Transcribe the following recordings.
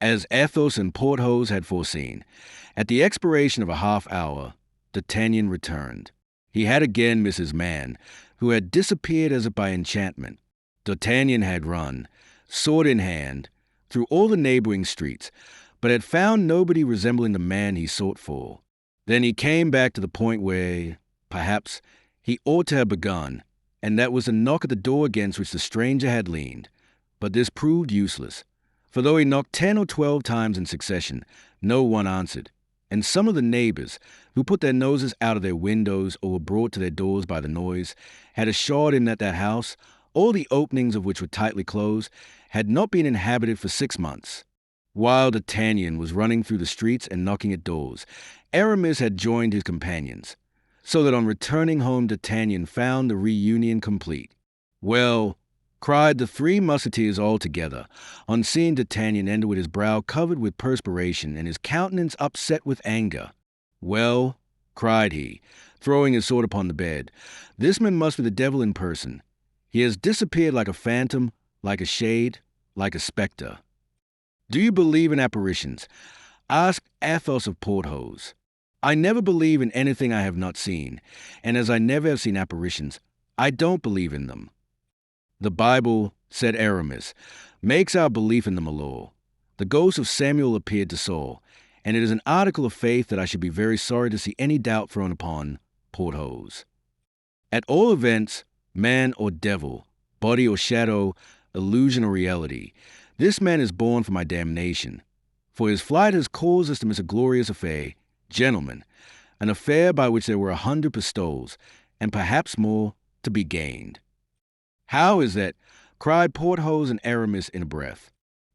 As Athos and Porthos had foreseen, at the expiration of a half hour, D'Artagnan returned. He had again missed his man, who had disappeared as if by enchantment. D'Artagnan had run, sword in hand, through all the neighboring streets, but had found nobody resembling the man he sought for. Then he came back to the point where, perhaps, he ought to have begun, and that was the knock at the door against which the stranger had leaned. But this proved useless, for though he knocked 10 or 12 times in succession, no one answered, and some of the neighbors, who put their noses out of their windows or were brought to their doors by the noise, had assured him that house, all the openings of which were tightly closed, had not been inhabited for 6 months. While D'Artagnan was running through the streets and knocking at doors, Aramis had joined his companions, so that on returning home D'Artagnan found the reunion complete. "Well," cried the three musketeers all together, on seeing D'Artagnan enter with his brow covered with perspiration and his countenance upset with anger. "Well," cried he, throwing his sword upon the bed, "this man must be the devil in person. He has disappeared like a phantom, like a shade, like a spectre." "Do you believe in apparitions?" asked Athos of Porthos. "I never believe in anything I have not seen, and as I never have seen apparitions, I don't believe in them." "The Bible," said Aramis, "makes our belief in them a law. The ghost of Samuel appeared to Saul, and it is an article of faith that I should be very sorry to see any doubt thrown upon Porthos. At all events, man or devil, body or shadow, illusion or reality, this man is born for my damnation, for his flight has caused us to miss a glorious affair, gentlemen, an affair by which there were 100 pistoles, and perhaps more, to be gained." "How is that?" cried Porthos and Aramis in a breath.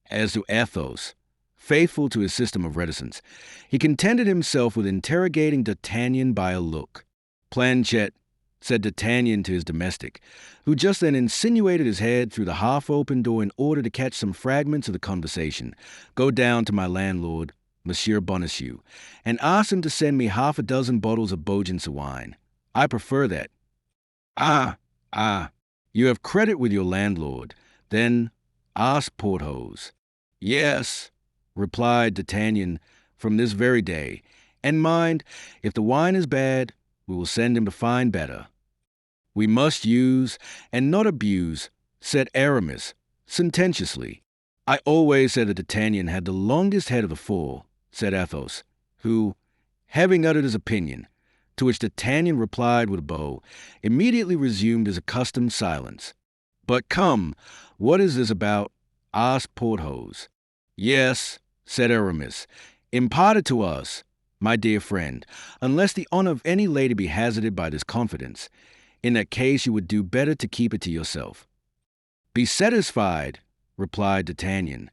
As to Athos, faithful to his system of reticence, he contented himself with interrogating D'Artagnan by a look. "Planchet," said D'Artagnan to his domestic, who just then insinuated his head through the half-open door in order to catch some fragments of the conversation, "go down to my landlord, Monsieur Bonacieux, and ask him to send me 6 bottles of Beaugency wine. I prefer that." Ah, you have credit with your landlord, then?" asked Porthos. "Yes," replied D'Artagnan, "from this very day. And mind, if the wine is bad, we will send him to find better." "We must use and not abuse," said Aramis, sententiously. "I always said that D'Artagnan had the longest head of the 4, said Athos, who, having uttered his opinion, to which D'Artagnan replied with a bow, immediately resumed his accustomed silence. "But come, what is this about?" asked Porthos. "Yes," said Aramis, "impart it to us, my dear friend, unless the honor of any lady be hazarded by this confidence. In that case you would do better to keep it to yourself." "Be satisfied," replied D'Artagnan.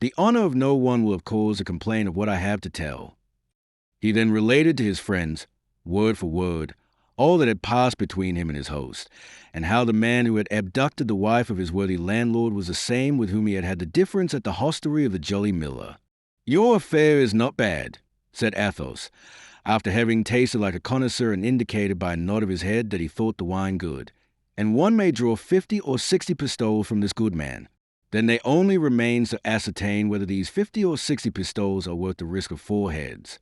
"The honor of no one will have cause to complain of what I have to tell." He then related to his friends, word for word, all that had passed between him and his host, and how the man who had abducted the wife of his worthy landlord was the same with whom he had had the difference at the hostelry of the Jolly Miller. "Your affair is not bad," said Athos, after having tasted like a connoisseur and indicated by a nod of his head that he thought the wine good, "and one may draw 50 or 60 pistoles from this good man. Then there only remains to ascertain whether these 50 or 60 pistoles are worth the risk of 4 heads.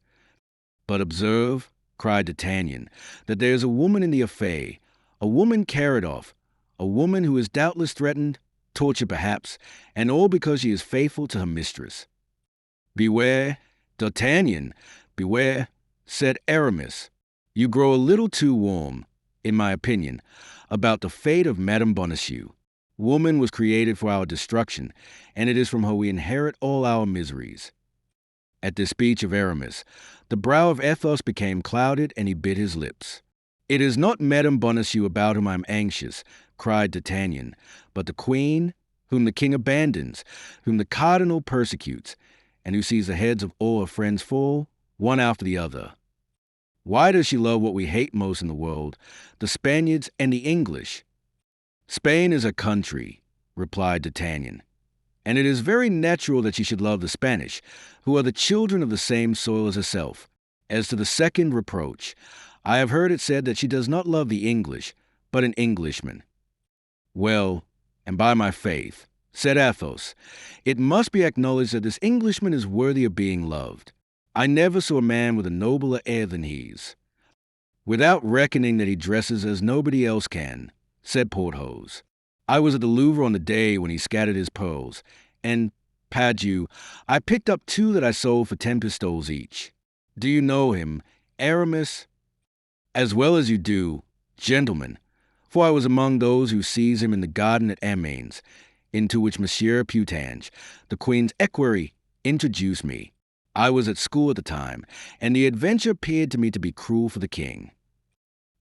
But observe," cried D'Artagnan, "that there is a woman in the affair, a woman carried off, a woman who is doubtless threatened, tortured perhaps, and all because she is faithful to her mistress." "Beware, D'Artagnan, beware," said Aramis. "You grow a little too warm, in my opinion, about the fate of Madame Bonacieux. Woman was created for our destruction, and it is from her we inherit all our miseries." At this speech of Aramis, the brow of Athos became clouded, and he bit his lips. "It is not Madame Bonacieux about whom I am anxious," cried D'Artagnan, "but the queen, whom the king abandons, whom the cardinal persecutes, and who sees the heads of all her friends fall, one after the other. Why does she love what we hate most in the world, the Spaniards and the English?" "Spain is a country," replied D'Artagnan, "and it is very natural that she should love the Spanish, who are the children of the same soil as herself. As to the second reproach, I have heard it said that she does not love the English, but an Englishman." "Well, and by my faith," said Athos. "It must be acknowledged that this Englishman is worthy of being loved. I never saw a man with a nobler air than his, without reckoning that he dresses as nobody else can," said Porthos. "I was at the Louvre on the day when he scattered his pearls, and, pardieu, I picked up 2 that I sold for 10 pistoles each. Do you know him, Aramis, as well as you do, gentlemen? For I was among those who seized him in the garden at Amiens, into which Monsieur Putange, the Queen's equerry, introduced me. I was at school at the time, and the adventure appeared to me to be cruel for the king.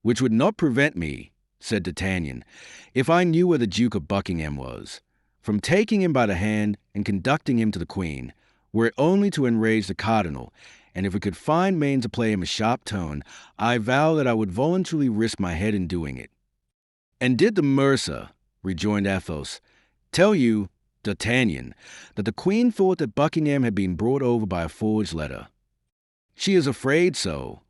Which would not prevent me," said D'Artagnan, "if I knew where the Duke of Buckingham was, from taking him by the hand and conducting him to the Queen, were it only to enrage the cardinal, and if we could find means to play him a sharp turn, I vow that I would voluntarily risk my head in doing it." "And did the mercer," rejoined Athos, "tell you, D'Artagnan, that the Queen thought that Buckingham had been brought over by a forged letter?" "She is afraid so."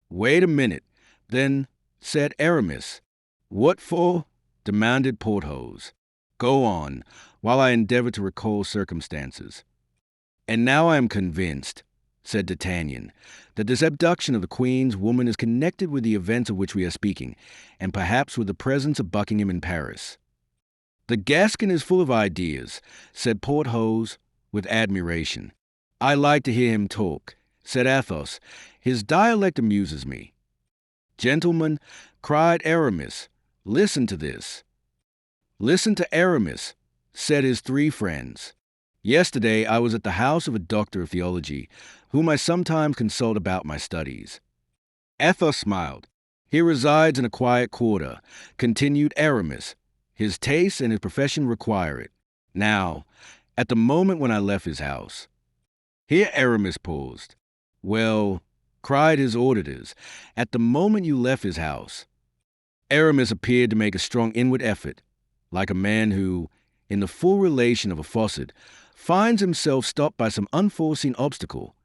"Wait a minute, then," said Aramis. "What for?" demanded Porthos. "Go on, while I endeavor to recall circumstances." "And now I am convinced," said D'Artagnan, "that this abduction of the Queen's woman is connected with the events of which we are speaking, and perhaps with the presence of Buckingham in Paris." "The Gascon is full of ideas," said Porthos with admiration. "I like to hear him talk," said Athos. "His dialect amuses me." "Gentlemen," cried Aramis, "listen to this." "Listen to Aramis," said his 3 friends. "Yesterday I was at the house of a doctor of theology, whom I sometimes consult about my studies." Athos smiled. "He resides in a quiet quarter," continued Aramis. "His tastes and his profession require it. Now, at the moment when I left his house—" Here Aramis paused. "Well," cried his auditors, "at the moment you left his house." Aramis appeared to make a strong inward effort, like a man who, in the full relation of a faucet, finds himself stopped by some unforeseen obstacle.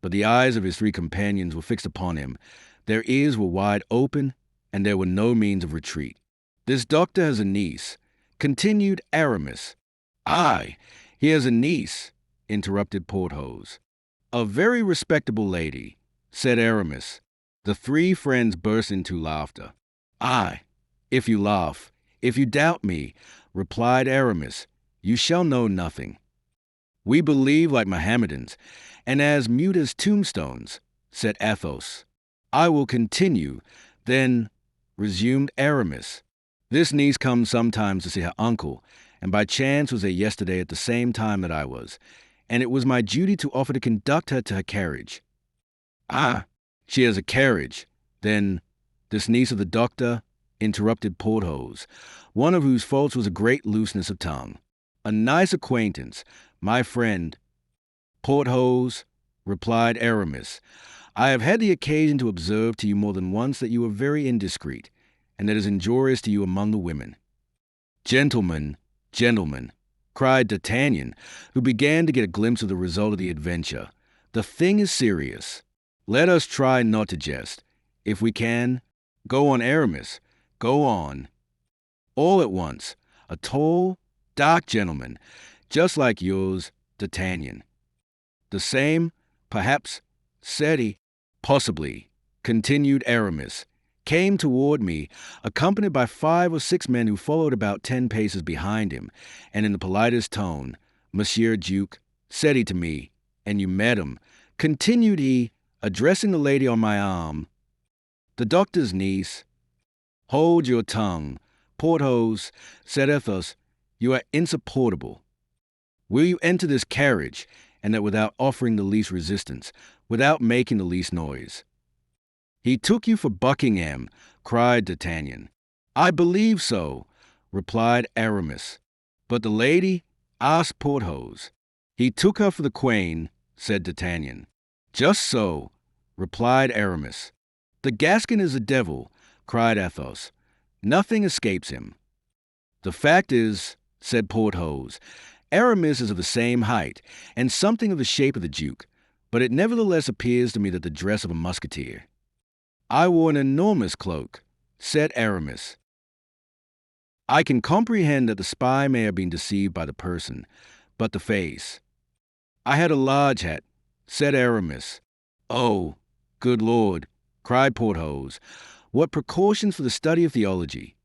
But the eyes of his 3 companions were fixed upon him, their ears were wide open, and there were no means of retreat. "This doctor has a niece," continued Aramis. "Aye, he has a niece," interrupted Porthos. "A very respectable lady," said Aramis. The 3 friends burst into laughter. "Aye, if you laugh, if you doubt me," replied Aramis, "you shall know nothing. We believe like Mohammedans, and as mute as tombstones," said Athos. "I will continue, then," resumed Aramis. "This niece comes sometimes to see her uncle, and by chance was there yesterday at the same time that I was, and it was my duty to offer to conduct her to her carriage." "Ah, she has a carriage, then, this niece of the doctor?" interrupted Porthos, one of whose faults was a great looseness of tongue. "A nice acquaintance, my friend." "Porthos," replied Aramis, "I have had the occasion to observe to you more than once that you are very indiscreet, and that is injurious to you among the women." "Gentlemen, gentlemen," cried D'Artagnan, who began to get a glimpse of the result of the adventure, "the thing is serious. Let us try not to jest, if we can. Go on, Aramis, go on." "All at once, a tall, dark gentleman, just like yours, D'Artagnan." "The same, perhaps," said he. "Possibly," continued Aramis, "came toward me, accompanied by 5 or 6 men who followed about 10 paces behind him, and in the politest tone, 'Monsieur Duke,' said he to me, 'and you met him,' continued he, addressing the lady on my arm, 'the doctor's niece.'" "Hold your tongue, Porthos," said Athos. "You are insupportable. Will you enter this carriage, and that without offering the least resistance, without making the least noise?" "He took you for Buckingham," cried D'Artagnan. "I believe so," replied Aramis. "But the lady?" asked Porthos. "He took her for the Queen," said D'Artagnan. "Just so," replied Aramis. "The Gascon is a devil," cried Athos. "Nothing escapes him." "The fact is," said Porthos, "Aramis is of the same height, and something of the shape of the Duke, but it nevertheless appears to me that the dress of a musketeer." "I wore an enormous cloak," said Aramis. I can comprehend that the spy may have been deceived by the person, but the face. I had a large hat, said Aramis. Oh, good Lord, cried Porthos. What precautions for the study of theology!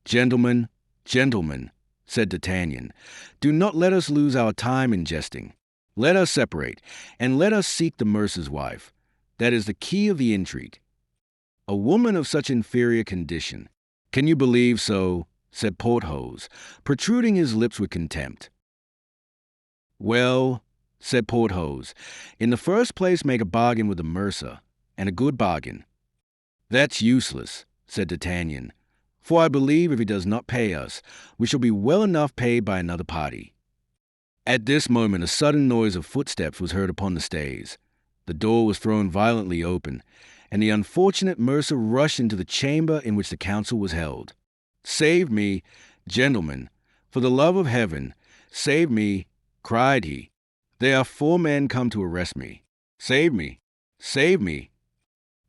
Gentlemen, gentlemen, said D'Artagnan, do not let us lose our time in jesting. Let us separate, and let us seek the mercer's wife. That is the key of the intrigue. A woman of such inferior condition. Can you believe so? Said Porthos, protruding his lips with contempt. Well, said Porthos, in the first place make a bargain with the mercer, and a good bargain. That's useless, said D'Artagnan, for I believe if he does not pay us, we shall be well enough paid by another party. At this moment a sudden noise of footsteps was heard upon the stays. The door was thrown violently open, and the unfortunate mercer rushed into the chamber in which the council was held. Save me, gentlemen, for the love of heaven, save me, cried he. There are 4 men come to arrest me. Save me, save me.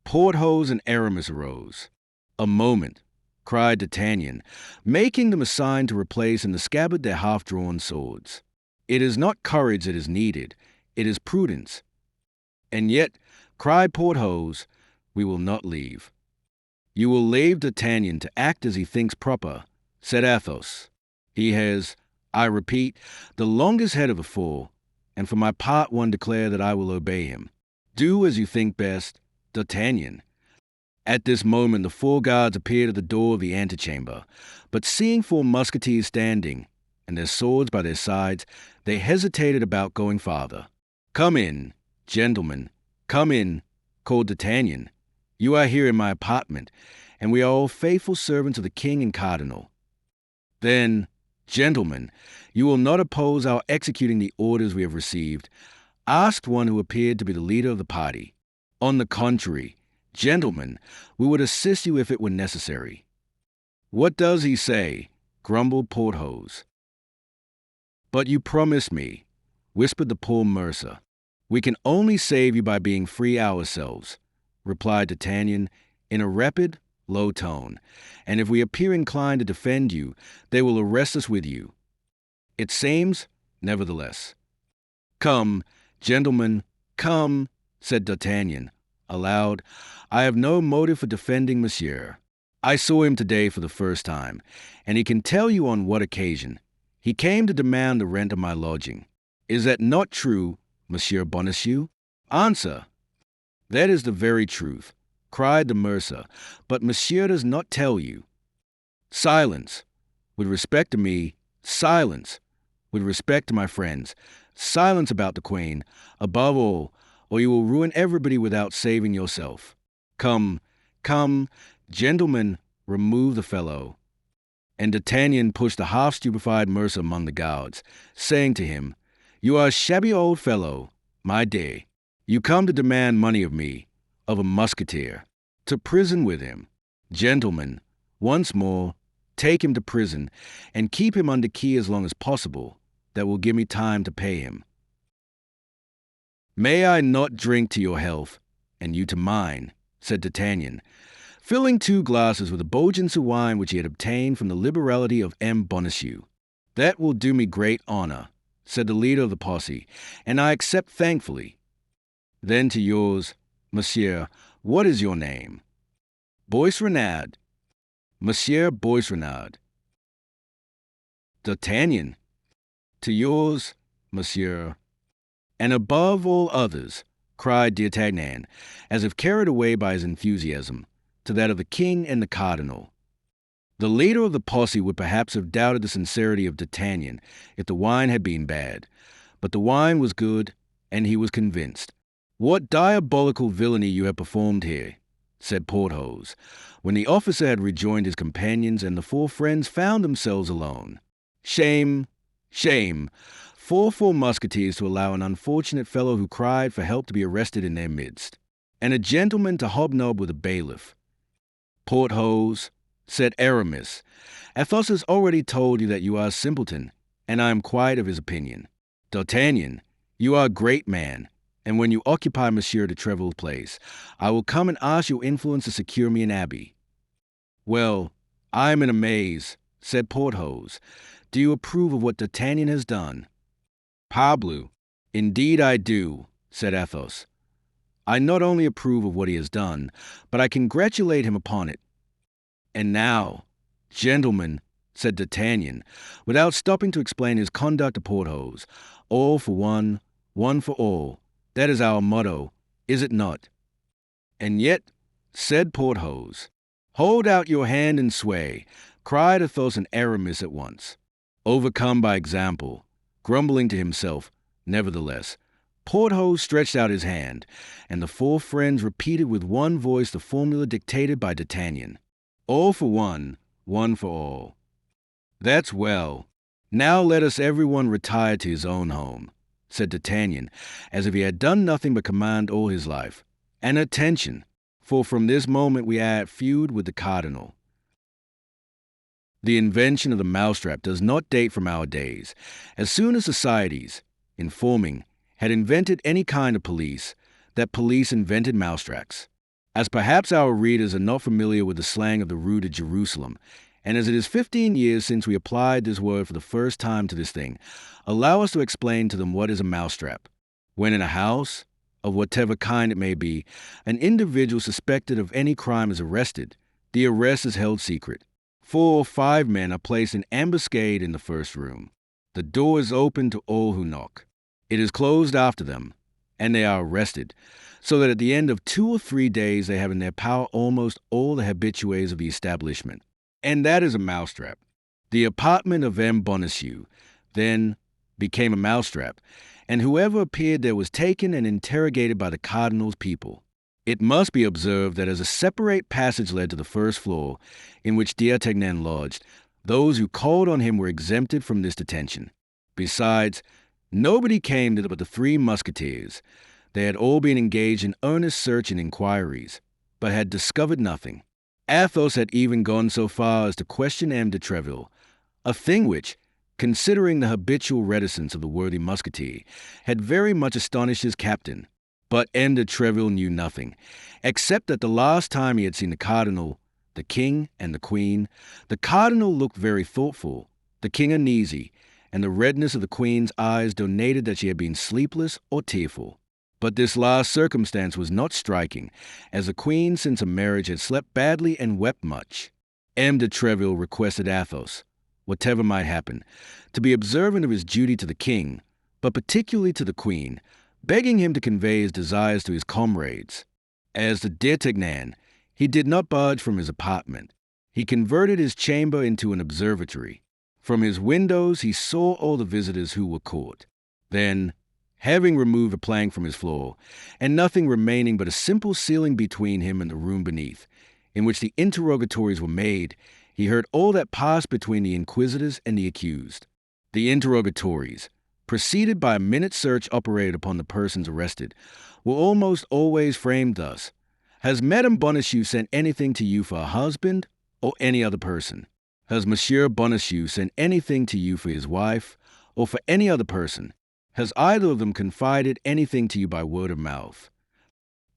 Porthos and Aramis arose. A moment, cried D'Artagnan, making them a sign to replace in the scabbard their half-drawn swords. It is not courage that is needed, it is prudence. And yet, cried Porthos, we will not leave. You will leave D'Artagnan to act as he thinks proper, said Athos. He has, I repeat, the longest head of the 4, and for my part one declare that I will obey him. Do as you think best, D'Artagnan. At this moment the 4 guards appeared at the door of the antechamber, but seeing 4 musketeers standing, and their swords by their sides, they hesitated about going farther. Come in, gentlemen, come in, called D'Artagnan. You are here in my apartment, and we are all faithful servants of the king and cardinal. Then, gentlemen, you will not oppose our executing the orders we have received, asked one who appeared to be the leader of the party. On the contrary, gentlemen, we would assist you if it were necessary. What does he say? Grumbled Porthos. But you promised me, whispered the poor mercer. We can only save you by being free ourselves, replied D'Artagnan in a rapid, low tone, and if we appear inclined to defend you, they will arrest us with you. It seems, nevertheless. Come, gentlemen, come, said D'Artagnan, aloud. I have no motive for defending monsieur. I saw him today for the first time, and he can tell you on what occasion. He came to demand the rent of my lodging. Is that not true, Monsieur Bonacieux? Answer. That is the very truth, cried the mercer, but monsieur does not tell you. Silence. With respect to me, silence. With respect to my friends, silence about the queen, above all, or you will ruin everybody without saving yourself. Come, come, gentlemen, remove the fellow. And D'Artagnan pushed the half-stupefied mercer among the guards, saying to him, You are a shabby old fellow, my dear. You come to demand money of me, of a musketeer, to prison with him. Gentlemen, once more, take him to prison, and keep him under key as long as possible. That will give me time to pay him. May I not drink to your health, and you to mine, said D'Artagnan, filling 2 glasses with a Beaugency wine which he had obtained from the liberality of M. Bonacieux. That will do me great honor, said the leader of the posse, and I accept thankfully. Then to yours, monsieur, what is your name? Boisrenard. Monsieur Boisrenard. D'Artagnan. To yours, monsieur. And above all others, cried D'Artagnan, as if carried away by his enthusiasm, to that of the king and the cardinal. The leader of the posse would perhaps have doubted the sincerity of D'Artagnan if the wine had been bad, but the wine was good, and he was convinced. What diabolical villainy you have performed here, said Porthos, when the officer had rejoined his companions and the 4 friends found themselves alone. Shame, shame, for 4 musketeers to allow an unfortunate fellow who cried for help to be arrested in their midst, and a gentleman to hobnob with a bailiff. Porthos, said Aramis, Athos has already told you that you are a simpleton, and I am quite of his opinion. D'Artagnan, you are a great man, and when you occupy Monsieur de Treville's place, I will come and ask your influence to secure me an abbey. Well, I am in a maze, said Porthos. "Do you approve of what D'Artagnan has done?" "Parbleu, indeed I do," said Athos. "I not only approve of what he has done, but I congratulate him upon it. And now, gentlemen," said D'Artagnan, without stopping to explain his conduct to Porthos, "all for one for all. That is our motto, is it not?" "And yet," said Porthos. "Hold out your hand and sway," cried Athos and Aramis at once. Overcome by example, grumbling to himself, nevertheless, Porthos stretched out his hand, and the four friends repeated with one voice the formula dictated by D'Artagnan. "All for one for all." "That's well. Now let us everyone retire to his own home," said D'Artagnan, as if he had done nothing but command all his life. "And attention, for from this moment we are at feud with the cardinal." The invention of the mousetrap does not date from our days. As soon as societies, informing, had invented any kind of police, that police invented mousetraps. As perhaps our readers are not familiar with the slang of the Rue de Jerusalem, and as it is 15 years since we applied this word for the first time to this thing, allow us to explain to them what is a mousetrap. When in a house, of whatever kind it may be, an individual suspected of any crime is arrested, the arrest is held secret. 4 or 5 men are placed in ambuscade in the first room. The door is open to all who knock. It is closed after them, and they are arrested, so that at the end of 2 or 3 days they have in their power almost all the habitués of the establishment. And that is a mousetrap. The apartment of M. Bonacieux then became a mousetrap, and whoever appeared there was taken and interrogated by the cardinal's people. It must be observed that as a separate passage led to the first floor, in which D'Artagnan lodged, those who called on him were exempted from this detention. Besides, nobody came to but the Three Musketeers. They had all been engaged in earnest search and inquiries, but had discovered nothing. Athos had even gone so far as to question M. de Treville, a thing which, considering the habitual reticence of the worthy musketeer, had very much astonished his captain. But M. de Treville knew nothing, except that the last time he had seen the cardinal, the king, and the queen, the cardinal looked very thoughtful, the king uneasy, and the redness of the queen's eyes denoted that she had been sleepless or tearful. But this last circumstance was not striking, as the queen since her marriage had slept badly and wept much. M. de Treville requested Athos, whatever might happen, to be observant of his duty to the king, but particularly to the queen, begging him to convey his desires to his comrades. As to D'Artagnan, he did not budge from his apartment. He converted his chamber into an observatory. From his windows he saw all the visitors who were caught. Then, having removed a plank from his floor, and nothing remaining but a simple ceiling between him and the room beneath, in which the interrogatories were made, he heard all that passed between the inquisitors and the accused. The interrogatories, preceded by a minute search operated upon the persons arrested, were almost always framed thus: "Has Madame Bonacieux sent anything to you for a husband or any other person? Has Monsieur Bonacieux sent anything to you for his wife or for any other person? Has either of them confided anything to you by word of mouth?"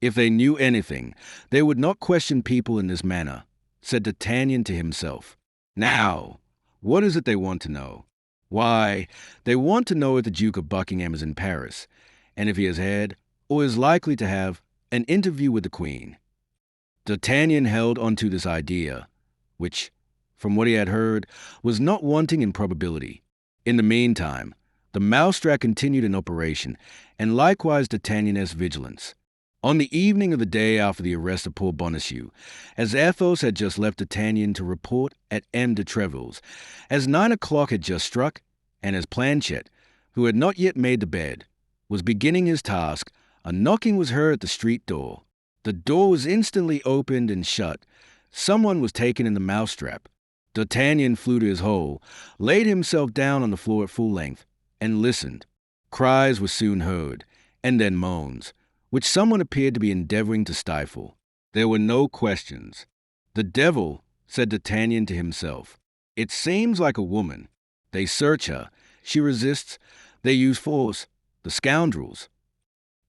If they knew anything, they would not question people in this manner, said D'Artagnan to himself. Now, what is it they want to know? Why, they want to know if the Duke of Buckingham is in Paris, and if he has had, or is likely to have, an interview with the Queen. D'Artagnan held onto this idea, which, from what he had heard, was not wanting in probability. In the meantime, the mousetrap continued in operation, and likewise D'Artagnan's vigilance. On the evening of the day after the arrest of poor Bonacieux, as Athos had just left D'Artagnan to report at M. de Treville's, as 9 o'clock had just struck, and as Planchet, who had not yet made the bed, was beginning his task, a knocking was heard at the street door. The door was instantly opened and shut. Someone was taken in the mousetrap. D'Artagnan flew to his hole, laid himself down on the floor at full length, and listened. Cries were soon heard, and then moans, which someone appeared to be endeavoring to stifle. There were no questions. "The devil," said D'Artagnan to himself. "It seems like a woman. They search her. She resists. They use force. The scoundrels."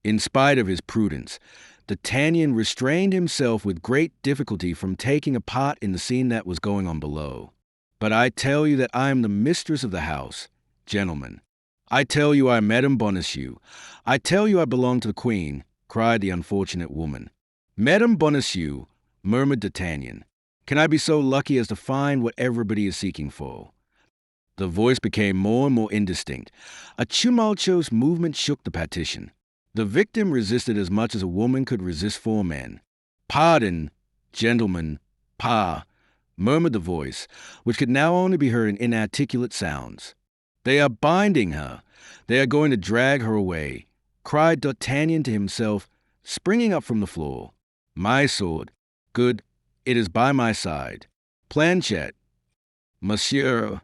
In spite of his prudence, D'Artagnan restrained himself with great difficulty from taking a part in the scene that was going on below. But I tell you that I am the mistress of the house, gentlemen. I tell you I am Madame Bonacieux. I tell you I belong to the queen, cried the unfortunate woman. Madame Bonacieux, murmured D'Artagnan. Can I be so lucky as to find what everybody is seeking for? The voice became more and more indistinct. A tumultuous movement shook the partition. The victim resisted as much as a woman could resist four men. Pardon, gentlemen, murmured the voice, which could now only be heard in inarticulate sounds. They are binding her. They are going to drag her away, cried D'Artagnan to himself, springing up from the floor. My sword. Good. It is by my side. Planchet. Monsieur.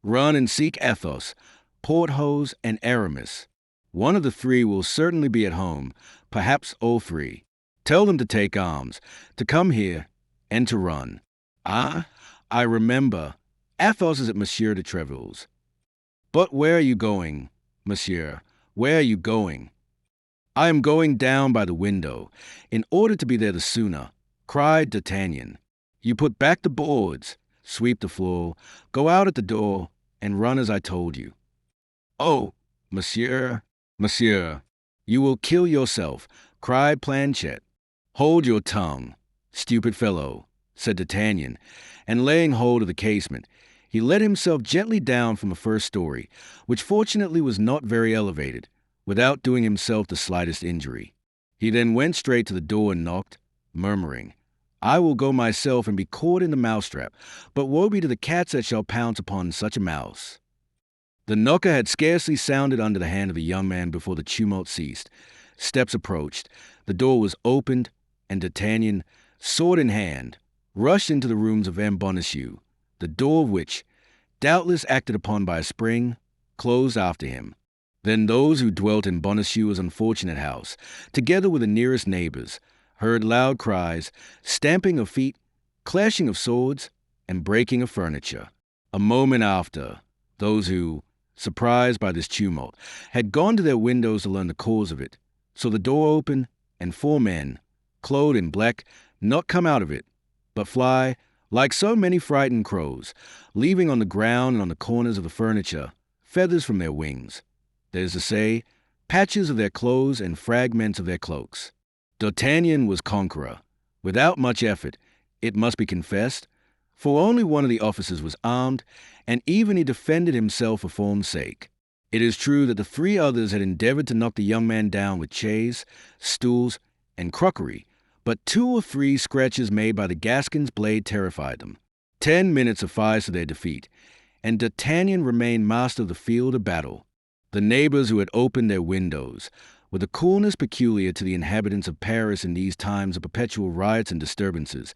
Run and seek Athos, Porthos, and Aramis. One of the three will certainly be at home, perhaps all three. Tell them to take arms, to come here, and to run. Ah, I remember. Athos is at Monsieur de Treville's. But where are you going, monsieur? Where are you going? I am going down by the window, in order to be there the sooner, cried D'Artagnan. You put back the boards, sweep the floor, go out at the door, and run as I told you. Oh, monsieur, you will kill yourself, cried Planchet. Hold your tongue, stupid fellow, said D'Artagnan, and laying hold of the casement, he let himself gently down from the first story, which fortunately was not very elevated, without doing himself the slightest injury. He then went straight to the door and knocked, murmuring, I will go myself and be caught in the mousetrap, but woe be to the cats that shall pounce upon such a mouse. The knocker had scarcely sounded under the hand of the young man before the tumult ceased. Steps approached, the door was opened, and D'Artagnan, sword in hand, rushed into the rooms of M. Bonacieux, the door of which, doubtless acted upon by a spring, closed after him. Then those who dwelt in Bonacieux's unfortunate house, together with the nearest neighbors, heard loud cries, stamping of feet, clashing of swords, and breaking of furniture. A moment after, those who, surprised by this tumult, had gone to their windows to learn the cause of it, saw the door open, and four men, clothed in black, not come out of it, but fly, like so many frightened crows, leaving on the ground and on the corners of the furniture feathers from their wings, that is to say, patches of their clothes and fragments of their cloaks. D'Artagnan was conqueror, without much effort, it must be confessed, for only one of the officers was armed, and even he defended himself for form's sake. It is true that the three others had endeavored to knock the young man down with chairs, stools, and crockery, but 2 or 3 scratches made by the Gascon's blade terrified them. 10 minutes sufficed for their defeat, and D'Artagnan remained master of the field of battle. The neighbors who had opened their windows, with the coolness peculiar to the inhabitants of Paris in these times of perpetual riots and disturbances,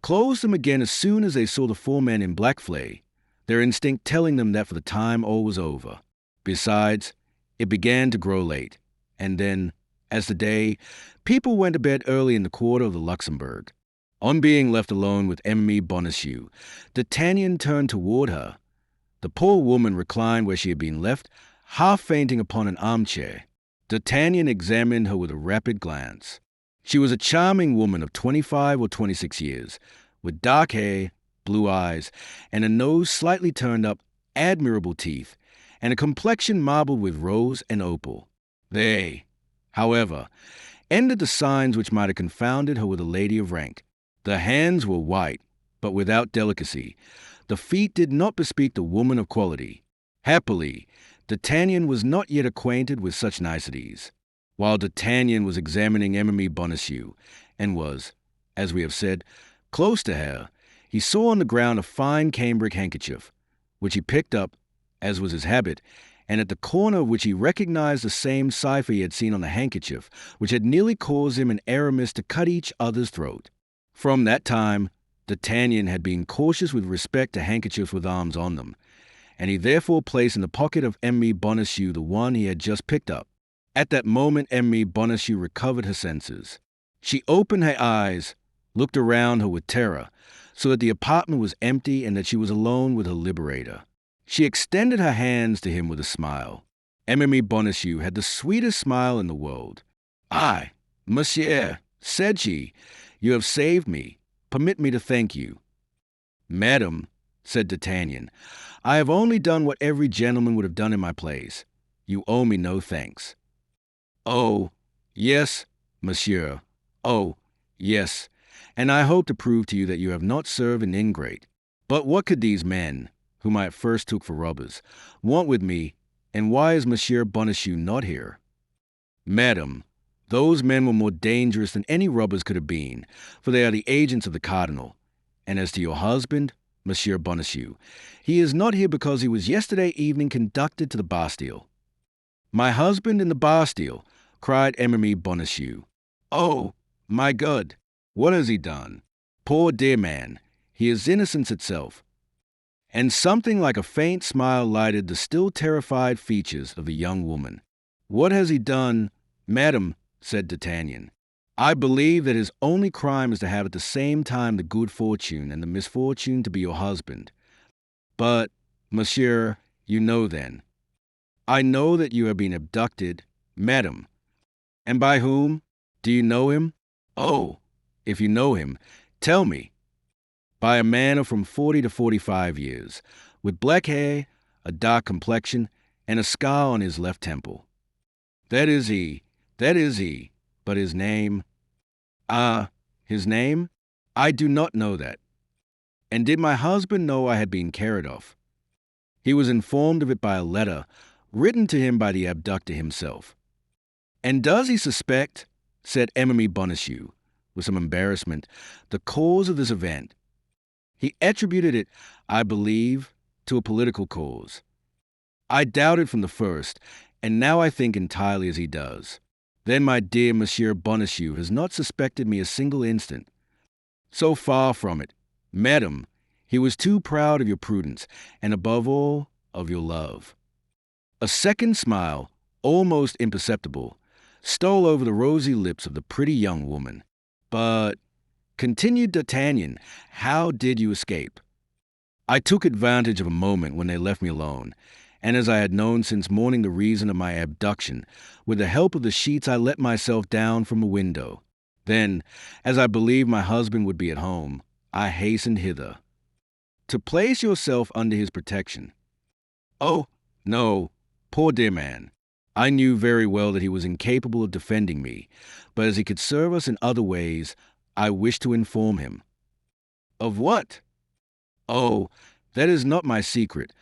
closed them again as soon as they saw the 4 men in black flay, their instinct telling them that for the time all was over. Besides, it began to grow late, and then, as the day, people went to bed early in the quarter of the Luxembourg. On being left alone with Milady Bonacieux, D'Artagnan turned toward her. The poor woman reclined where she had been left, half fainting upon an armchair. D'Artagnan examined her with a rapid glance. She was a charming woman of 25 or 26 years, with dark hair, blue eyes, and a nose slightly turned up, admirable teeth, and a complexion marbled with rose and opal. They, however, ended the signs which might have confounded her with a lady of rank. The hands were white, but without delicacy. The feet did not bespeak the woman of quality. Happily, D'Artagnan was not yet acquainted with such niceties. While D'Artagnan was examining Milady Bonacieux, and was, as we have said, close to her, he saw on the ground a fine cambric handkerchief, which he picked up, as was his habit, and at the corner of which he recognized the same cipher he had seen on the handkerchief, which had nearly caused him and Aramis to cut each other's throat. From that time, D'Artagnan had been cautious with respect to handkerchiefs with arms on them, and he therefore placed in the pocket of Milady Bonacieux the one he had just picked up. At that moment, Milady Bonacieux recovered her senses. She opened her eyes, looked around her with terror, so that the apartment was empty and that she was alone with her liberator. She extended her hands to him with a smile. Milady Bonacieux had the sweetest smile in the world. "I, monsieur," said she, "you have saved me. Permit me to thank you." "Madam," said D'Artagnan. "I have only done what every gentleman would have done in my place. You owe me no thanks." "Oh, yes, monsieur. Oh, yes. And I hope to prove to you that you have not served an ingrate. But what could these men, whom I at first took for robbers, want with me, and why is Monsieur Bonacieux not here?" "Madam, those men were more dangerous than any robbers could have been, for they are the agents of the cardinal. And as to your husband, Monsieur Bonacieux, he is not here because he was yesterday evening conducted to the Bastille." "My husband in the Bastille!" cried Enemy Bonacieux. "Oh, my God! What has he done? Poor dear man, he is innocence itself." And something like a faint smile lighted the still terrified features of the young woman. "What has he done, madam?" said D'Artagnan. "I believe that his only crime is to have at the same time the good fortune and the misfortune to be your husband. But, monsieur, you know then." "I know that you have been abducted, madam." "And by whom? Do you know him?" "Oh, if you know him, tell me." "By a man of from 40 to 45 years, with black hair, a dark complexion, and a scar on his left temple." That is he. But his name?" His name? I do not know that." "And did my husband know I had been carried off?" "He was informed of it by a letter written to him by the abductor himself." "And does he suspect," said Enemy Bonacieux, with some embarrassment, "the cause of this event?" "He attributed it, I believe, to a political cause." "I doubted from the first, and now I think entirely as he does." "Then my dear Monsieur Bonacieux has not suspected me a single instant." "So far from it, madam, he was too proud of your prudence, and above all, of your love." A second smile, almost imperceptible, stole over the rosy lips of the pretty young woman. "But," continued D'Artagnan, "how did you escape?" "I took advantage of a moment when they left me alone, and as I had known since morning the reason of my abduction, with the help of the sheets I let myself down from a window. Then, as I believed my husband would be at home, I hastened hither." "To place yourself under his protection?" "Oh, no, poor dear man. I knew very well that he was incapable of defending me, but as he could serve us in other ways, I wished to inform him." "Of what?" "Oh, that is not my secret.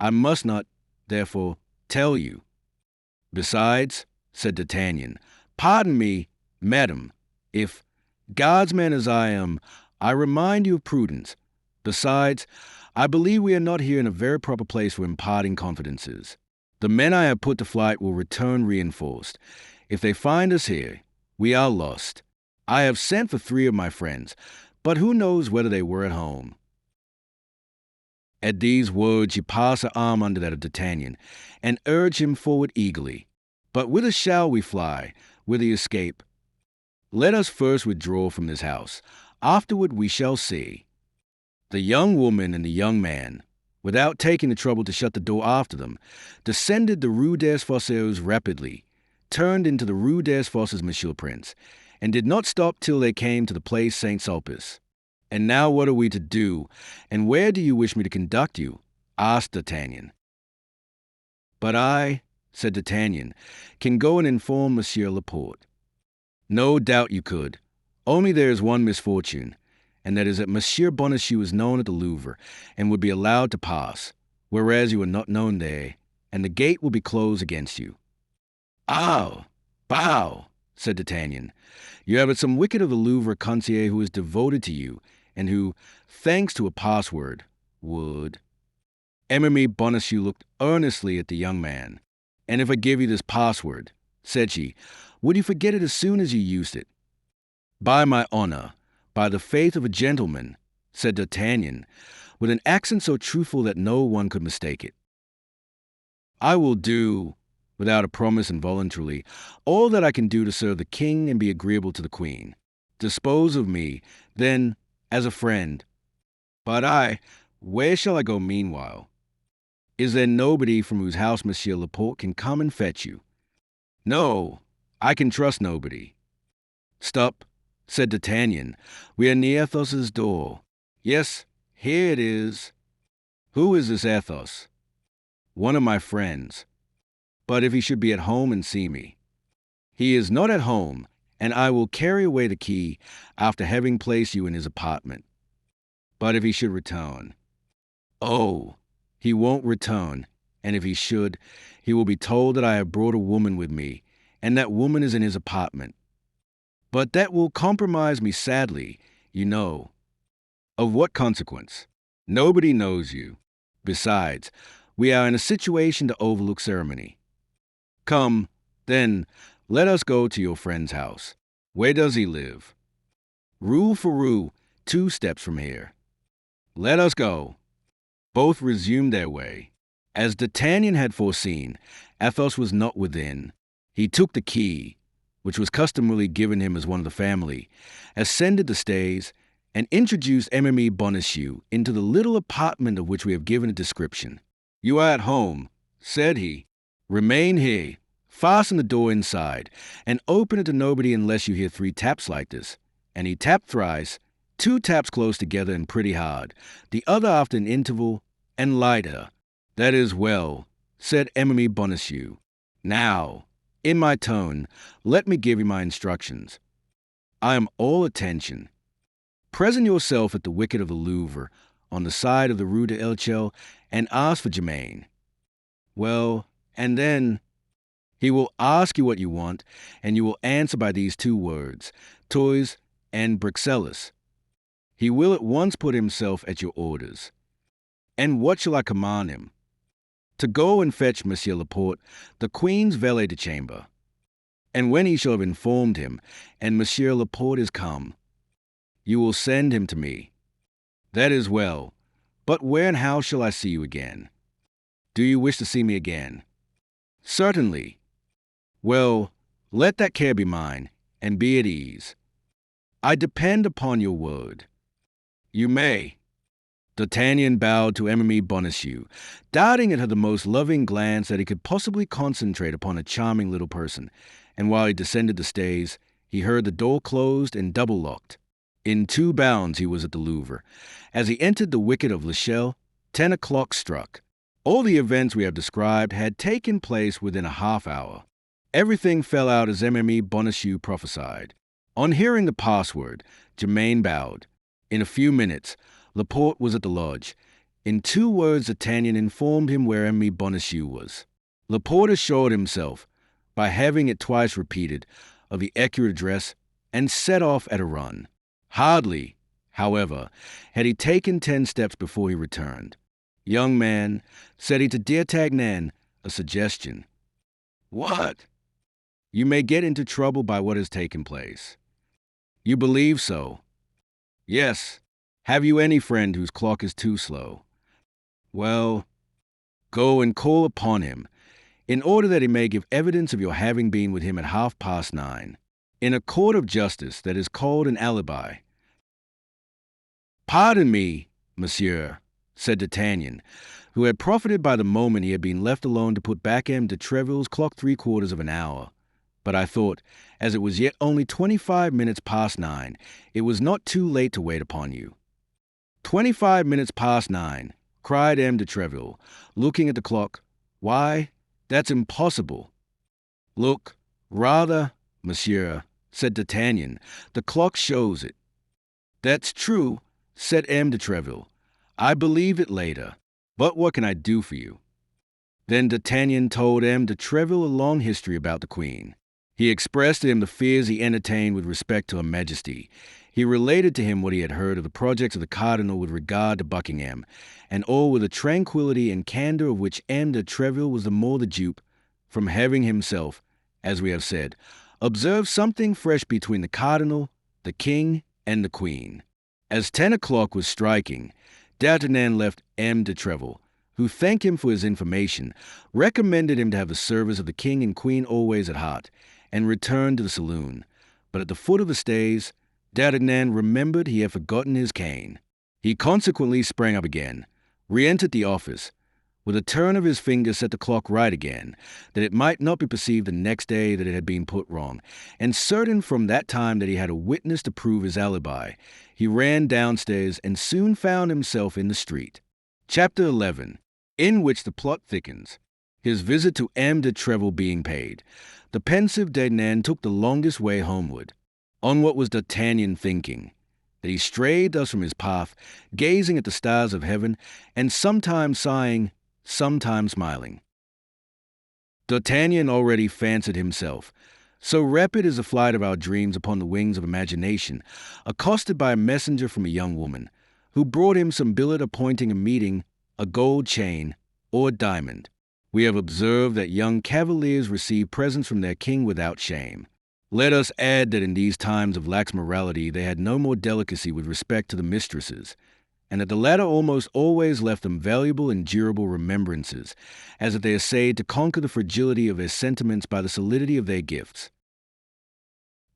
I must not, therefore, tell you." "Besides," said D'Artagnan, "pardon me, madam, if, guardsman as I am, I remind you of prudence. Besides, I believe we are not here in a very proper place for imparting confidences. The men I have put to flight will return reinforced. If they find us here, we are lost. I have sent for 3 of my friends, but who knows whether they were at home?" At these words she passed her arm under that of D'Artagnan, and urged him forward eagerly. "But whither shall we fly? Whither escape? Let us first withdraw from this house. Afterward we shall see." The young woman and the young man, without taking the trouble to shut the door after them, descended the Rue des Fosses rapidly, turned into the Rue des Fosses, Monsieur le Prince, and did not stop till they came to the Place Saint-Sulpice. "And now what are we to do, and where do you wish me to conduct you?" asked D'Artagnan. "But I," said D'Artagnan, "can go and inform Monsieur Laporte." "No doubt you could. Only there is one misfortune, and that is that Monsieur Bonacieux is known at the Louvre, and would be allowed to pass, whereas you are not known there, and the gate will be closed against you." "Ah, bow," said D'Artagnan. "You have some wicked of the Louvre concierge who is devoted to you, and who, thanks to a password, would—" Enemy Bonacieux looked earnestly at the young man. "And if I give you this password," said she, "would you forget it as soon as you used it?" "By my honor, by the faith of a gentleman," said D'Artagnan, with an accent so truthful that no one could mistake it. "I will do, without a promise involuntarily, all that I can do to serve the king and be agreeable to the queen. Dispose of me, then, as a friend. But where shall I go meanwhile? Is there nobody from whose house Monsieur Laporte can come and fetch you?" "No, I can trust nobody." "Stop," said D'Artagnan. "We are near Athos's door. Yes, here it is." Who is this Athos? One of my friends. But if he should be at home and see me. He is not at home, and I will carry away the key after having placed you in his apartment. But if he should return. Oh, he won't return, and if he should, he will be told that I have brought a woman with me, and that woman is in his apartment. But that will compromise me sadly, you know. Of what consequence? Nobody knows you. Besides, we are in a situation to overlook ceremony. Come, then, let us go to your friend's house. Where does he live? Rue for rue, 2 steps from here. Let us go. Both resumed their way. As D'Artagnan had foreseen, Athos was not within. He took the key, which was customarily given him as one of the family, ascended the stairs, and introduced Aramis Bonacieux into the little apartment of which we have given a description. "You are at home," said he. "Remain here. Fasten the door inside, and open it to nobody unless you hear 3 taps like this." And he tapped thrice, 2 taps close together and pretty hard, the other after an interval, and lighter. "That is well," said Aramis Bonacieux. "Now, in my tone, let me give you my instructions. I am all attention. Present yourself at the wicket of the Louvre, on the side of the Rue de Elchel, and ask for Germain. Well, and then he will ask you what you want, and you will answer by these 2 words, toys and Bruxelles. He will at once put himself at your orders. And what shall I command him? To go and fetch Monsieur Laporte, the Queen's valet de chamber. And when he shall have informed him, and Monsieur Laporte is come, you will send him to me. That is well. But where and how shall I see you again? Do you wish to see me again? Certainly. Well, let that care be mine, and be at ease. I depend upon your word. You may." D'Artagnan bowed to Aramis Bonacieux, darting at her the most loving glance that he could possibly concentrate upon a charming little person, and while he descended the stairs, he heard the door closed and double-locked. In 2 bounds he was at the Louvre. As he entered the wicket of L'Echelle, 10 o'clock struck. All the events we have described had taken place within a half-hour. Everything fell out as Aramis Bonacieux prophesied. On hearing the password, Germain bowed. In a few minutes, Laporte was at the lodge. In 2 words, D'Artagnan informed him where Aramis Bonacieux was. Laporte assured himself, by having it twice repeated, of the accurate address, and set off at a run. Hardly, however, had he taken 10 steps before he returned. "Young man," said he to D'Artagnan, a suggestion. "What?" "You may get into trouble by what has taken place." "You believe so?" "Yes. Have you any friend whose clock is too slow?" "Well, go and call upon him, in order that he may give evidence of your having been with him at 9:30. In a court of justice that is called an alibi." "Pardon me, monsieur," said D'Artagnan, who had profited by the moment he had been left alone to put back M. de Treville's clock 3/4 of an hour. "But I thought, as it was yet only 25 minutes past 9, it was not too late to wait upon you." 25 minutes past 9, cried M. de Treville, looking at the clock. "Why, that's impossible." "Look, rather, monsieur," said D'Artagnan. "The clock shows it." "That's true," said M. de Treville. "I believed it later. But what can I do for you?" Then D'Artagnan told M. de Treville a long history about the Queen. He expressed to him the fears he entertained with respect to Her Majesty. He related to him what he had heard of the projects of the Cardinal with regard to Buckingham, and all with a tranquillity and candour of which M. de Treville was the more the dupe, from having himself, as we have said, observed something fresh between the Cardinal, the King, and the Queen. As 10 o'clock was striking, D'Artagnan left M. de Treville, who thanked him for his information, recommended him to have the service of the King and Queen always at heart, and returned to the saloon. But at the foot of the stairs, D'Artagnan remembered he had forgotten his cane. He consequently sprang up again, re-entered the office, with a turn of his finger set the clock right again, that it might not be perceived the next day that it had been put wrong, and certain from that time that he had a witness to prove his alibi, he ran downstairs and soon found himself in the street. Chapter 11, in which the plot thickens. His visit to M. de Treville being paid, the pensive D'Artagnan took the longest way homeward. On what was D'Artagnan thinking? That he strayed thus from his path, gazing at the stars of heaven, and sometimes sighing, sometimes smiling. D'Artagnan already fancied himself, so rapid is the flight of our dreams upon the wings of imagination, accosted by a messenger from a young woman, who brought him some billet appointing a meeting, a gold chain, or a diamond. We have observed that young cavaliers receive presents from their king without shame. Let us add that in these times of lax morality they had no more delicacy with respect to the mistresses, and that the latter almost always left them valuable and durable remembrances, as if they essayed to conquer the fragility of their sentiments by the solidity of their gifts.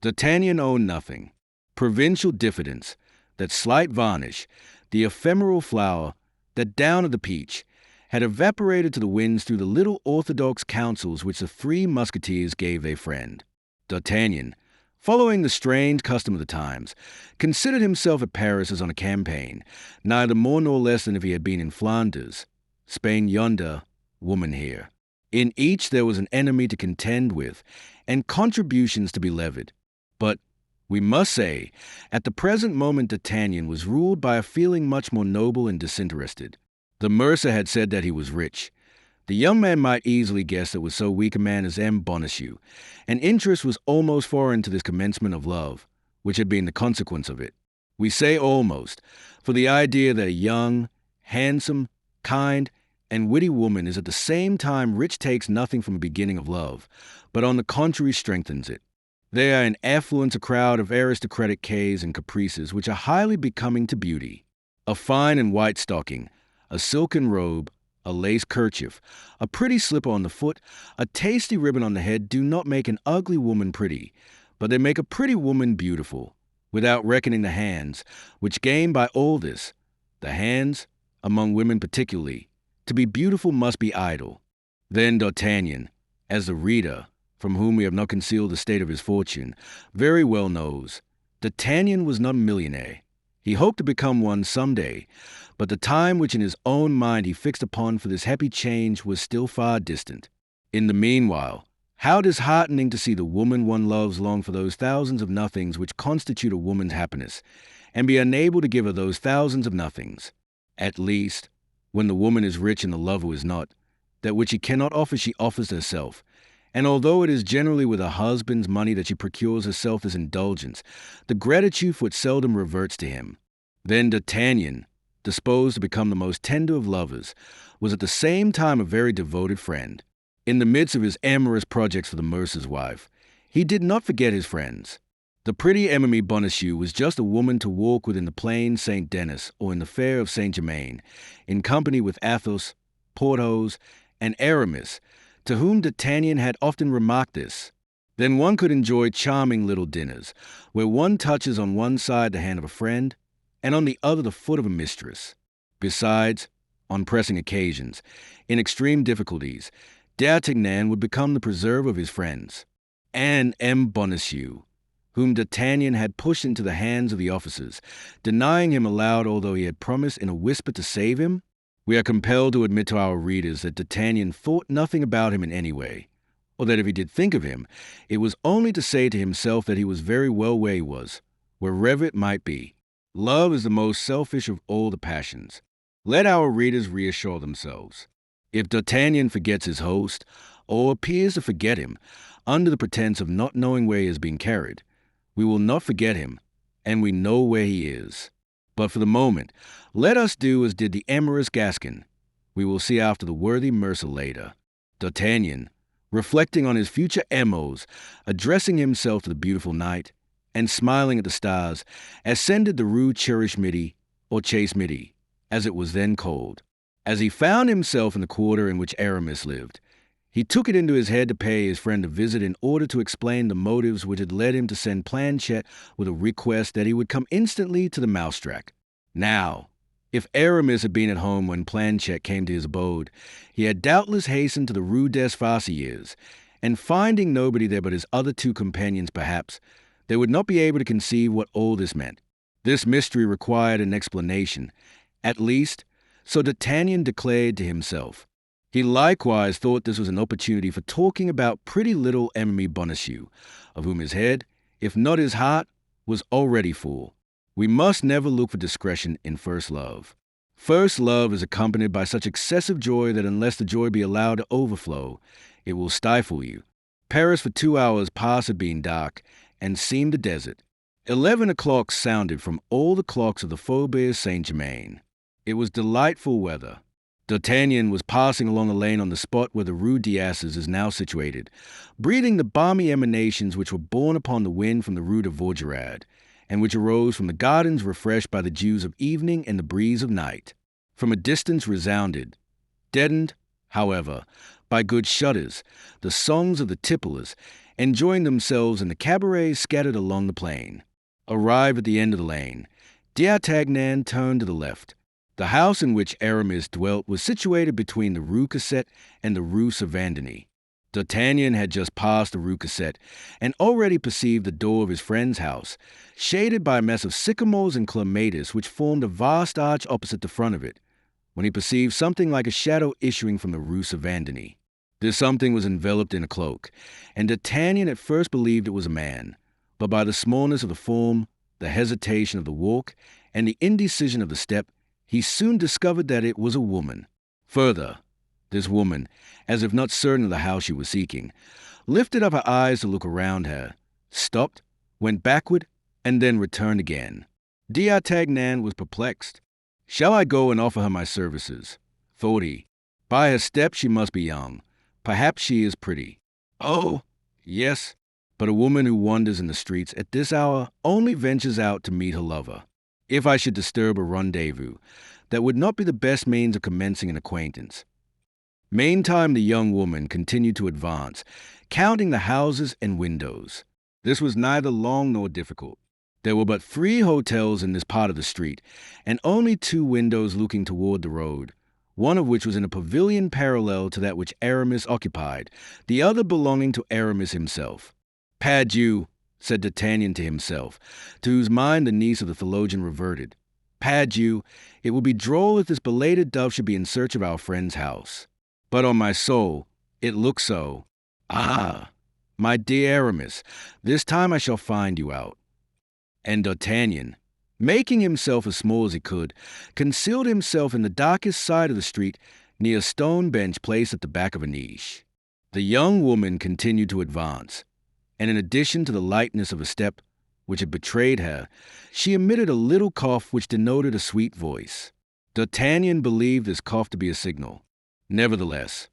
D'Artagnan owned nothing. Provincial diffidence, that slight varnish, the ephemeral flower, that down of the peach, had evaporated to the winds through the little orthodox counsels which the Three Musketeers gave their friend. D'Artagnan, following the strange custom of the times, considered himself at Paris as on a campaign, neither more nor less than if he had been in Flanders. Spain yonder, woman here. In each there was an enemy to contend with, and contributions to be levied. But, we must say, at the present moment D'Artagnan was ruled by a feeling much more noble and disinterested. The mercer had said that he was rich. The young man might easily guess that with so weak a man as M. Bonacieux, and interest was almost foreign to this commencement of love, which had been the consequence of it. We say almost, for the idea that a young, handsome, kind, and witty woman is at the same time rich takes nothing from a beginning of love, but on the contrary strengthens it. They are in affluence a crowd of aristocratic cays and caprices which are highly becoming to beauty. A fine and white stocking, a silken robe, a lace kerchief, a pretty slipper on the foot, a tasty ribbon on the head do not make an ugly woman pretty, but they make a pretty woman beautiful, without reckoning the hands, which gain by all this. The hands, among women particularly, to be beautiful must be idle. Then D'Artagnan, as the reader, from whom we have not concealed the state of his fortune, very well knows, D'Artagnan was not a millionaire. He hoped to become one some day, but the time which in his own mind he fixed upon for this happy change was still far distant. In the meanwhile, how disheartening to see the woman one loves long for those thousands of nothings which constitute a woman's happiness, and be unable to give her those thousands of nothings. At least, when the woman is rich and the lover is not, that which she cannot offer she offers herself, and although it is generally with her husband's money that she procures herself this indulgence, the gratitude for it seldom reverts to him. Then D'Artagnan, disposed to become the most tender of lovers, was at the same time a very devoted friend. In the midst of his amorous projects for the mercer's wife, he did not forget his friends. The pretty Emily Bonacieux was just a woman to walk with in the plain Saint Denis or in the fair of Saint Germain, in company with Athos, Porthos, and Aramis, to whom D'Artagnan had often remarked this. Then one could enjoy charming little dinners, where one touches on one side the hand of a friend, and on the other the foot of a mistress. Besides, on pressing occasions, in extreme difficulties, D'Artagnan would become the preserver of his friends. And M. Bonacieux, whom D'Artagnan had pushed into the hands of the officers, denying him aloud although he had promised in a whisper to save him, we are compelled to admit to our readers that D'Artagnan thought nothing about him in any way, or that if he did think of him, it was only to say to himself that he was very well where he was, wherever it might be. Love is the most selfish of all the passions. Let our readers reassure themselves. If D'Artagnan forgets his host, or appears to forget him, under the pretense of not knowing where he is being carried, we will not forget him, and we know where he is. But for the moment, let us do as did the amorous Gascon. We will see after the worthy mercer later. D'Artagnan, reflecting on his future amours, addressing himself to the beautiful night, and smiling at the stars, ascended the Rue Cherish Midi, or Chase Midi, as it was then called. As he found himself in the quarter in which Aramis lived, he took it into his head to pay his friend a visit in order to explain the motives which had led him to send Planchet with a request that he would come instantly to the mousetrap. Now, if Aramis had been at home when Planchet came to his abode, he had doubtless hastened to the Rue des Farcieres, and finding nobody there but his other two companions perhaps, they would not be able to conceive what all this meant. This mystery required an explanation, at least, So D'Artagnan declared to himself. He likewise thought this was an opportunity for talking about pretty little Emily Bonacieux, of whom his head, if not his heart, was already full. We must never look for discretion in first love. First love is accompanied by such excessive joy that unless the joy be allowed to overflow, it will stifle you. Paris for 2 hours past had been dark and seemed a desert. 11 o'clock sounded from all the clocks of the Faubourg Saint-Germain. It was delightful weather. D'Artagnan was passing along a lane on the spot where the Rue d'Asses is now situated, breathing the balmy emanations which were borne upon the wind from the Rue de Vaugirard, and which arose from the gardens refreshed by the dews of evening and the breeze of night. From a distance resounded, deadened, however, by good shutters, the songs of the tipplers, enjoying themselves in the cabarets scattered along the plain. Arrived at the end of the lane, D'Artagnan turned to the left. The house in which Aramis dwelt was situated between the Rue Cassette and the Rue Savandini. D'Artagnan had just passed the Rue Cassette and already perceived the door of his friend's house, shaded by a mass of sycamores and clematis which formed a vast arch opposite the front of it, when he perceived something like a shadow issuing from the Rue Savandini. This something was enveloped in a cloak, and D'Artagnan at first believed it was a man, but by the smallness of the form, the hesitation of the walk, and the indecision of the step, he soon discovered that it was a woman. Further, this woman, as if not certain of the house she was seeking, lifted up her eyes to look around her, stopped, went backward, and then returned again. D'Artagnan was perplexed. "Shall I go and offer her my services?" thought he. "By her step she must be young. Perhaps she is pretty. Oh, yes, but a woman who wanders in the streets at this hour only ventures out to meet her lover. If I should disturb a rendezvous, that would not be the best means of commencing an acquaintance." Meantime, the young woman continued to advance, counting the houses and windows. This was neither long nor difficult. There were but 3 hotels in this part of the street, and only 2 windows looking toward the road, one of which was in a pavilion parallel to that which Aramis occupied, the other belonging to Aramis himself. "Pardieu," said D'Artagnan to himself, to whose mind the niece of the theologian reverted. "Pardieu, it would be droll if this belated dove should be in search of our friend's house. But on my soul, it looks so. Ah, my dear Aramis, this time I shall find you out." And D'Artagnan, making himself as small as he could, concealed himself in the darkest side of the street near a stone bench placed at the back of a niche. The young woman continued to advance, and in addition to the lightness of her step, which had betrayed her, she emitted a little cough which denoted a sweet voice. D'Artagnan believed this cough to be a signal. Nevertheless,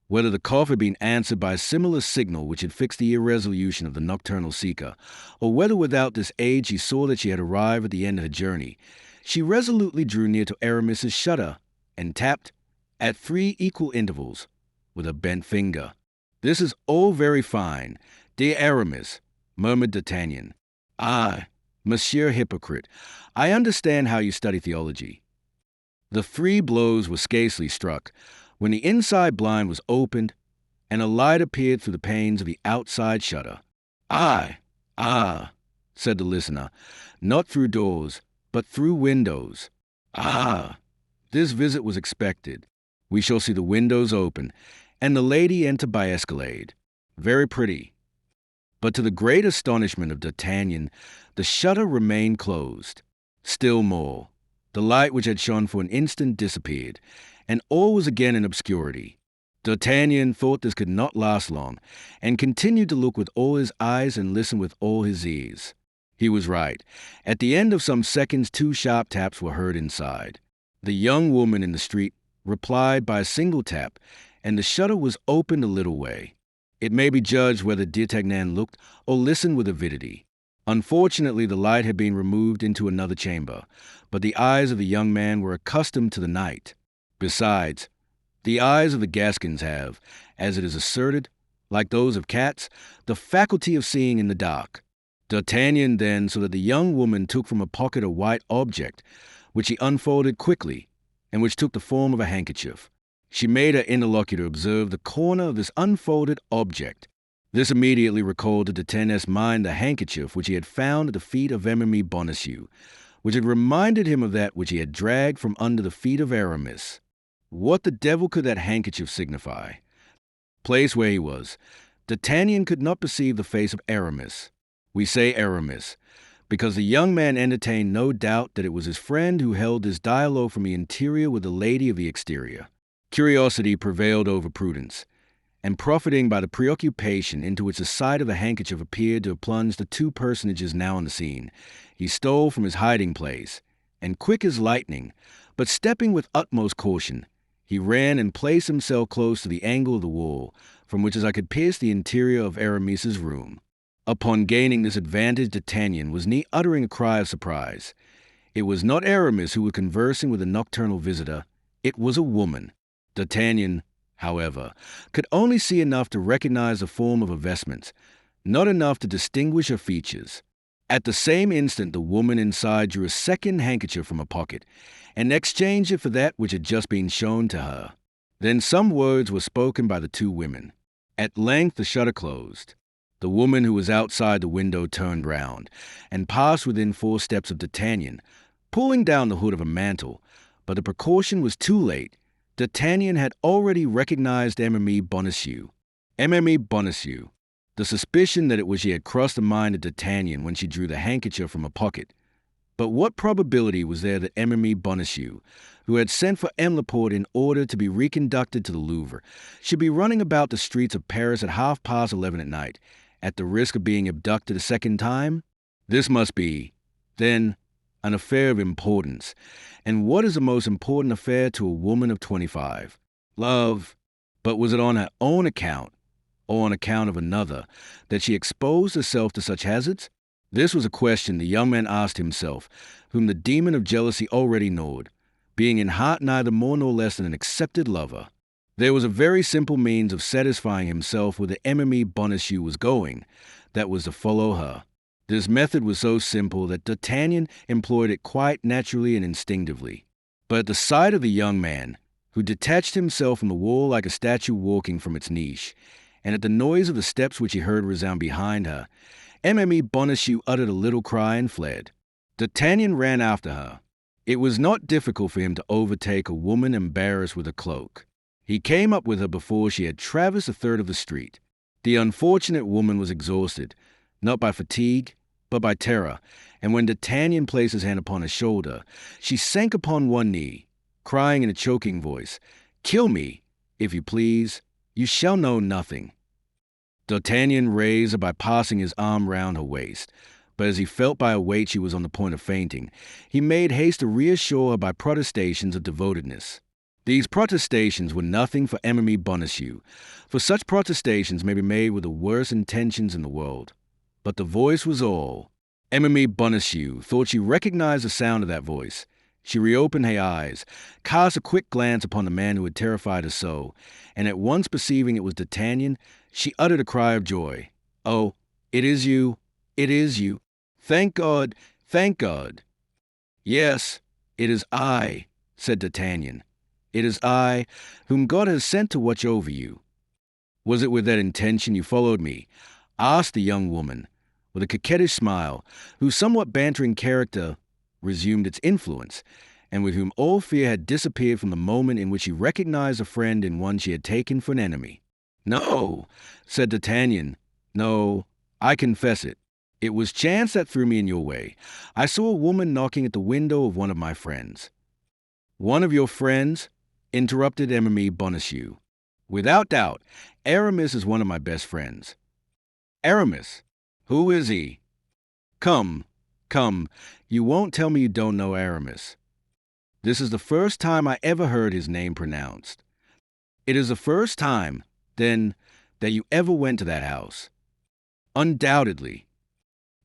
whether the cough had been answered by a similar signal which had fixed the irresolution of the nocturnal seeker, or whether without this aid she saw that she had arrived at the end of her journey, she resolutely drew near to Aramis's shutter and tapped, at 3 equal intervals, with a bent finger. "This is all very fine, dear Aramis," murmured D'Artagnan. "Ah, Monsieur Hypocrite, I understand how you study theology." The 3 blows were scarcely struck when the inside blind was opened and a light appeared through the panes of the outside shutter. "Ah, said the listener, "not through doors, but through windows. Ah, this visit was expected. We shall see the windows open, and the lady enter by escalade. Very pretty." But to the great astonishment of D'Artagnan, the shutter remained closed. Still more, the light which had shone for an instant disappeared, and all was again in obscurity. D'Artagnan thought this could not last long, and continued to look with all his eyes and listen with all his ears. He was right. At the end of some seconds 2 sharp taps were heard inside. The young woman in the street replied by a single tap, and the shutter was opened a little way. It may be judged whether D'Artagnan looked or listened with avidity. Unfortunately, the light had been removed into another chamber, but the eyes of the young man were accustomed to the night. Besides, the eyes of the Gascons have, as it is asserted, like those of cats, the faculty of seeing in the dark. D'Artagnan then saw that the young woman took from a pocket a white object, which she unfolded quickly, and which took the form of a handkerchief. She made her interlocutor observe the corner of this unfolded object. This immediately recalled to D'Artagnan's mind the handkerchief which he had found at the feet of Emily Bonacieux, which had reminded him of that which he had dragged from under the feet of Aramis. What the devil could that handkerchief signify? Place where he was, D'Artagnan could not perceive the face of Aramis. We say Aramis, because the young man entertained no doubt that it was his friend who held this dialogue from the interior with the lady of the exterior. Curiosity prevailed over prudence, and profiting by the preoccupation into which the sight of the handkerchief appeared to have plunged the two personages now on the scene, he stole from his hiding place, and quick as lightning, but stepping with utmost caution, he ran and placed himself close to the angle of the wall, from which I could pierce the interior of Aramis's room. Upon gaining this advantage, D'Artagnan was near uttering a cry of surprise. It was not Aramis who was conversing with a nocturnal visitor. It was a woman. D'Artagnan, however, could only see enough to recognize the form of her vestments, not enough to distinguish her features. At the same instant, the woman inside drew a second handkerchief from her pocket and exchanged it for that which had just been shown to her. Then some words were spoken by the two women. At length the shutter closed. The woman who was outside the window turned round and passed within 4 steps of D'Artagnan, pulling down the hood of a mantle, but the precaution was too late. D'Artagnan had already recognized Aramis Bonacieux. Aramis Bonacieux. The suspicion that it was she had crossed the mind of D'Artagnan when she drew the handkerchief from her pocket. But what probability was there that Aramis Bonacieux, who had sent for M. Laporte in order to be reconducted to the Louvre, should be running about the streets of Paris at 11:30 at night, at the risk of being abducted a second time? This must be, then, an affair of importance. And what is the most important affair to a woman of 25? Love. But was it on her own account, or on account of another, that she exposed herself to such hazards? This was a question the young man asked himself, whom the demon of jealousy already gnawed, being in heart neither more nor less than an accepted lover. There was a very simple means of satisfying himself where the Aramis Bonacieux was going, that was to follow her. This method was so simple that D'Artagnan employed it quite naturally and instinctively. But at the sight of the young man, who detached himself from the wall like a statue walking from its niche, and at the noise of the steps which he heard resound behind her, Aramis Bonacieux uttered a little cry and fled. D'Artagnan ran after her. It was not difficult for him to overtake a woman embarrassed with a cloak. He came up with her before she had traversed a third of the street. The unfortunate woman was exhausted, not by fatigue, but by terror, and when D'Artagnan placed his hand upon her shoulder, she sank upon one knee, crying in a choking voice, "Kill me, if you please. You shall know nothing." D'Artagnan raised her by passing his arm round her waist, but as he felt by her weight she was on the point of fainting, he made haste to reassure her by protestations of devotedness. These protestations were nothing for Aramis Bonacieux, for such protestations may be made with the worst intentions in the world. But the voice was all. Aramis Bonacieux thought she recognized the sound of that voice. She reopened her eyes, cast a quick glance upon the man who had terrified her so, and at once perceiving it was D'Artagnan, she uttered a cry of joy. "Oh, it is you! It is you! Thank God! Thank God!" "Yes, it is I," said D'Artagnan. "It is I, whom God has sent to watch over you." "Was it with that intention you followed me?" asked the young woman, with a coquettish smile, whose somewhat bantering character resumed its influence, and with whom all fear had disappeared from the moment in which she recognized a friend in one she had taken for an enemy. "No," said D'Artagnan. "No, I confess it. It was chance that threw me in your way. I saw a woman knocking at the window of one of my friends." "One of your friends?" interrupted Aramis Bonacieux. "Without doubt, Aramis is one of my best friends." "Aramis? Who is he?" Come, you won't tell me you don't know Aramis." "This is the first time I ever heard his name pronounced." "It is the first time, then, that you ever went to that house?" "Undoubtedly."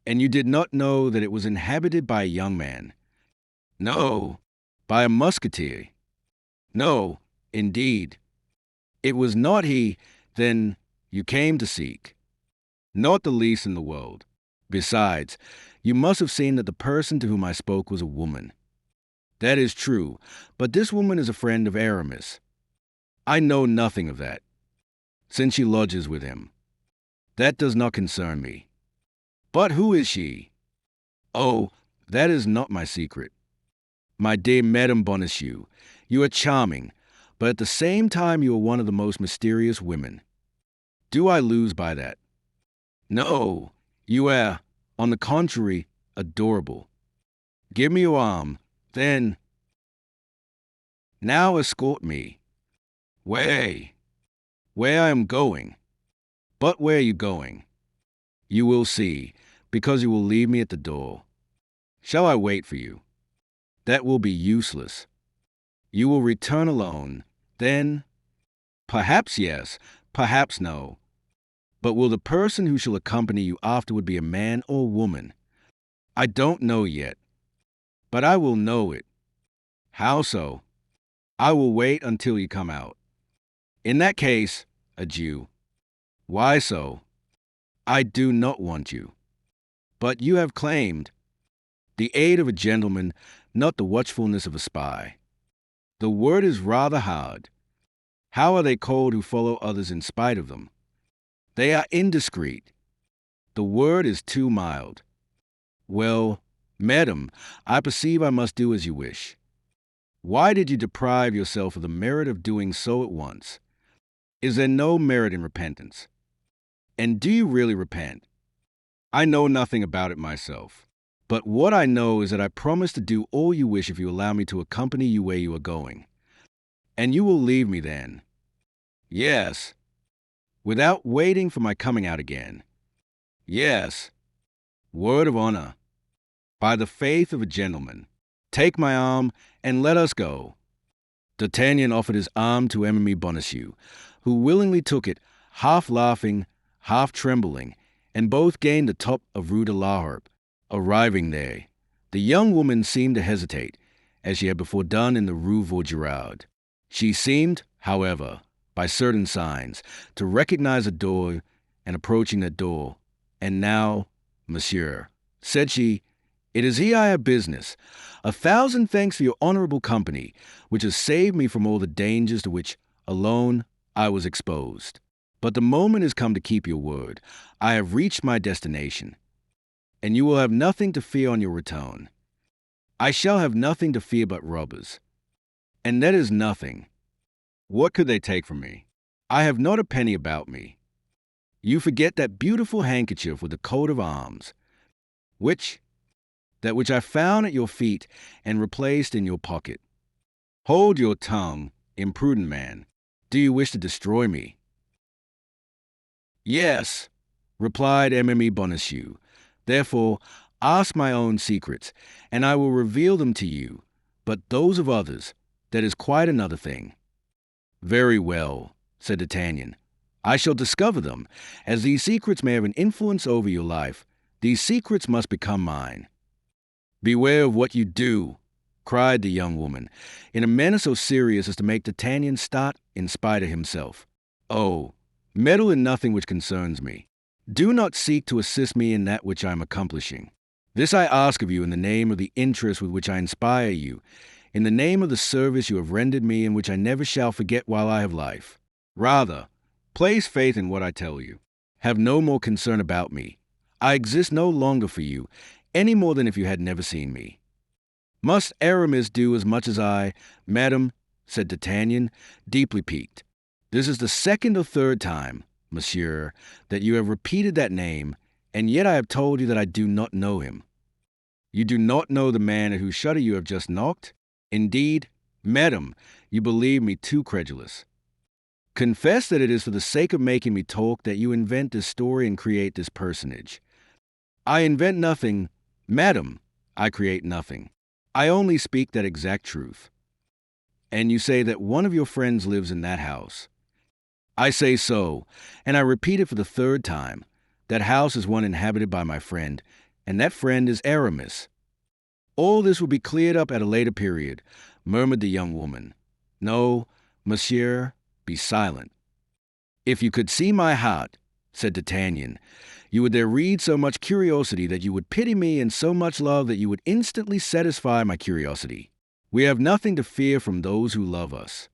"And you did not know that it was inhabited by a young man?" "No." "By a musketeer?" "No, indeed." "It was not he, then, you came to seek?" "Not the least in the world. Besides, you must have seen that the person to whom I spoke was a woman." "That is true, but this woman is a friend of Aramis." "I know nothing of that." "Since she lodges with him." "That does not concern me." "But who is she?" "Oh, That is not my secret. My dear Madame Bonacieux, you are charming, but at the same time you are one of the most mysterious women. Do I lose by that? No, you are, on the contrary, adorable. Give me your arm, then. Now escort me. Where I am going. But where are you going? You will see, because you will leave me at the door. Shall I wait for you? That will be useless. You will return alone, then. Perhaps yes, perhaps no. But will the person who shall accompany you afterward be a man or woman? I don't know yet, but I will know it. How so? I will wait until you come out. In that case, adieu. Why so? I do not want you. But you have claimed the aid of a gentleman, not the watchfulness of a spy. The word is rather hard. How are they called who follow others in spite of them? They are indiscreet. The word is too mild. Well, madam, I perceive I must do as you wish. Why did you deprive yourself of the merit of doing so at once? Is there no merit in repentance? And do you really repent? I know nothing about it myself. But what I know is that I promise to do all you wish if you allow me to accompany you where you are going. And you will leave me then? Yes. Without waiting for my coming out again? Yes. Word of honor. By the faith of a gentleman. Take my arm and let us go. D'Artagnan offered his arm to Emily Bonacieux, who willingly took it, half laughing, half trembling, and both gained the top of Rue de la Harpe. Arriving there, the young woman seemed to hesitate, as she had before done in the Rue Vaugirard. She seemed, however, by certain signs, to recognize a door, and approaching that door. And now, monsieur, said she, it is here I have business. 1,000 thanks for your honorable company, which has saved me from all the dangers to which, alone, I was exposed. But the moment has come to keep your word. I have reached my destination, and you will have nothing to fear on your return. I shall have nothing to fear but robbers. And that is nothing. What could they take from me? I have not a penny about me. You forget that beautiful handkerchief with the coat of arms, that which I found at your feet and replaced in your pocket. Hold your tongue, imprudent man. Do you wish to destroy me? Yes, replied Emily Bonacieux. Therefore, ask my own secrets, and I will reveal them to you. But those of others, that is quite another thing. Very well, said D'Artagnan. I shall discover them. As these secrets may have an influence over your life, these secrets must become mine. Beware of what you do, cried the young woman, in a manner so serious as to make D'Artagnan start in spite of himself. Oh, meddle in nothing which concerns me. Do not seek to assist me in that which I am accomplishing. This I ask of you in the name of the interest with which I inspire you, in the name of the service you have rendered me and which I never shall forget while I have life. Rather, place faith in what I tell you. Have no more concern about me. I exist no longer for you, any more than if you had never seen me. Must Aramis do as much as I, madam, said D'Artagnan, deeply piqued. This is the second or third time, monsieur, that you have repeated that name, and yet I have told you that I do not know him. You do not know the man at whose shutter you have just knocked? Indeed, madam, you believe me too credulous. Confess that it is for the sake of making me talk that you invent this story and create this personage. I invent nothing, madam, I create nothing. I only speak that exact truth. And you say that one of your friends lives in that house. I say so, and I repeat it for the third time. That house is one inhabited by my friend, and that friend is Aramis. All this will be cleared up at a later period, murmured the young woman. No, monsieur, be silent. If you could see my heart, said D'Artagnan, you would there read so much curiosity that you would pity me, and so much love that you would instantly satisfy my curiosity. We have nothing to fear from those who love us.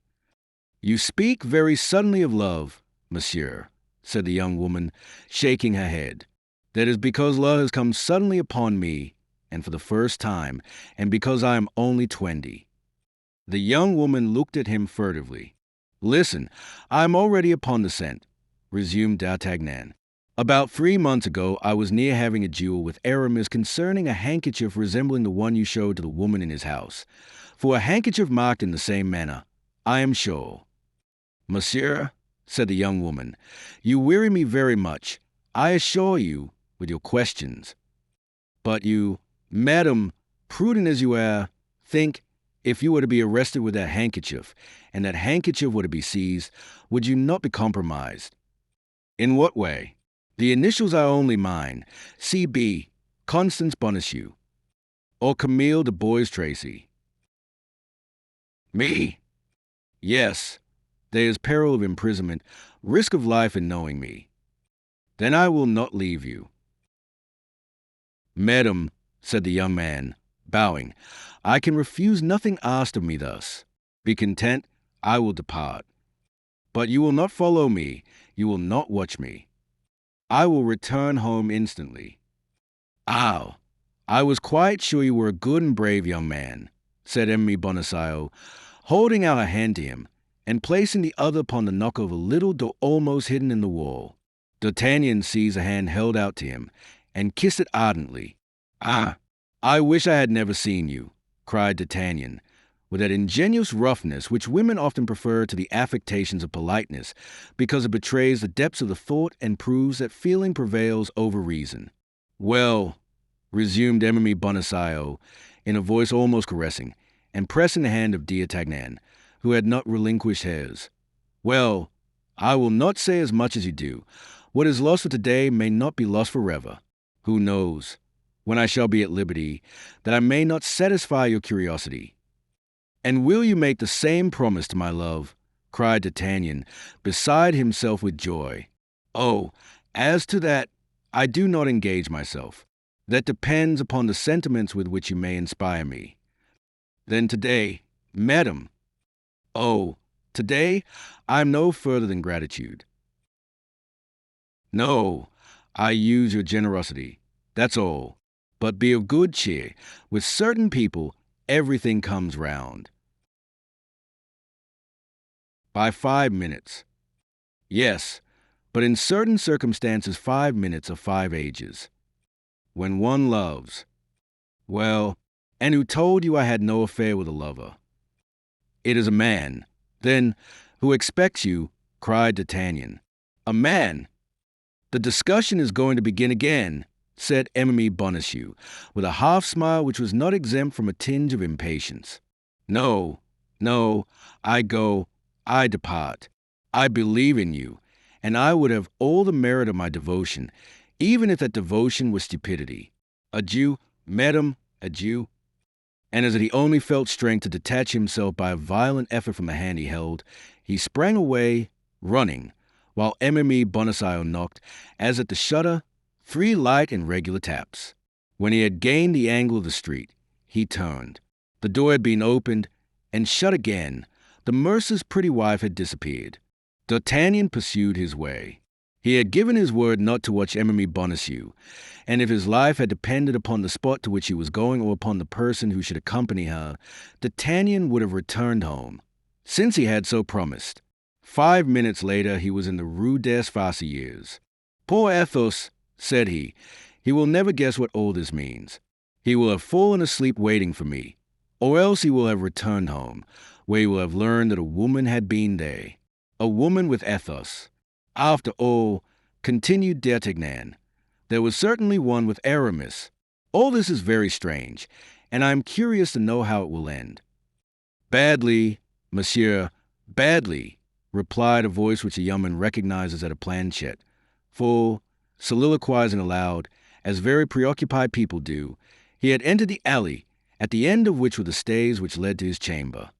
You speak very suddenly of love, monsieur, said the young woman, shaking her head. That is because love has come suddenly upon me, and for the first time, and because I am only 20. The young woman looked at him furtively. Listen, I am already upon the scent, resumed D'Artagnan. About 3 months ago, I was near having a duel with Aramis concerning a handkerchief resembling the one you showed to the woman in his house. For a handkerchief marked in the same manner, I am sure. Monsieur, said the young woman, you weary me very much, I assure you, with your questions. But you, madam, prudent as you are, think, if you were to be arrested with that handkerchief, and that handkerchief were to be seized, would you not be compromised? In what way? The initials are only mine, C.B., Constance Bonacieux, or Camille de Bois Tracy. Me? Yes. There is peril of imprisonment, risk of life in knowing me. Then I will not leave you. Madam, said the young man, bowing, I can refuse nothing asked of me thus. Be content, I will depart. But you will not follow me, you will not watch me. I will return home instantly. Ah, I was quite sure you were a good and brave young man, said Emily Bonacieux, holding out her hand to him, and placing the other upon the knocker of a little door almost hidden in the wall. D'Artagnan seized the hand held out to him, and kissed it ardently. Ah, I wish I had never seen you, cried D'Artagnan, with that ingenuous roughness which women often prefer to the affectations of politeness, because it betrays the depths of the thought and proves that feeling prevails over reason. Well, resumed Emily Bonacieux, in a voice almost caressing, and pressing the hand of D'Artagnan, who had not relinquished hers. Well, I will not say as much as you do. What is lost for today may not be lost forever. Who knows, when I shall be at liberty, that I may not satisfy your curiosity. And will you make the same promise to my love? Cried D'Artagnan, beside himself with joy. Oh, as to that, I do not engage myself. That depends upon the sentiments with which you may inspire me. Then today, madam. Oh, today, I am no further than gratitude. No, I use your generosity, that's all. But be of good cheer. With certain people, everything comes round. By 5 minutes. Yes, but in certain circumstances 5 minutes are 5 ages. When one loves. Well, and who told you I had no affair with a lover? It is a man. Then, who expects you? Cried D'Artagnan. A man? The discussion is going to begin again, said Emily Bonacieux, with a half-smile which was not exempt from a tinge of impatience. No, I go, I depart. I believe in you, and I would have all the merit of my devotion, even if that devotion was stupidity. Adieu, madam, adieu. And as he only felt strength to detach himself by a violent effort from the hand he held, he sprang away, running, while Emily Bonacieux knocked, as at the shutter, 3 light and regular taps. When he had gained the angle of the street, he turned. The door had been opened and shut again. The mercer's pretty wife had disappeared. D'Artagnan pursued his way. He had given his word not to watch Emily Bonacieux, and if his life had depended upon the spot to which he was going or upon the person who should accompany her, D'Artagnan would have returned home, since he had so promised. 5 minutes later he was in the Rue des Faciliers. Poor Athos, said he will never guess what all this means. He will have fallen asleep waiting for me, or else he will have returned home, where he will have learned that a woman had been there. A woman with Athos. After all, continued D'Artagnan, there was certainly one with Aramis. All this is very strange, and I am curious to know how it will end. Badly, monsieur, badly, replied a voice which a young man recognizes at a planchette, for, soliloquizing aloud, as very preoccupied people do, he had entered the alley, at the end of which were the stairs which led to his chamber.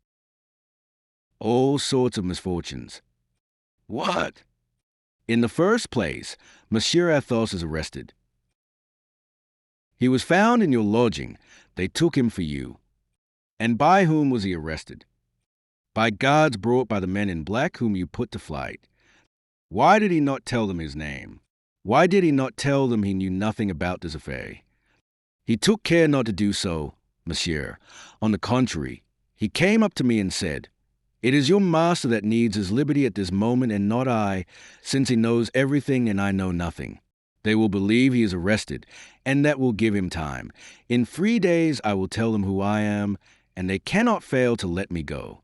All sorts of misfortunes. What? In the first place, Monsieur Athos is arrested. He was found in your lodging. They took him for you. And by whom was he arrested? By guards brought by the men in black whom you put to flight. Why did he not tell them his name? Why did he not tell them he knew nothing about this affair? He took care not to do so, monsieur. On the contrary, he came up to me and said, "It is your master that needs his liberty at this moment and not I, since he knows everything and I know nothing. They will believe he is arrested, and that will give him time. In 3 days I will tell them who I am, and they cannot fail to let me go."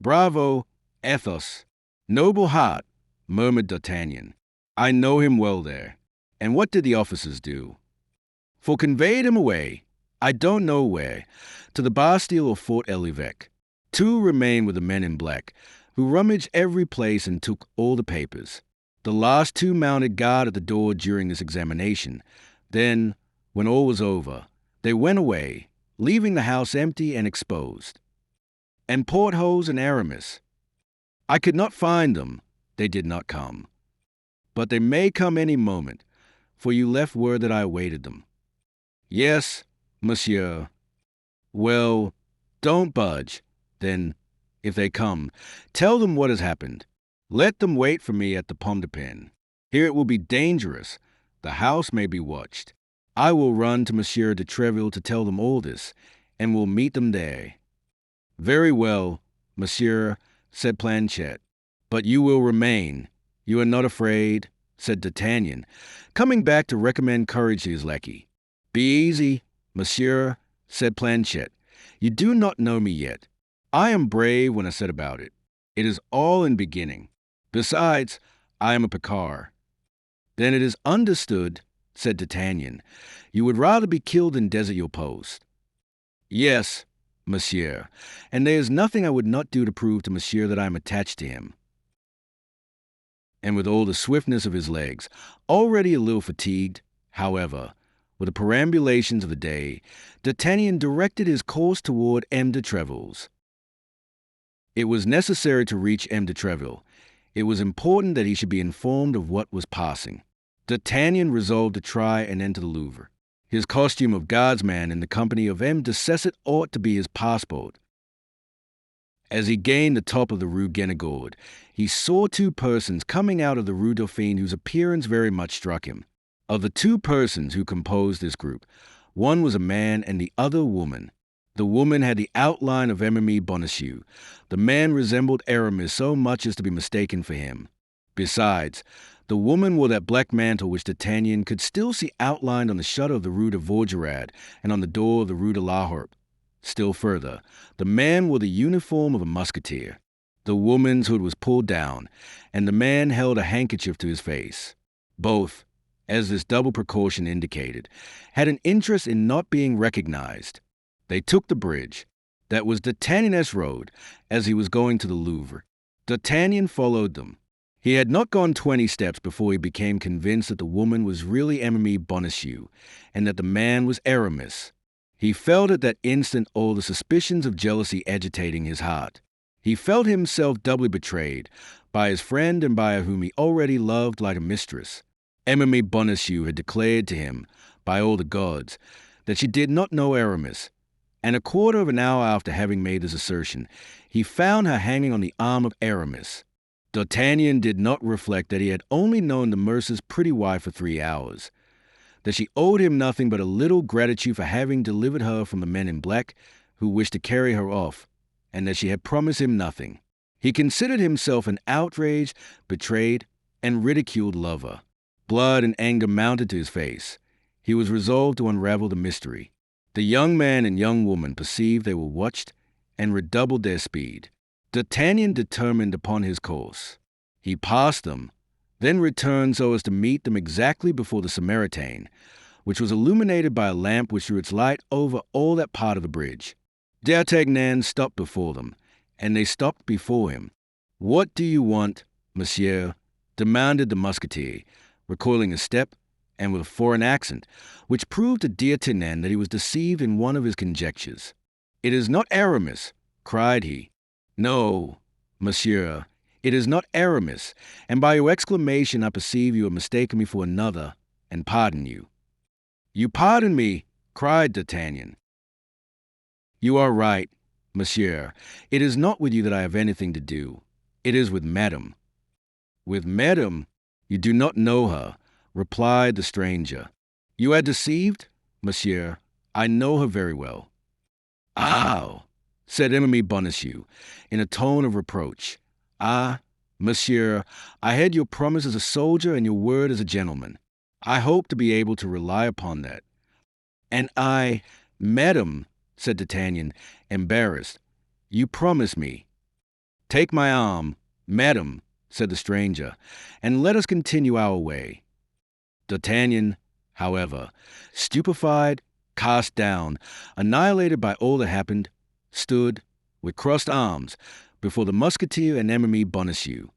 "Bravo, Athos! Noble heart," murmured D'Artagnan. "I know him well there." "And what did the officers do?" "For conveyed him away, I don't know where, to the Bastille or Fort l'Evêque. 2 remained with the men in black, who rummaged every place and took all the papers. The last 2 mounted guard at the door during this examination. Then, when all was over, they went away, leaving the house empty and exposed." "And Porthos and Aramis?" "I could not find them. They did not come. But they may come any moment, for you left word that I awaited them." "Yes, monsieur." "Well, don't budge. Then, if they come, tell them what has happened. Let them wait for me at the Pomme de Pin. Here it will be dangerous. The house may be watched. I will run to Monsieur de Treville to tell them all this, and will meet them there." "Very well, monsieur," said Planchet. "But you will remain. You are not afraid?" said D'Artagnan, coming back to recommend courage to his lackey. "Be easy, monsieur," said Planchet. "You do not know me yet. I am brave when I set about it. It is all in beginning. Besides, I am a Picard." "Then it is understood," said D'Artagnan. "You would rather be killed than desert your post." "Yes, monsieur, and there is nothing I would not do to prove to monsieur that I am attached to him." And with all the swiftness of his legs, already a little fatigued, however, with the perambulations of the day, D'Artagnan directed his course toward M. de Treville's. It was necessary to reach M. de Treville. It was important that he should be informed of what was passing. D'Artagnan resolved to try and enter the Louvre. His costume of guardsman in the company of M. de Cesset ought to be his passport. As he gained the top of the Rue Guénégaud, he saw 2 persons coming out of the Rue Dauphine whose appearance very much struck him. Of the 2 persons who composed this group, one was a man and the other a woman. The woman had the outline of Aimée Bonacieux. The man resembled Aramis so much as to be mistaken for him. Besides, the woman wore that black mantle which D'Artagnan could still see outlined on the shutter of the Rue de Vaugirard and on the door of the Rue de la Harpe. Still further, the man wore the uniform of a musketeer. The woman's hood was pulled down, and the man held a handkerchief to his face. Both, as this double precaution indicated, had an interest in not being recognized. They took the bridge. That was D'Artagnan's road, as he was going to the Louvre. D'Artagnan followed them. He had not gone 20 steps before he became convinced that the woman was really Aimée Bonacieux, and that the man was Aramis. He felt at that instant all the suspicions of jealousy agitating his heart. He felt himself doubly betrayed, by his friend and by her whom he already loved like a mistress. Aimée Bonacieux had declared to him, by all the gods, that she did not know Aramis, and a quarter of an hour after having made this assertion, he found her hanging on the arm of Aramis. D'Artagnan did not reflect that he had only known the mercer's pretty wife for 3 hours, that she owed him nothing but a little gratitude for having delivered her from the men in black who wished to carry her off, and that she had promised him nothing. He considered himself an outraged, betrayed, and ridiculed lover. Blood and anger mounted to his face. He was resolved to unravel the mystery. The young man and young woman perceived they were watched and redoubled their speed. D'Artagnan determined upon his course. He passed them, then returned so as to meet them exactly before the Samaritaine, which was illuminated by a lamp which threw its light over all that part of the bridge. D'Artagnan stopped before them, and they stopped before him. "What do you want, monsieur?" demanded the musketeer, recoiling a step, and with a foreign accent, which proved to D'Artagnan that he was deceived in one of his conjectures. "It is not Aramis," cried he. "No, monsieur, it is not Aramis, and by your exclamation I perceive you have mistaken me for another, and pardon you." "You pardon me," cried D'Artagnan. "You are right, monsieur. It is not with you that I have anything to do. It is with Madame." "With Madame? You do not know her," replied the stranger. "You are deceived, monsieur. I know her very well." "Ah," said Enemy Bonacieux, in a tone of reproach. "Ah, monsieur, I had your promise as a soldier and your word as a gentleman. I hope to be able to rely upon that." "And I, madam," said D'Artagnan, embarrassed, "you promise me." "Take my arm, madam," said the stranger, "and let us continue our way." D'Artagnan, however, stupefied, cast down, annihilated by all that happened, stood, with crossed arms, before the musketeer and Enemy Bonacieux.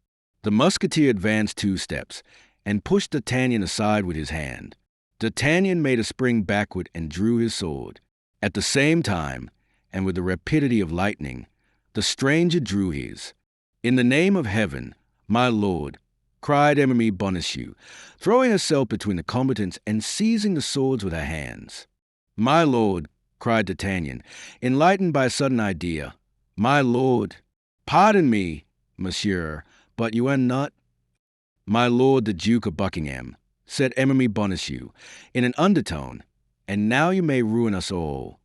The musketeer advanced 2 steps, and pushed D'Artagnan aside with his hand. D'Artagnan made a spring backward and drew his sword. At the same time, and with the rapidity of lightning, the stranger drew his. "In the name of heaven, my lord," cried Enemy Bonacieux, throwing herself between the combatants and seizing the swords with her hands. "My lord," cried D'Artagnan, enlightened by a sudden idea. "My lord, pardon me, monsieur, but you are not—" "My lord the Duke of Buckingham," said Enemy Bonacieux, in an undertone, "and now you may ruin us all."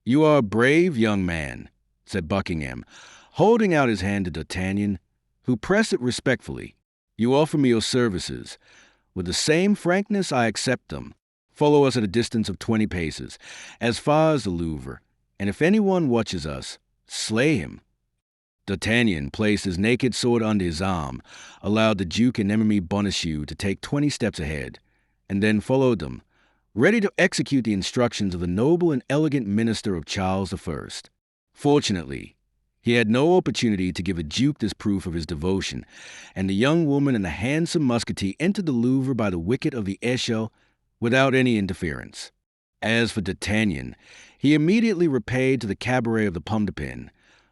"You are a brave young man," said Buckingham, holding out his hand to D'Artagnan, who pressed it respectfully. "You offer me your services. With the same frankness I accept them. Follow us at a distance of 20 paces, as far as the Louvre, and if anyone watches us, slay him." D'Artagnan placed his naked sword under his arm, allowed the Duke and Enemy Bonacieux to take 20 steps ahead, and then followed them, ready to execute the instructions of the noble and elegant minister of Charles I. Fortunately, he had no opportunity to give a duke this proof of his devotion, and the young woman and the handsome musketeer entered the Louvre by the wicket of the Echelle without any interference. As for D'Artagnan, he immediately repaired to the cabaret of the Pomme de Pin,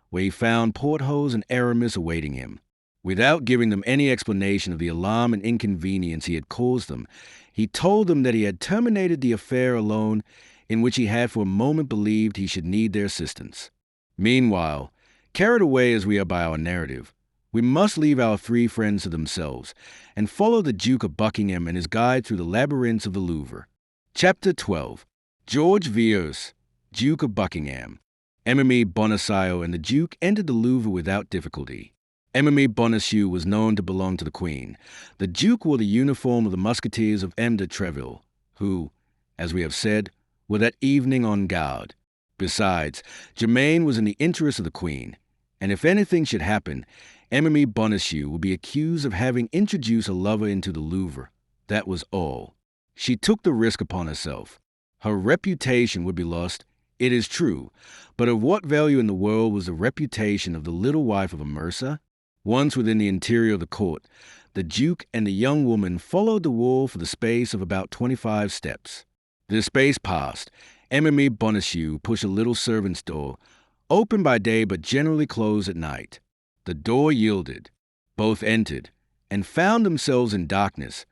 where he found Porthos and Aramis awaiting him. Without giving them any explanation of the alarm and inconvenience he had caused them, he told them that he had terminated the affair alone, in which he had for a moment believed he should need their assistance. Meanwhile, carried away as we are by our narrative, we must leave our 3 friends to themselves, and follow the Duke of Buckingham and his guide through the labyrinths of the Louvre. Chapter 12. George Villiers, Duke of Buckingham. Enemy Bonacieux and the Duke entered the Louvre without difficulty. Enemy Bonacieux was known to belong to the Queen. The Duke wore the uniform of the Musketeers of M. de Treville, who, as we have said, were that evening on guard. Besides, Germain was in the interest of the Queen, and if anything should happen, Enemy Bonacieux would be accused of having introduced a lover into the Louvre. That was all. She took the risk upon herself. Her reputation would be lost, it is true, but of what value in the world was the reputation of the little wife of a mercer? Once within the interior of the court, the Duke and the young woman followed the wall for the space of about 25 steps. This space passed, Enemy Bonacieux pushed a little servant's door, open by day but generally closed at night. The door yielded. Both entered, and found themselves in darkness,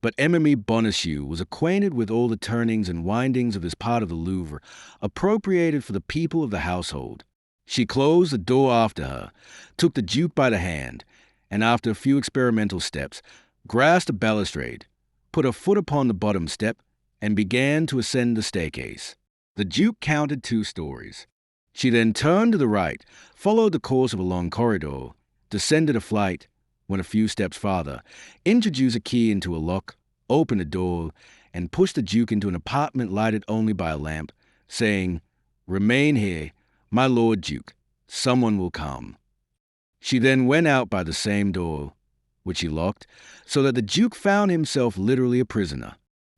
but Enemy Bonacieux was acquainted with all the turnings and windings of this part of the Louvre, appropriated for the people of the household. She closed the door after her, took the Duke by the hand, and after a few experimental steps, grasped a balustrade, put her foot upon the bottom step, and began to ascend the staircase. The Duke counted 2 stories. She then turned to the right, followed the course of a long corridor, descended a flight, went a few steps farther, introduced a key into a lock, opened a door, and pushed the Duke into an apartment lighted only by a lamp, saying, "Remain here, my Lord Duke. Someone will come." She then went out by the same door, which she locked, so that the Duke found himself literally a prisoner.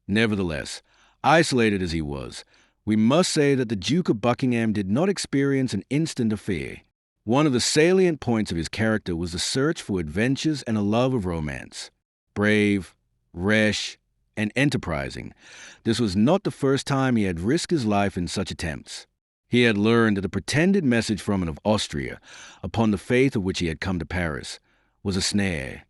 Nevertheless, isolated as he was, we must say that the Duke of Buckingham did not experience an instant of fear. One of the salient points of his character was the search for adventures and a love of romance. Brave, rash, and enterprising, this was not the first time he had risked his life in such attempts. He had learned that the pretended message from Anne of Austria, upon the faith of which he had come to Paris, was a snare,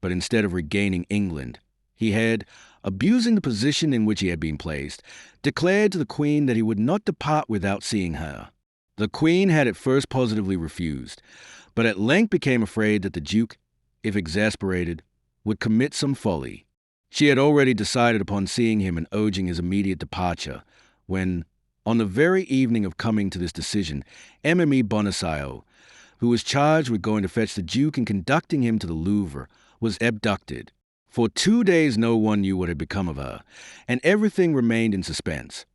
but instead of regaining England, he had, abusing the position in which he had been placed, declared to the Queen that he would not depart without seeing her. The Queen had at first positively refused, but at length became afraid that the Duke, if exasperated, would commit some folly. She had already decided upon seeing him and urging his immediate departure, when, on the very evening of coming to this decision, Mme Bonacieux, who was charged with going to fetch the Duke and conducting him to the Louvre, was abducted. For 2 days no one knew what had become of her, and everything remained in suspense.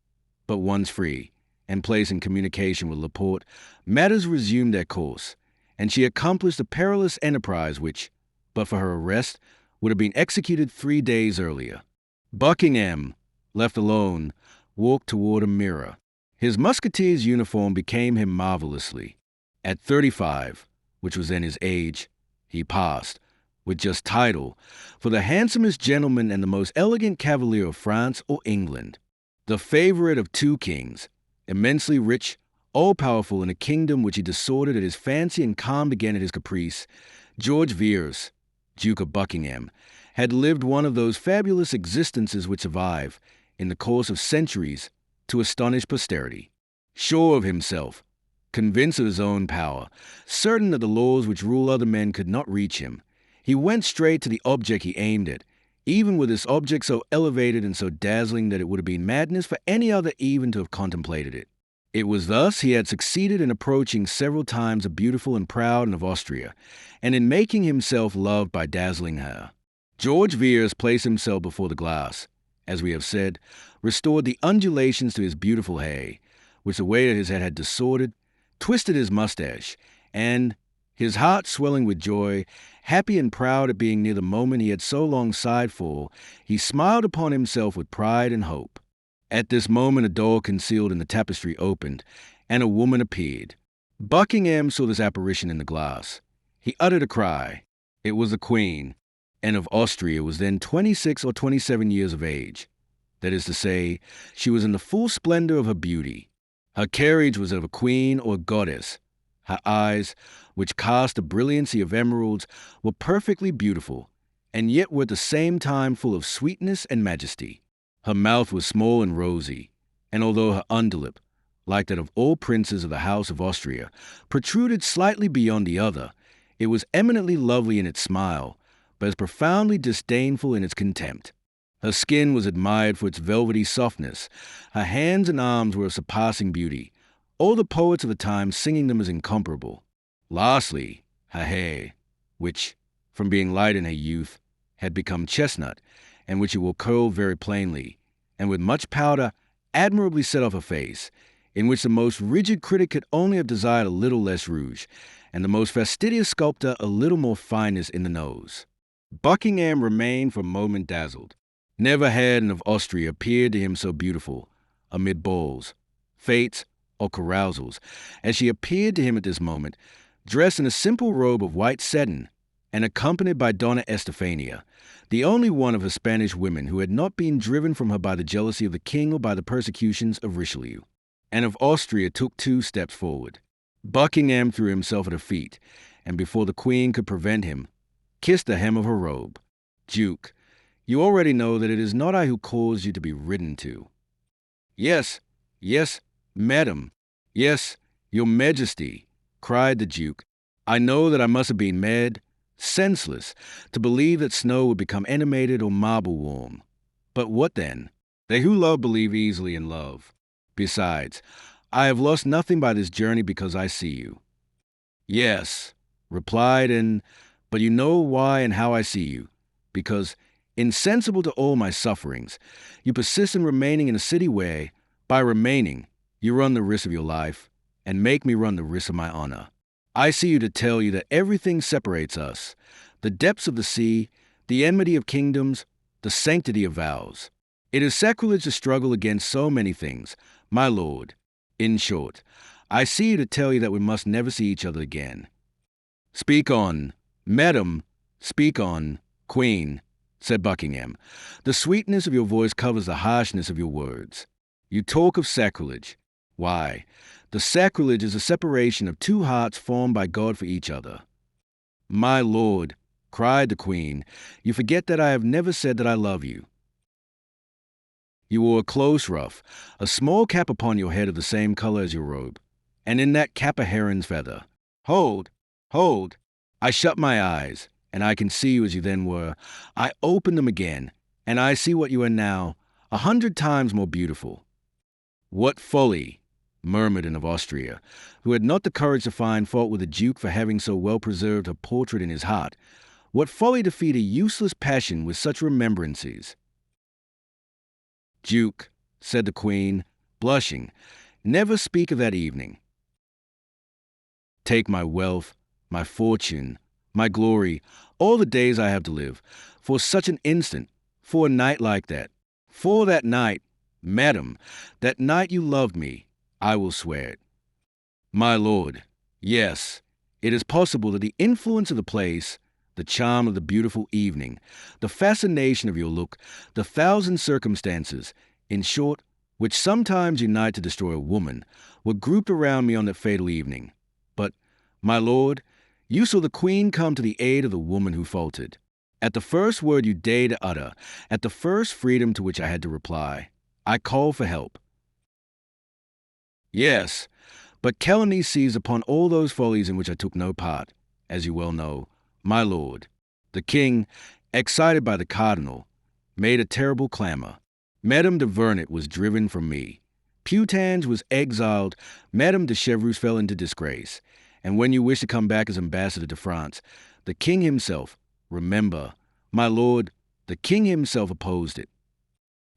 But once free, and placed in communication with Laporte, matters resumed their course, and she accomplished a perilous enterprise which, but for her arrest, would have been executed 3 days earlier. Buckingham, left alone, walked toward a mirror. His musketeer's uniform became him marvelously. At 35, which was then his age, he passed, with just title, for the handsomest gentleman and the most elegant cavalier of France or England. The favorite of 2 kings, immensely rich, all-powerful in a kingdom which he disordered at his fancy and calmed again at his caprice, George Villiers, Duke of Buckingham, had lived one of those fabulous existences which survive, in the course of centuries, to astonish posterity. Sure of himself, convinced of his own power, certain that the laws which rule other men could not reach him, he went straight to the object he aimed at, even with this object so elevated and so dazzling that it would have been madness for any other even to have contemplated it. It was thus he had succeeded in approaching several times a beautiful and proud of Austria, and in making himself loved by dazzling her. George Villiers placed himself before the glass, as we have said, restored the undulations to his beautiful hair, which the weight of his head had disordered, twisted his mustache, and, his heart swelling with joy, happy and proud at being near the moment he had so long sighed for, he smiled upon himself with pride and hope. At this moment a door concealed in the tapestry opened, and a woman appeared. Buckingham saw this apparition in the glass. He uttered a cry. It was the Queen, and of Austria was then 26 or 27 years of age. That is to say, she was in the full splendor of her beauty. Her carriage was of a queen or a goddess. Her eyes, which cast a brilliancy of emeralds, were perfectly beautiful, and yet were at the same time full of sweetness and majesty. Her mouth was small and rosy, and although her underlip, like that of all princes of the House of Austria, protruded slightly beyond the other, it was eminently lovely in its smile, but as profoundly disdainful in its contempt. Her skin was admired for its velvety softness. Her hands and arms were of surpassing beauty, all the poets of the time singing them as incomparable. Lastly, her hair, which, from being light in her youth, had become chestnut, and which it will curl very plainly, and with much powder admirably set off her face, in which the most rigid critic could only have desired a little less rouge, and the most fastidious sculptor a little more fineness in the nose. Buckingham remained for a moment dazzled. Never had Anne of Austria appeared to him so beautiful, amid balls, fêtes, or carousals, as she appeared to him at this moment, dressed in a simple robe of white satin, and accompanied by Donna Estefania, the only one of her Spanish women who had not been driven from her by the jealousy of the king or by the persecutions of Richelieu. Anne of Austria took 2 steps forward. Buckingham threw himself at her feet, and before the queen could prevent him, kissed the hem of her robe. Duke, you already know that it is not I who caused you to be ridden to. Yes, yes, madam, yes, your majesty, cried the Duke. I know that I must have been mad, senseless, to believe that snow would become animated or marble warm. But what then? They who love believe easily in love. Besides, I have lost nothing by this journey because I see you. Yes, replied Anne, but you know why and how I see you. Because, insensible to all my sufferings, you persist in remaining in a city where, by remaining, you run the risk of your life, and make me run the risk of my honor. I see you to tell you that everything separates us, the depths of the sea, the enmity of kingdoms, the sanctity of vows. It is sacrilege to struggle against so many things, my lord. In short, I see you to tell you that we must never see each other again. Speak on, madam, speak on, queen, said Buckingham. The sweetness of your voice covers the harshness of your words. You talk of sacrilege. Why, the sacrilege is a separation of 2 hearts formed by God for each other. My lord, cried the queen, you forget that I have never said that I love you. You wore a close ruff, a small cap upon your head of the same color as your robe, and in that cap a heron's feather. Hold, hold, I shut my eyes, and I can see you as you then were. I open them again, and I see what you are now, 100 times more beautiful. What folly, murmured Anne of Austria, who had not the courage to find fault with the Duke for having so well preserved her portrait in his heart. What folly to feed a useless passion with such remembrances. Duke, said the Queen, blushing, never speak of that evening. Take my wealth, my fortune, my glory, all the days I have to live, for such an instant, for a night like that. For that night, madam, that night you loved me, I will swear it. My lord, yes, it is possible that the influence of the place, the charm of the beautiful evening, the fascination of your look, the thousand circumstances, in short, which sometimes unite to destroy a woman, were grouped around me on that fatal evening. But, my lord, you saw the Queen come to the aid of the woman who faltered. At the first word you deigned to utter, at the first freedom to which I had to reply, I called for help. Yes, but calumny seized upon all those follies in which I took no part, as you well know, my lord. The king, excited by the cardinal, made a terrible clamor. Madame de Vernet was driven from me. Putange was exiled. Madame de Chevreuse fell into disgrace. And when you wished to come back as ambassador to France, the king himself, remember, my lord, the king himself opposed it.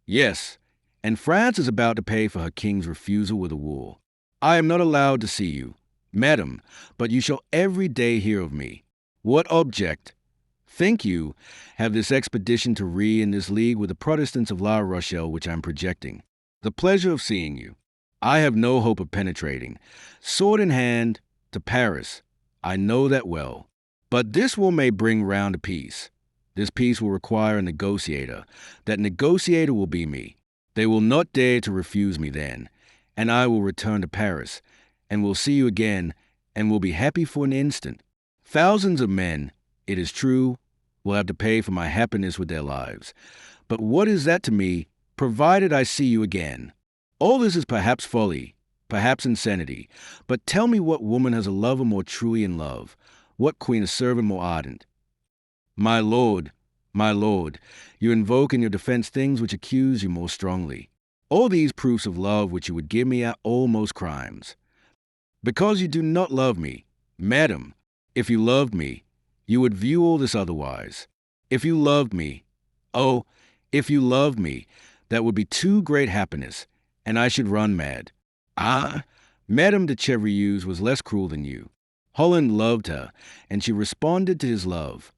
Yes, and France is about to pay for her king's refusal with a war. I am not allowed to see you, madam, but you shall every day hear of me. What object, think you, have this expedition to Rhe in this league with the Protestants of La Rochelle which I am projecting? The pleasure of seeing you. I have no hope of penetrating, sword in hand, to Paris. I know that well. But this war may bring round a peace. This peace will require a negotiator. That negotiator will be me. They will not dare to refuse me then, and I will return to Paris, and will see you again, and will be happy for an instant. Thousands of men, it is true, will have to pay for my happiness with their lives. But what is that to me, provided I see you again? All this is perhaps folly, perhaps insanity, but tell me what woman has a lover more truly in love, what queen a servant more ardent? My lord, you invoke in your defense things which accuse you more strongly. All these proofs of love which you would give me are almost crimes. Because you do not love me, madam, if you loved me, you would view all this otherwise. If you loved me, oh, if you loved me, that would be too great happiness, and I should run mad. Ah, Madame de Chevreuse was less cruel than you. Holland loved her, and she responded to his love.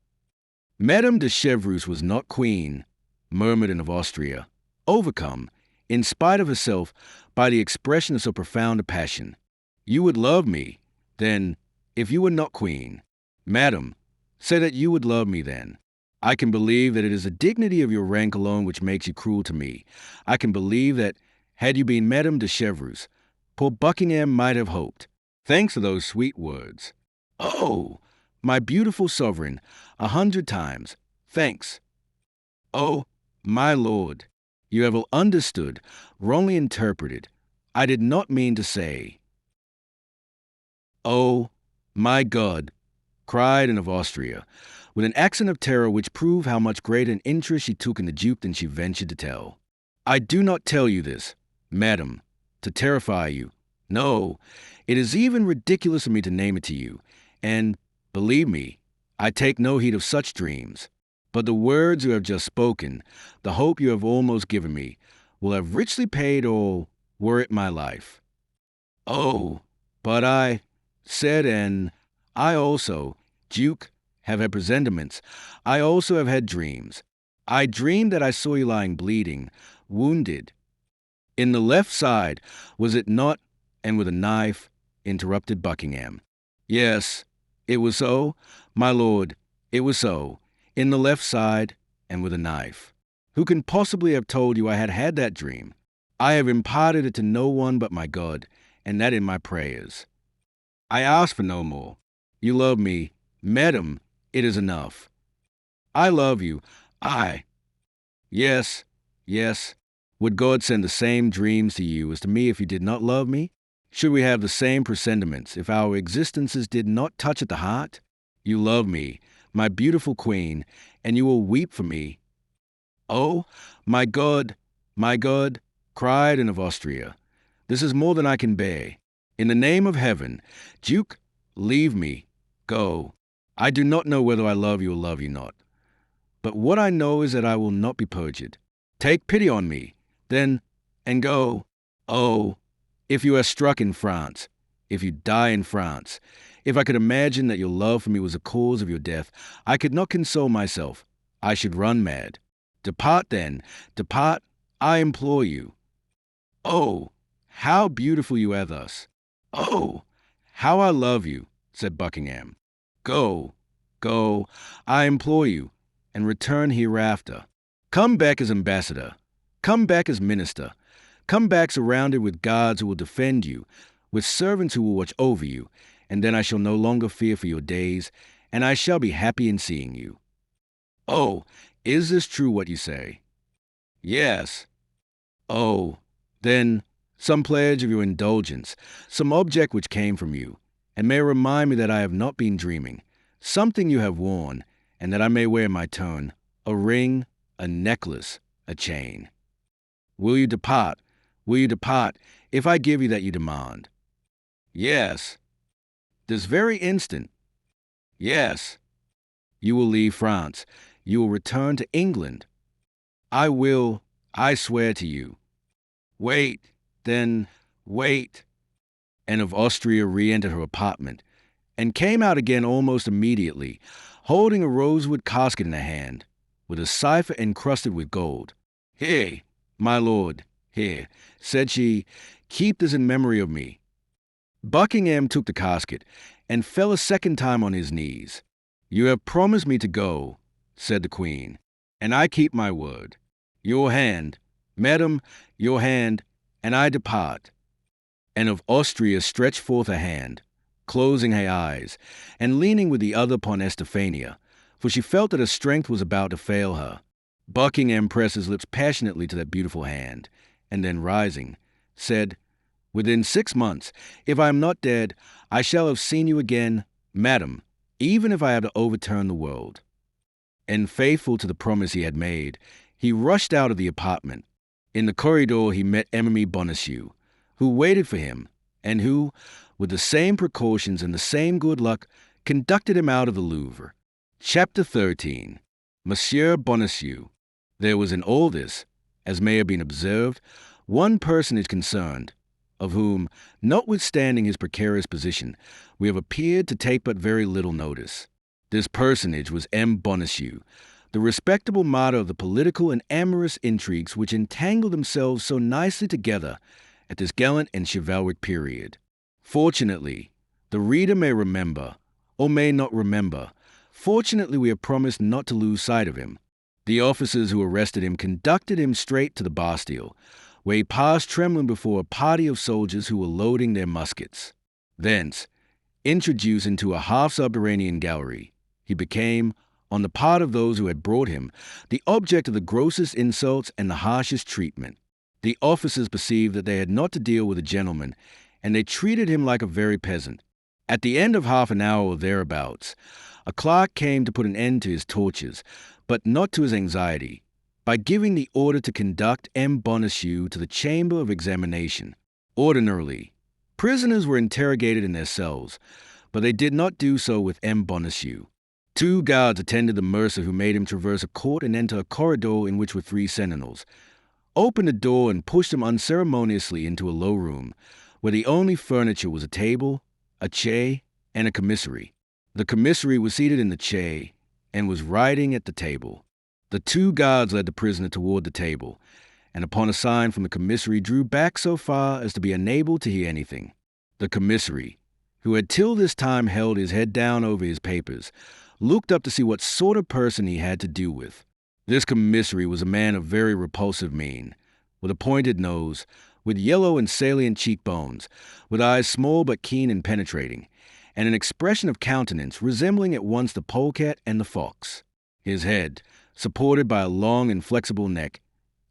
Madame de Chevreuse was not queen, murmured Anne of Austria, overcome, in spite of herself, by the expression of so profound a passion. You would love me, then, if you were not queen. Madam, say that you would love me then. I can believe that it is the dignity of your rank alone which makes you cruel to me. I can believe that, had you been Madame de Chevreuse, poor Buckingham might have hoped. Thanks for those sweet words. Oh, my beautiful sovereign, 100 times, thanks. Oh, my lord, you have understood, wrongly interpreted. I did not mean to say. Oh, my God, cried Anne of Austria, with an accent of terror which proved how much greater an interest she took in the Duke than she ventured to tell. I do not tell you this, madam, to terrify you. No, it is even ridiculous of me to name it to you, and, believe me, I take no heed of such dreams. But the words you have just spoken, the hope you have almost given me, will have richly paid all, were it my life. Oh, but I said, and I also, Duke, have had presentiments. I also have had dreams. I dreamed that I saw you lying bleeding, wounded. In the left side, was it not, and with a knife, interrupted Buckingham. Yes, it was so, my lord, it was so, in the left side, and with a knife. Who can possibly have told you I had had that dream? I have imparted it to no one but my God, and that in my prayers. I ask for no more. You love me, madam, it is enough. I love you, Yes, yes. Would God send the same dreams to you as to me if you did not love me? Should we have the same presentiments if our existences did not touch at the heart? You love me, my beautiful queen, and you will weep for me. "Oh, my God," cried Anne of Austria. "This is more than I can bear. In the name of heaven, Duke, leave me. Go. I do not know whether I love you or love you not. But what I know is that I will not be perjured. Take pity on me, then, and go. Oh, if you are struck in France, if you die in France, if I could imagine that your love for me was the cause of your death, I could not console myself. I should run mad. Depart then, depart, I implore you. Oh, how beautiful you are thus. Oh, how I love you, said Buckingham. Go, go, I implore you, and return hereafter. Come back as ambassador. Come back as minister. Come back surrounded with guards who will defend you, with servants who will watch over you, and then I shall no longer fear for your days, and I shall be happy in seeing you. Oh, is this true what you say? Yes. Oh, then, some pledge of your indulgence, some object which came from you, and may remind me that I have not been dreaming, something you have worn, and that I may wear in my turn, a ring, a necklace, a chain. Will you depart? Will you depart, if I give you that you demand? Yes. This very instant? Yes. You will leave France. You will return to England. I will, I swear to you. Wait, then, wait. Anne of Austria re-entered her apartment, and came out again almost immediately, holding a rosewood casket in her hand, with a cipher encrusted with gold. Here, my lord, here, said she, keep this in memory of me. Buckingham took the casket, and fell a second time on his knees. You have promised me to go, said the queen, and I keep my word. Your hand, madam, your hand, and I depart. Anne of Austria stretched forth a hand, closing her eyes, and leaning with the other upon Estefania, for she felt that her strength was about to fail her. Buckingham pressed his lips passionately to that beautiful hand, and then rising, said, Within 6 months, if I am not dead, I shall have seen you again, madam, even if I have to overturn the world. And faithful to the promise he had made, he rushed out of the apartment. In the corridor he met Emily Bonacieux, who waited for him, and who, with the same precautions and the same good luck, conducted him out of the Louvre. Chapter 13. Monsieur Bonacieux. There was in all this, as may have been observed, one personage concerned, of whom, notwithstanding his precarious position, we have appeared to take but very little notice. This personage was M. Bonacieux, the respectable martyr of the political and amorous intrigues which entangled themselves so nicely together at this gallant and chivalric period. Fortunately, the reader may remember, or may not remember, fortunately we have promised not to lose sight of him. The officers who arrested him conducted him straight to the Bastille, where he passed trembling before a party of soldiers who were loading their muskets. Thence, introduced into a half-subterranean gallery, he became, on the part of those who had brought him, the object of the grossest insults and the harshest treatment. The officers perceived that they had not to deal with a gentleman, and they treated him like a very peasant. At the end of half an hour or thereabouts, a clerk came to put an end to his tortures, but not to his anxiety, by giving the order to conduct M. Bonacieux to the chamber of examination. Ordinarily, prisoners were interrogated in their cells, but they did not do so with M. Bonacieux. 2 guards attended the mercer who made him traverse a court and enter a corridor in which were 3 sentinels, opened the door and pushed him unceremoniously into a low room, where the only furniture was a table, a chair, and a commissary. The commissary was seated in the chair, and was writing at the table. The 2 guards led the prisoner toward the table, and upon a sign from the commissary drew back so far as to be unable to hear anything. The commissary, who had till this time held his head down over his papers, looked up to see what sort of person he had to do with. This commissary was a man of very repulsive mien, with a pointed nose, with yellow and salient cheekbones, with eyes small but keen and penetrating, and an expression of countenance resembling at once the polecat and the fox. His head, supported by a long and flexible neck,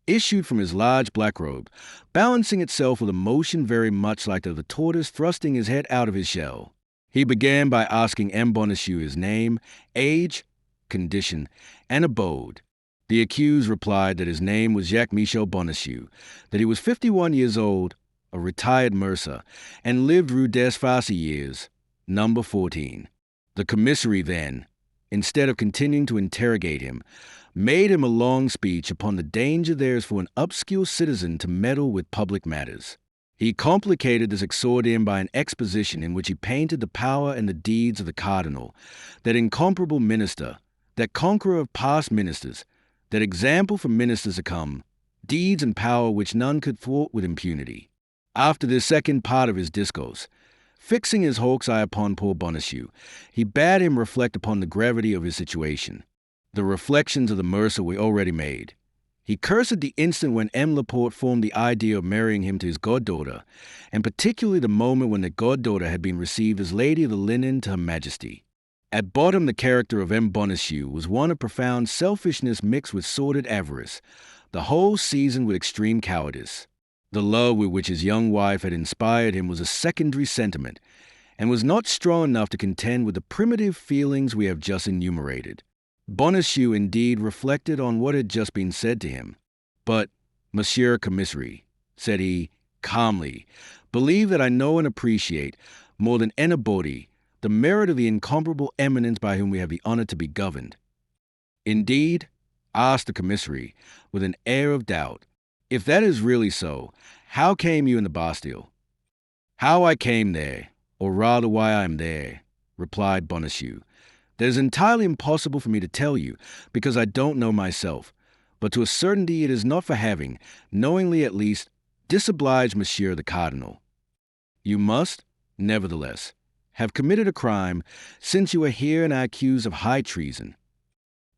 issued from his large black robe, balancing itself with a motion very much like that of the tortoise thrusting his head out of his shell. He began by asking M. Bonacieux his name, age, condition, and abode. The accused replied that his name was Jacques-Michel Bonacieux, that he was 51 years old, a retired mercer, and lived Rue des Faciliers, number 14. The commissary then, instead of continuing to interrogate him, made him a long speech upon the danger there is for an obscure citizen to meddle with public matters. He complicated this exordium by an exposition in which he painted the power and the deeds of the cardinal, that incomparable minister, that conqueror of past ministers, that example for ministers to come, deeds and power which none could thwart with impunity. After this second part of his discourse, fixing his hawk's eye upon poor Bonacieux, he bade him reflect upon the gravity of his situation. The reflections of the mercer were already made. He cursed the instant when M. Laporte formed the idea of marrying him to his goddaughter, and particularly the moment when the goddaughter had been received as Lady of the Linen to Her Majesty. At bottom, the character of M. Bonacieux was one of profound selfishness mixed with sordid avarice, the whole seasoned with extreme cowardice. The love with which his young wife had inspired him was a secondary sentiment, and was not strong enough to contend with the primitive feelings we have just enumerated. Bonacieux indeed reflected on what had just been said to him. But, Monsieur Commissary, said he, calmly, believe that I know and appreciate, more than anybody, the merit of the incomparable eminence by whom we have the honor to be governed. Indeed, asked the commissary, with an air of doubt, if that is really so, how came you in the Bastille? How I came there, or rather why I am there, replied Bonacieux. That is entirely impossible for me to tell you, because I don't know myself, but to a certainty it is not for having, knowingly at least, disobliged Monsieur the Cardinal. You must, nevertheless, have committed a crime, since you are here and are accused of high treason.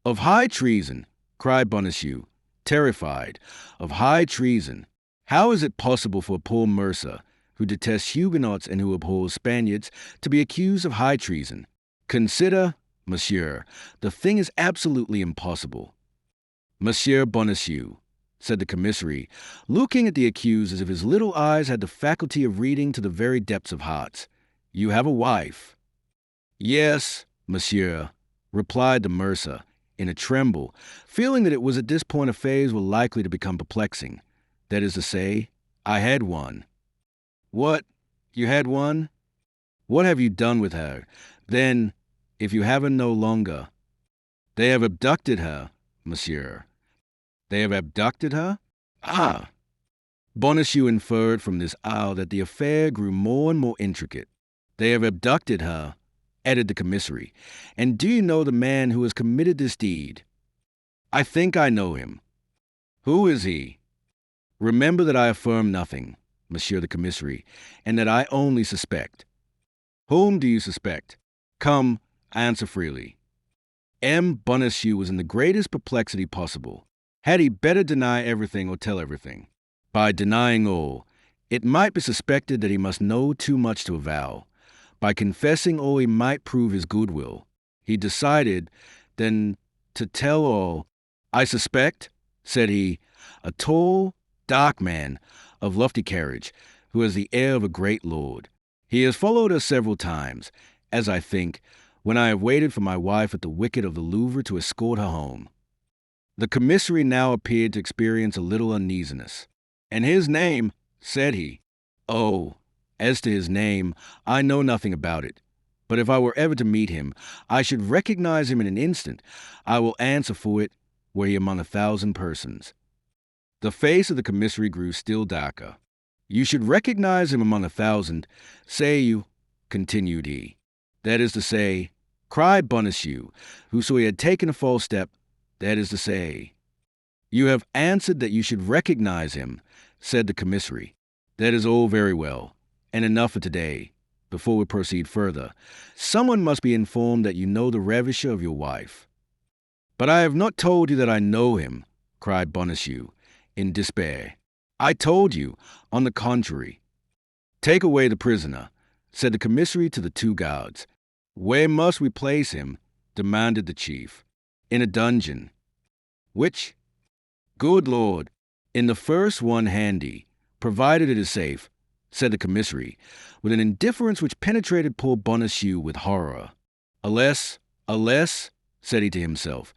Of high treason, cried Bonacieux, terrified. Of high treason. How is it possible for a poor mercer, who detests Huguenots and who abhors Spaniards, to be accused of high treason? Consider, monsieur, the thing is absolutely impossible. Monsieur Bonacieux, said the commissary, looking at the accused as if his little eyes had the faculty of reading to the very depths of hearts, you have a wife. Yes, monsieur, replied the mercer, in a tremble, feeling that it was at this point affairs were likely to become perplexing. That is to say, I had one. What? You had one? What have you done with her? Then, if you have her no longer, they have abducted her, monsieur. They have abducted her? Ah! Bonacieux inferred from this that the affair grew more and more intricate. They have abducted her, added the commissary. And do you know the man who has committed this deed? I think I know him. Who is he? Remember that I affirm nothing, monsieur the commissary, and that I only suspect. Whom do you suspect? Come, answer freely. M. Bonacieux was in the greatest perplexity possible. Had he better deny everything or tell everything? By denying all, it might be suspected that he must know too much to avow. By confessing all, he might prove his goodwill. He decided, then, to tell all. I suspect, said he, a tall, dark man of lofty carriage, who has the air of a great lord. He has followed us several times, as I think, when I have waited for my wife at the wicket of the Louvre to escort her home. The commissary now appeared to experience a little uneasiness. And his name, said he. Oh, as to his name, I know nothing about it. But if I were ever to meet him, I should recognize him in an instant. I will answer for it, were he among 1,000 persons. The face of the commissary grew still darker. You should recognize him among 1,000, say you, continued he. That is to say, cried Bonacieux, who saw he had taken a false step, that is to say. You have answered that you should recognize him, said the commissary. That is all very well, and enough for today. Before we proceed further, someone must be informed that you know the ravisher of your wife. But I have not told you that I know him, cried Bonacieux, in despair. I told you, on the contrary. Take away the prisoner, said the commissary to the 2 guards. Where must we place him? Demanded the chief. In a dungeon. Which? Good Lord, in the first one handy, provided it is safe, said the commissary, with an indifference which penetrated poor Bonacieux with horror. Alas, said he to himself,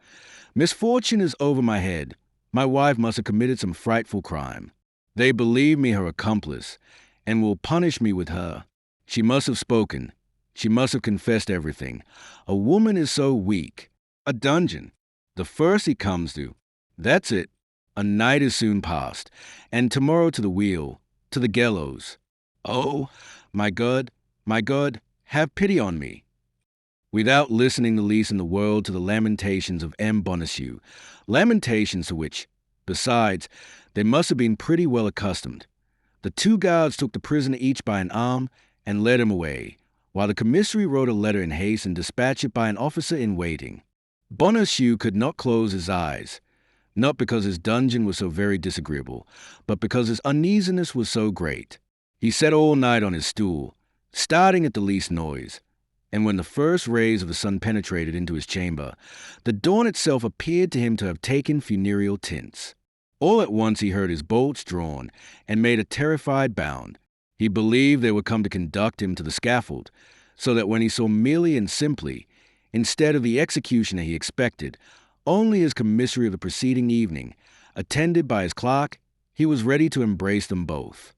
Misfortune is over my head. My wife must have committed some frightful crime. They believe me her accomplice, and will punish me with her. She must have spoken. She must have confessed everything. A woman is so weak. A dungeon. The first he comes to. That's it. A night is soon past, and tomorrow to the wheel, to the gallows. Oh, my God, have pity on me. Without listening the least in the world to the lamentations of M. Bonacieux, lamentations to which, besides, they must have been pretty well accustomed, the two guards took the prisoner each by an arm and led him away, while the commissary wrote a letter in haste and dispatched it by an officer in waiting. Bonacieux could not close his eyes, not because his dungeon was so very disagreeable, but because his uneasiness was so great. He sat all night on his stool, starting at the least noise, and when the first rays of the sun penetrated into his chamber, the dawn itself appeared to him to have taken funereal tints. All at once he heard his bolts drawn, and made a terrified bound. He believed they would come to conduct him to the scaffold, so that when he saw merely and simply, instead of the executioner he expected, only his commissary of the preceding evening, attended by his clerk, he was ready to embrace them both.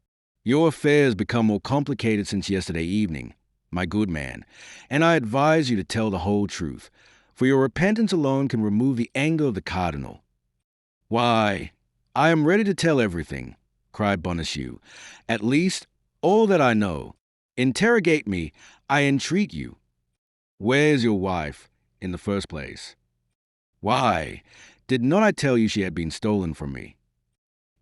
Your affairs become more complicated since yesterday evening, my good man, and I advise you to tell the whole truth, for your repentance alone can remove the anger of the cardinal. Why, I am ready to tell everything, cried Bonacieux, at least all that I know. Interrogate me, I entreat you. Where is your wife, in the first place? Why, did not I tell you she had been stolen from me?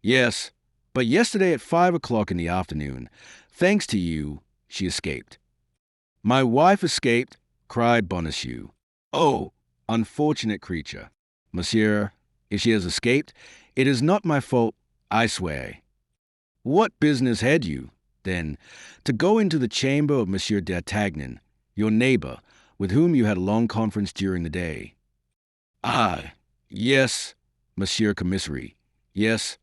Yes, but yesterday at 5 o'clock in the afternoon, thanks to you, she escaped. My wife escaped, cried Bonacieux. Oh, unfortunate creature. Monsieur, if she has escaped, it is not my fault, I swear. What business had you, then, to go into the chamber of Monsieur d'Artagnan, your neighbor, with whom you had a long conference during the day? Ah, yes, Monsieur Commissary, yes,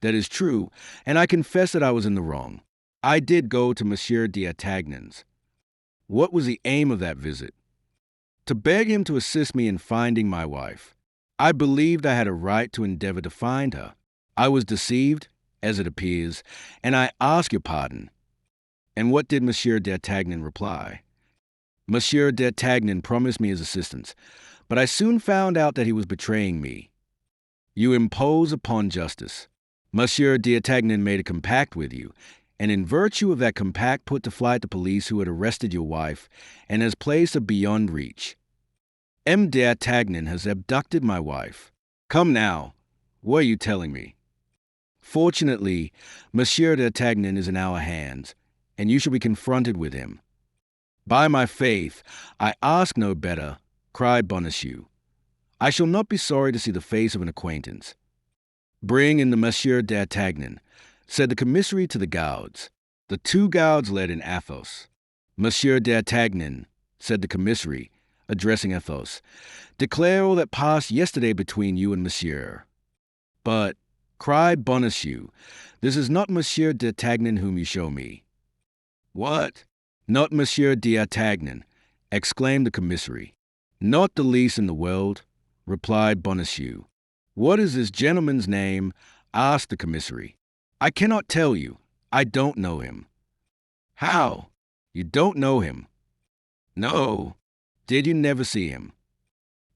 that is true, and I confess that I was in the wrong. I did go to Monsieur d'Artagnan's. What was the aim of that visit? To beg him to assist me in finding my wife. I believed I had a right to endeavor to find her. I was deceived, as it appears, and I ask your pardon. And what did Monsieur d'Artagnan reply? Monsieur d'Artagnan promised me his assistance, but I soon found out that he was betraying me. You impose upon justice. Monsieur d'Artagnan made a compact with you, and in virtue of that compact put to flight the police who had arrested your wife, and has placed her beyond reach. M. d'Artagnan has abducted my wife. Come now, what are you telling me? Fortunately, Monsieur d'Artagnan is in our hands, and you shall be confronted with him. By my faith, I ask no better, cried Bonacieux. I shall not be sorry to see the face of an acquaintance. Bring in the Monsieur d'Artagnan, said the commissary to the guards. The two guards led in Athos. Monsieur d'Artagnan, said the commissary, addressing Athos, declare all that passed yesterday between you and Monsieur. But, cried Bonacieux, this is not Monsieur d'Artagnan whom you show me. What? Not Monsieur d'Artagnan, exclaimed the commissary. Not the least in the world, replied Bonacieux. What is this gentleman's name? Asked the commissary. I cannot tell you. I don't know him. How? You don't know him? No. Did you never see him?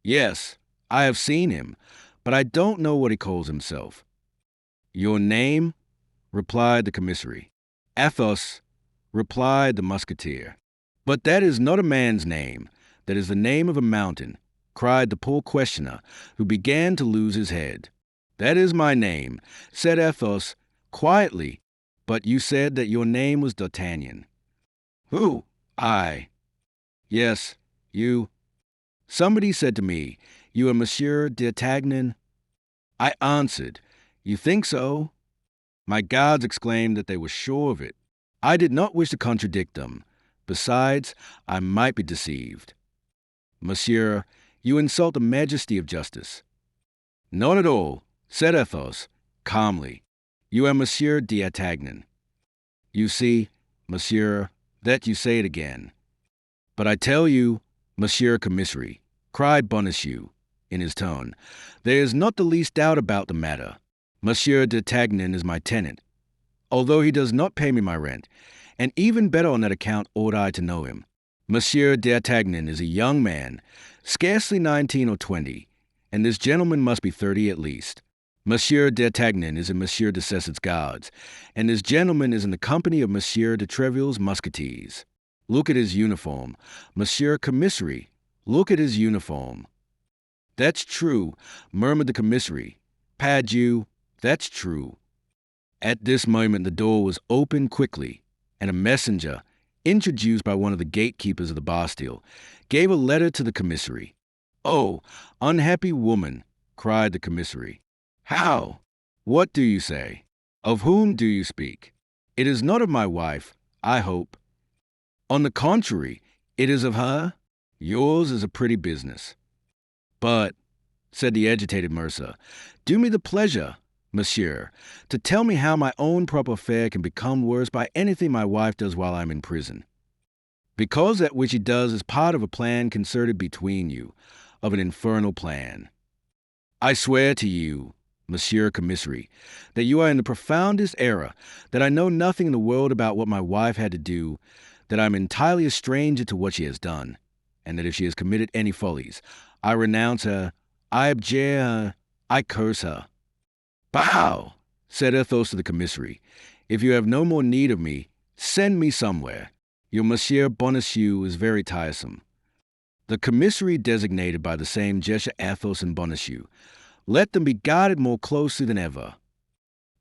Yes, I have seen him, but I don't know what he calls himself. Your name? Replied the commissary. Athos, replied the musketeer. But that is not a man's name. That is the name of a mountain, cried the poor questioner, who began to lose his head. That is my name, said Athos, quietly, but you said that your name was D'Artagnan. Who? I. Yes, you. Somebody said to me, you are Monsieur d'Artagnan? I answered, you think so? My guards exclaimed that they were sure of it. I did not wish to contradict them. Besides, I might be deceived. Monsieur, you insult the majesty of justice. Not at all, said Athos, calmly. You are Monsieur d'Artagnan. You see, Monsieur, that you say it again. But I tell you, Monsieur Commissary, cried Bonacieux, in his tone. "There is not the least doubt about the matter. Monsieur d'Artagnan is my tenant, although he does not pay me my rent, and even better on that account ought I to know him. Monsieur d'Artagnan is a young man, scarcely 19 or 20, and this gentleman must be 30 at least. Monsieur d'Artagnan is in Monsieur de Cessart's guards, and this gentleman is in the company of Monsieur de Treville's musketeers. Look at his uniform. Monsieur Commissary, look at his uniform." "That's true," murmured the commissary. "Pardieu, that's true." At this moment the door was opened quickly, and a messenger, introduced by one of the gatekeepers of the Bastille, gave a letter to the commissary. "Oh, unhappy woman," cried the commissary. "How? What do you say? Of whom do you speak? It is not of my wife, I hope." "On the contrary, it is of her. Yours is a pretty business." "But," said the agitated mercer, "do me the pleasure, monsieur, to tell me how my own proper affair can become worse by anything my wife does while I'm in prison." "Because that which he does is part of a plan concerted between you, of an infernal plan. I swear to you, Monsieur Commissary, that you are in the profoundest error, that I know nothing in the world about what my wife had to do, that I am entirely a stranger to what she has done, and that if she has committed any follies, I renounce her, I abjure her, I curse her." "Bow!" said Athos to the commissary. "If you have no more need of me, send me somewhere. Your Monsieur Bonacieux is very tiresome." The commissary designated by the same gesture Athos and Bonacieux. "Let them be guarded more closely than ever."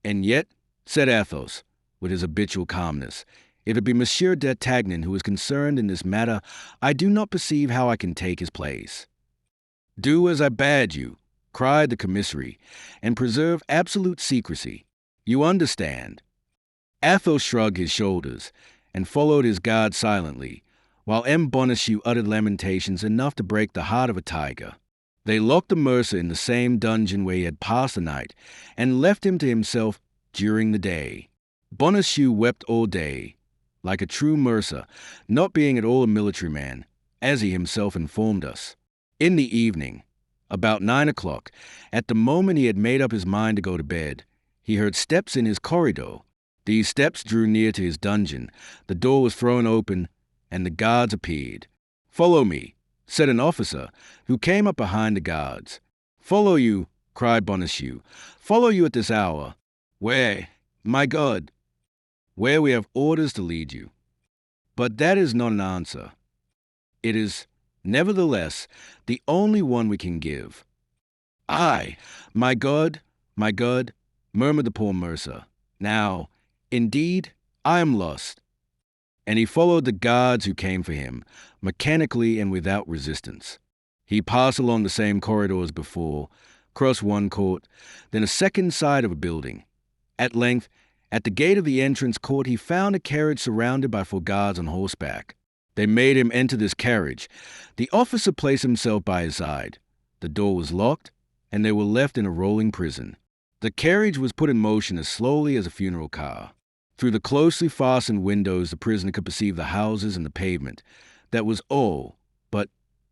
"And yet," said Athos, with his habitual calmness, "if it be Monsieur d'Artagnan who is concerned in this matter, I do not perceive how I can take his place." "Do as I bade you," cried the commissary, "and preserve absolute secrecy. You understand." Athos shrugged his shoulders and followed his guard silently, while M. Bonacieux uttered lamentations enough to break the heart of a tiger. They locked the mercer in the same dungeon where he had passed the night, and left him to himself during the day. Bonacieux wept all day, like a true mercer, not being at all a military man, as he himself informed us. In the evening, about 9 o'clock, at the moment he had made up his mind to go to bed, he heard steps in his corridor. These steps drew near to his dungeon, the door was thrown open, and the guards appeared. "Follow me," said an officer, who came up behind the guards. "Follow you," cried Bonacieux. "Follow you at this hour. Where? My God! Where we have orders to lead you." But that is not an answer. It is, nevertheless, the only one we can give. "Aye, my God, murmured the poor mercer. "Now, indeed, I am lost." And he followed the guards who came for him, mechanically and without resistance. He passed along the same corridor as before, crossed one court, then a second side of a building. At length, at the gate of the entrance court, he found a carriage surrounded by 4 guards on horseback. They made him enter this carriage. The officer placed himself by his side. The door was locked, and they were left in a rolling prison. The carriage was put in motion as slowly as a funeral car. Through the closely fastened windows, the prisoner could perceive the houses and the pavement. That was all, but,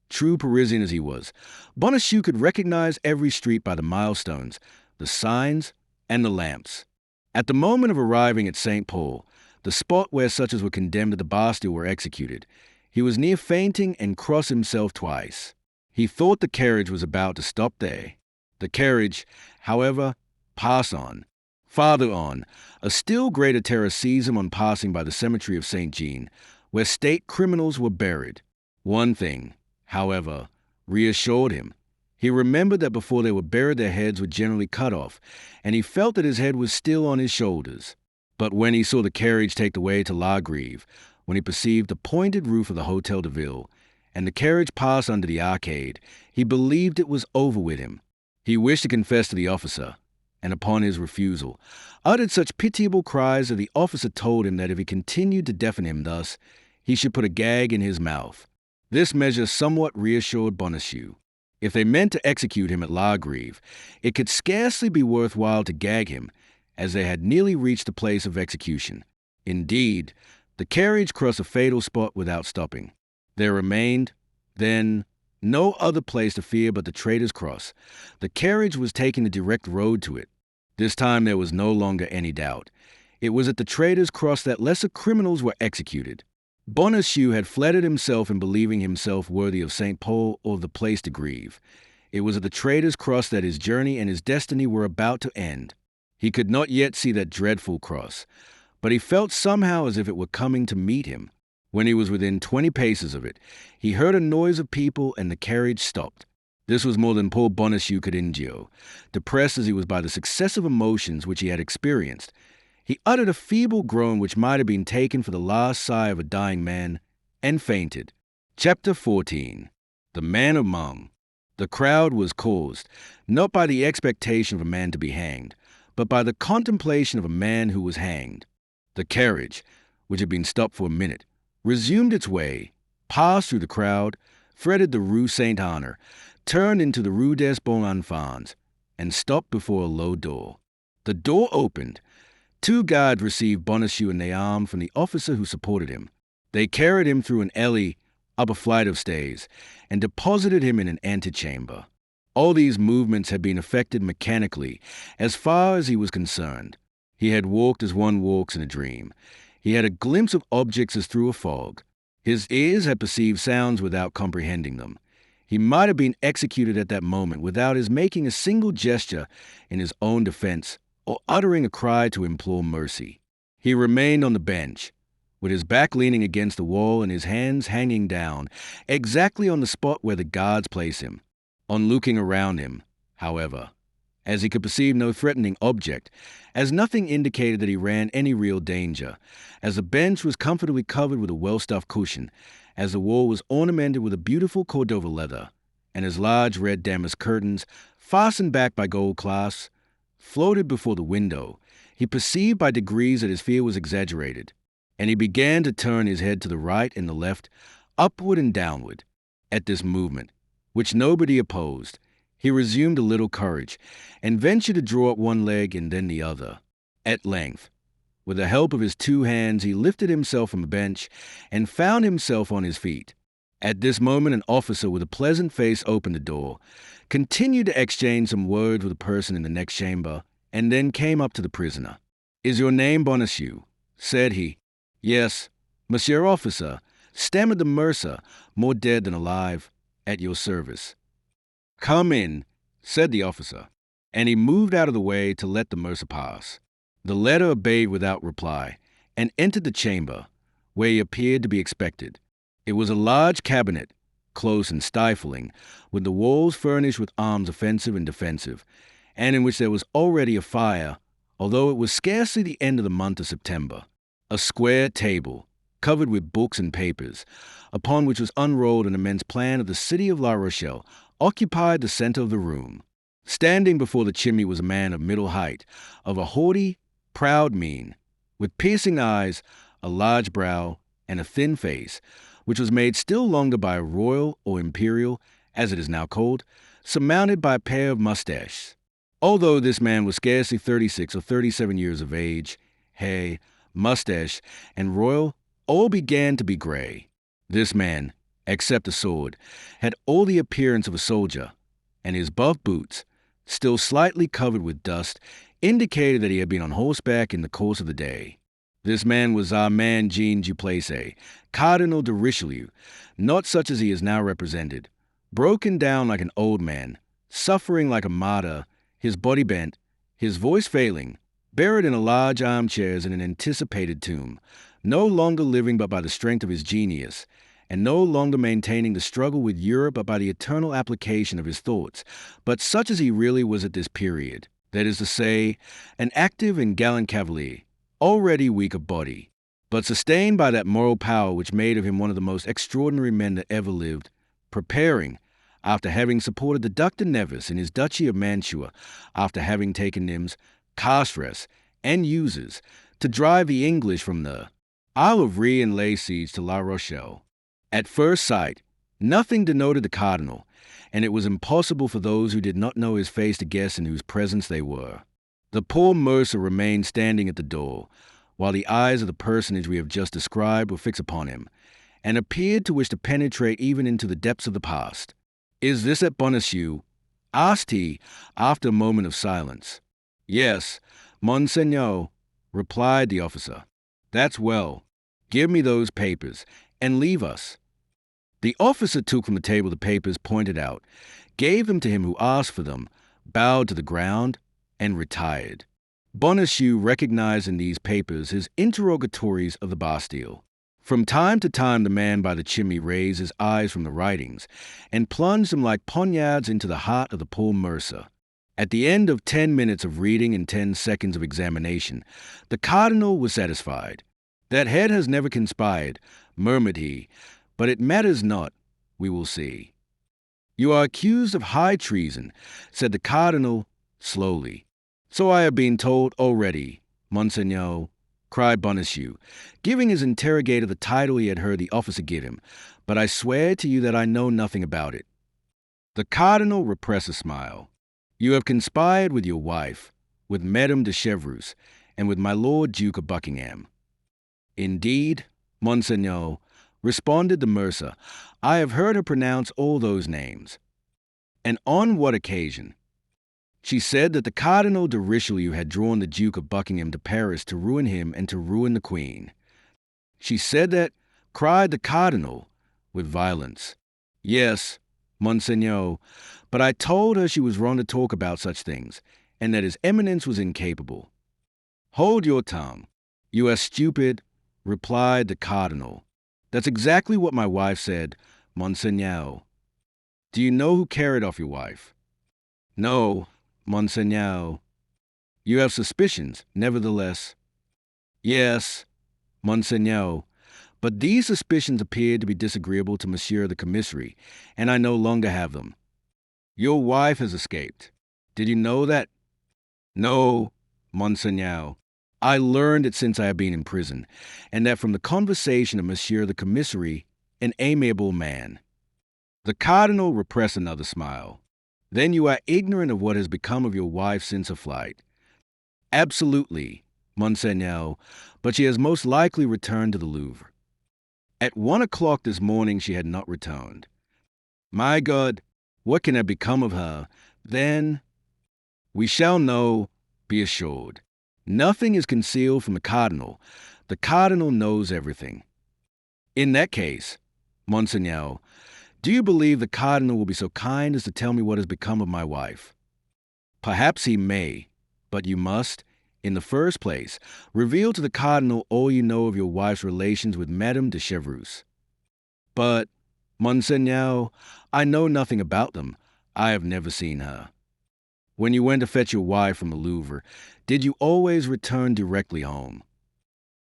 true Parisian as he was, Bonacieux could recognize every street by the milestones, the signs, and the lamps. At the moment of arriving at St. Paul, the spot where such as were condemned at the Bastille were executed, he was near fainting and crossed himself twice. He thought the carriage was about to stop there. The carriage, however, passed on. Farther on, a still greater terror seized him on passing by the cemetery of St. Jean, where state criminals were buried. One thing, however, reassured him. He remembered that before they were buried their heads were generally cut off, and he felt that his head was still on his shoulders. But when he saw the carriage take the way to La Grève, when he perceived the pointed roof of the Hôtel de Ville, and the carriage pass under the arcade, he believed it was over with him. He wished to confess to the officer, and upon his refusal, uttered such pitiable cries that the officer told him that if he continued to deafen him thus, he should put a gag in his mouth. This measure somewhat reassured Bonacieux. If they meant to execute him at La Grève, it could scarcely be worthwhile to gag him, as they had nearly reached the place of execution. Indeed, the carriage crossed a fatal spot without stopping. There remained, then, No other place to fear but the Traitor's Cross. The carriage was taking the direct road to it. This time there was no longer any doubt. It was at the Traitor's Cross that lesser criminals were executed. Bonacieux had flattered himself in believing himself worthy of St. Paul or of the place to grieve. It was at the Traitor's Cross that his journey and his destiny were about to end. He could not yet see that dreadful cross, but he felt somehow as if it were coming to meet him. When he was within 20 paces of it, he heard a noise of people and the carriage stopped. This was more than poor Bonacieux could endure. Depressed as he was by the successive emotions which he had experienced, he uttered a feeble groan which might have been taken for the last sigh of a dying man, and fainted. Chapter 14. The Man Among. The crowd was caused, not by the expectation of a man to be hanged, but by the contemplation of a man who was hanged. The carriage, which had been stopped for a minute, resumed its way, passed through the crowd, threaded the Rue Saint-Honor, turned into the Rue des Bons Enfants, and stopped before a low door. The door opened. 2 guards received Bonacieux in their arms from the officer who supported him. They carried him through an alley, up a flight of stairs, and deposited him in an antechamber. All these movements had been effected mechanically, as far as he was concerned. He had walked as one walks in a dream. He had a glimpse of objects as through a fog. His ears had perceived sounds without comprehending them. He might have been executed at that moment without his making a single gesture in his own defense or uttering a cry to implore mercy. He remained on the bench, with his back leaning against the wall and his hands hanging down, exactly on the spot where the guards placed him. On looking around him, however, as he could perceive no threatening object, as nothing indicated that he ran any real danger, as the bench was comfortably covered with a well-stuffed cushion, as the wall was ornamented with a beautiful Cordova leather, and as large red damask curtains, fastened back by gold clasps, floated before the window, he perceived by degrees that his fear was exaggerated, and he began to turn his head to the right and the left, upward and downward. At this movement, which nobody opposed, he resumed a little courage, and ventured to draw up one leg and then the other. At length, with the help of his 2 hands, he lifted himself from the bench, and found himself on his feet. At this moment an officer with a pleasant face opened the door, continued to exchange some words with a person in the next chamber, and then came up to the prisoner. "Is your name Bonacieux?" said he. "Yes, Monsieur Officer," stammered the mercer, more dead than alive. "At your service." "Come in," said the officer, and he moved out of the way to let the mercer pass. The latter obeyed without reply, and entered the chamber, where he appeared to be expected. It was a large cabinet, close and stifling, with the walls furnished with arms offensive and defensive, and in which there was already a fire, although it was scarcely the end of the month of September. A square table, covered with books and papers, upon which was unrolled an immense plan of the city of La Rochelle, occupied the center of the room. Standing before the chimney was a man of middle height, of a haughty, proud mien, with piercing eyes, a large brow, and a thin face, which was made still longer by a royal or imperial, as it is now called, surmounted by a pair of mustaches. Although this man was scarcely 36 or 37 years of age, hair, mustache, and royal all began to be gray. This man, except the sword, had all the appearance of a soldier, and his buff boots, still slightly covered with dust, indicated that he had been on horseback in the course of the day. This man was our man Jean Duplessis, Cardinal de Richelieu, not such as he is now represented, broken down like an old man, suffering like a martyr, his body bent, his voice failing, buried in a large armchair as in an anticipated tomb, no longer living but by the strength of his genius, and no longer maintaining the struggle with Europe but by the eternal application of his thoughts, but such as he really was at this period, that is to say, an active and gallant cavalier, already weak of body, but sustained by that moral power which made of him one of the most extraordinary men that ever lived, preparing, after having supported the Duc de Nevis in his Duchy of Mantua, after having taken Nimes, Castres, and Uzes, to drive the English from the Isle of Rhe and lay siege to La Rochelle. At first sight, nothing denoted the cardinal, and it was impossible for those who did not know his face to guess in whose presence they were. The poor mercer remained standing at the door, while the eyes of the personage we have just described were fixed upon him, and appeared to wish to penetrate even into the depths of the past. "Is this at Bonacieux?" asked he, after a moment of silence. "Yes, Monseigneur," replied the officer. "That's well. Give me those papers, and leave us." The officer took from the table the papers pointed out, gave them to him who asked for them, bowed to the ground, and retired. Bonacieux recognized in these papers his interrogatories of the Bastille. From time to time the man by the chimney raised his eyes from the writings, and plunged them like poniards into the heart of the poor mercer. At the end of 10 minutes of reading and 10 seconds of examination, the cardinal was satisfied. "That head has never conspired," murmured he, "but it matters not. We will see." "You are accused of high treason," said the cardinal slowly. "So I have been told already, Monseigneur," cried Bonacieux, giving his interrogator the title he had heard the officer give him, "but I swear to you that I know nothing about it." The cardinal repressed a smile. "You have conspired with your wife, with Madame de Chevreuse, and with my Lord Duke of Buckingham." "Indeed, Monseigneur," responded the mercer, "I have heard her pronounce all those names." "And on what occasion?" "She said that the Cardinal de Richelieu had drawn the Duke of Buckingham to Paris to ruin him and to ruin the Queen." "She said that?" cried the cardinal, with violence. "Yes, Monseigneur, but I told her she was wrong to talk about such things, and that His Eminence was incapable." "Hold your tongue. You are stupid," replied the cardinal. "That's exactly what my wife said, Monseigneur." "Do you know who carried off your wife?" "No, Monseigneur." "You have suspicions, nevertheless." "Yes, Monseigneur, but these suspicions appeared to be disagreeable to Monsieur the Commissary, and I no longer have them." "Your wife has escaped. Did you know that?" "No, Monseigneur. I learned it since I have been in prison, and that from the conversation of Monsieur the Commissary, an amiable man." The cardinal repressed another smile. "Then you are ignorant of what has become of your wife since her flight?" "Absolutely, Monseigneur, but she has most likely returned to the Louvre." "At 1 o'clock this morning she had not returned." "My God, what can have become of her, then?" "We shall know, be assured. Nothing is concealed from the cardinal. The cardinal knows everything." "In that case, Monseigneur, do you believe the cardinal will be so kind as to tell me what has become of my wife?" "Perhaps he may, but you must, in the first place, reveal to the cardinal all you know of your wife's relations with Madame de Chevreuse." "But, Monseigneur, I know nothing about them. I have never seen her." "When you went to fetch your wife from the Louvre, did you always return directly home?"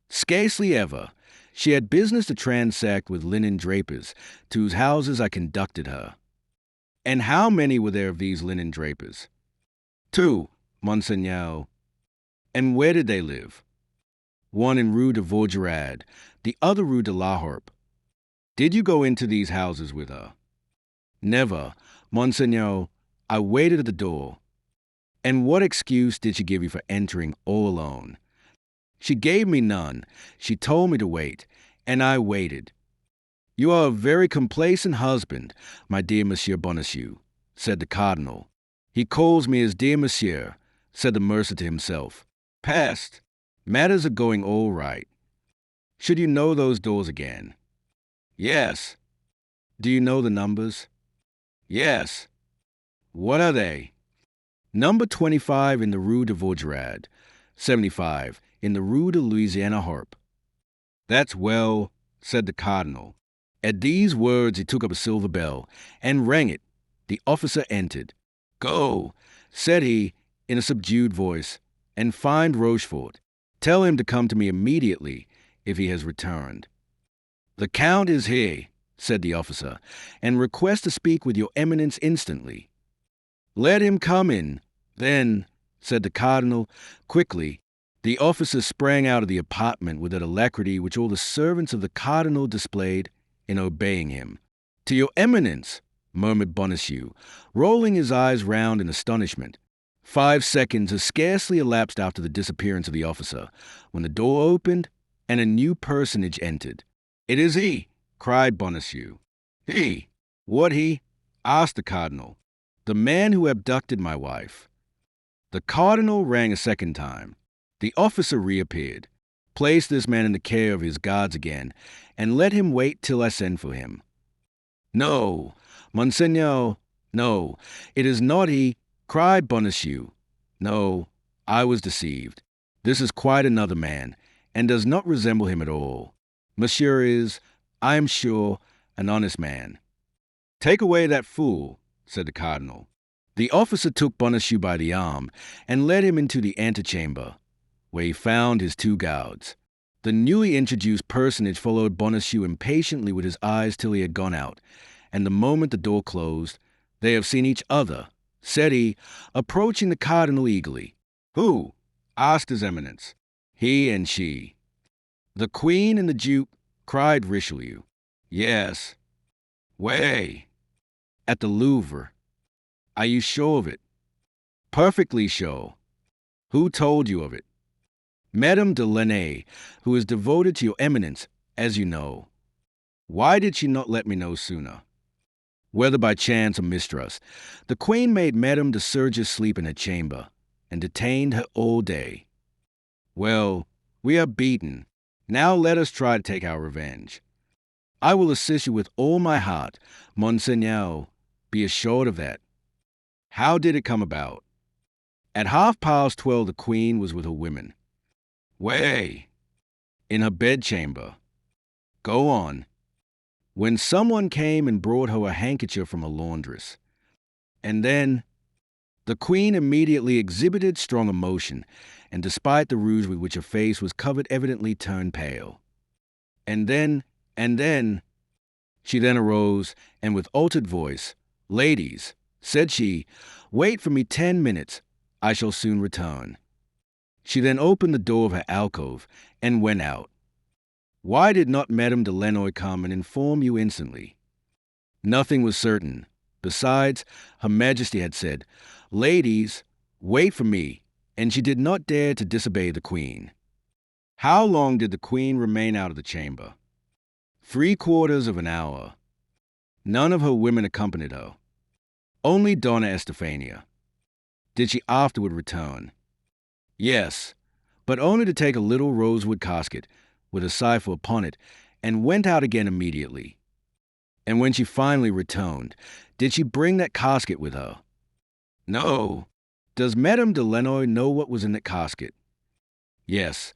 "Scarcely ever. She had business to transact with linen drapers, to whose houses I conducted her." "And how many were there of these linen drapers?" "Two, Monseigneur." "And where did they live?" "One in Rue de Vaugirard, the other Rue de la Harpe." "Did you go into these houses with her?" "Never, Monseigneur. I waited at the door." "And what excuse did she give you for entering all alone?" "She gave me none. She told me to wait, and I waited." "You are a very complacent husband, my dear Monsieur Bonacieux," said the cardinal. "He calls me his dear monsieur," said the mercer to himself. "Past. Matters are going all right. Should you know those doors again?" "Yes." "Do you know the numbers?" "Yes." "What are they?" "Number 25 in the Rue de Vaugirard, 75 in the Rue de Louisiana Harpe." "That's well," said the cardinal. At these words he took up a silver bell and rang it. The officer entered. "Go," said he in a subdued voice, "and find Rochefort. Tell him to come to me immediately if he has returned." "The Count is here," said the officer, "and requests to speak with your Eminence instantly." "Let him come in, then," said the cardinal, quickly. The officer sprang out of the apartment with that alacrity which all the servants of the cardinal displayed in obeying him. "To your Eminence," murmured Bonacieux, rolling his eyes round in astonishment. 5 seconds had scarcely elapsed after the disappearance of the officer, when the door opened and a new personage entered. "It is he!" cried Bonacieux. "He? What he?" asked the cardinal. The man who abducted my wife. The cardinal rang a second time. The officer reappeared, placed this man in the care of his guards again, and let him wait till I send for him. No, Monseigneur, no, it is not he, cried Bonacieux. No, I was deceived. This is quite another man, and does not resemble him at all. Monsieur is, I am sure, an honest man. Take away that fool, said the cardinal. The officer took Bonacieux by the arm and led him into the antechamber, where he found his two guards. The newly introduced personage followed Bonacieux impatiently with his eyes till he had gone out, and the moment the door closed, they have seen each other, said he, approaching the cardinal eagerly. Who? Asked his eminence. He and she. The queen and the duke, cried Richelieu. Yes. Way. At the Louvre. Are you sure of it? Perfectly sure. Who told you of it? Madame de Lanay, who is devoted to your eminence, as you know. Why did she not let me know sooner? Whether by chance or mistrust, the queen made Madame de Surges sleep in her chamber, and detained her all day. Well, we are beaten. Now let us try to take our revenge. I will assist you with all my heart, Monseigneur. Be assured of that. How did it come about? At 12:30, the queen was with her women. Way. In her bedchamber. Go on. When someone came and brought her a handkerchief from a laundress. And then, the queen immediately exhibited strong emotion, and despite the rouge with which her face was covered, evidently turned pale. And then, she then arose, and with altered voice, Ladies, said she, wait for me 10 minutes. I shall soon return. She then opened the door of her alcove and went out. Why did not Madame de Lannoy come and inform you instantly? Nothing was certain. Besides, Her Majesty had said, Ladies, wait for me, and she did not dare to disobey the queen. How long did the queen remain out of the chamber? 3/4 of an hour. None of her women accompanied her. Only Donna Estefania. Did she afterward return? Yes, but only to take a little rosewood casket, with a cipher upon it, and went out again immediately. And when she finally returned, did she bring that casket with her? No. Does Madame de Lannoy know what was in that casket? Yes,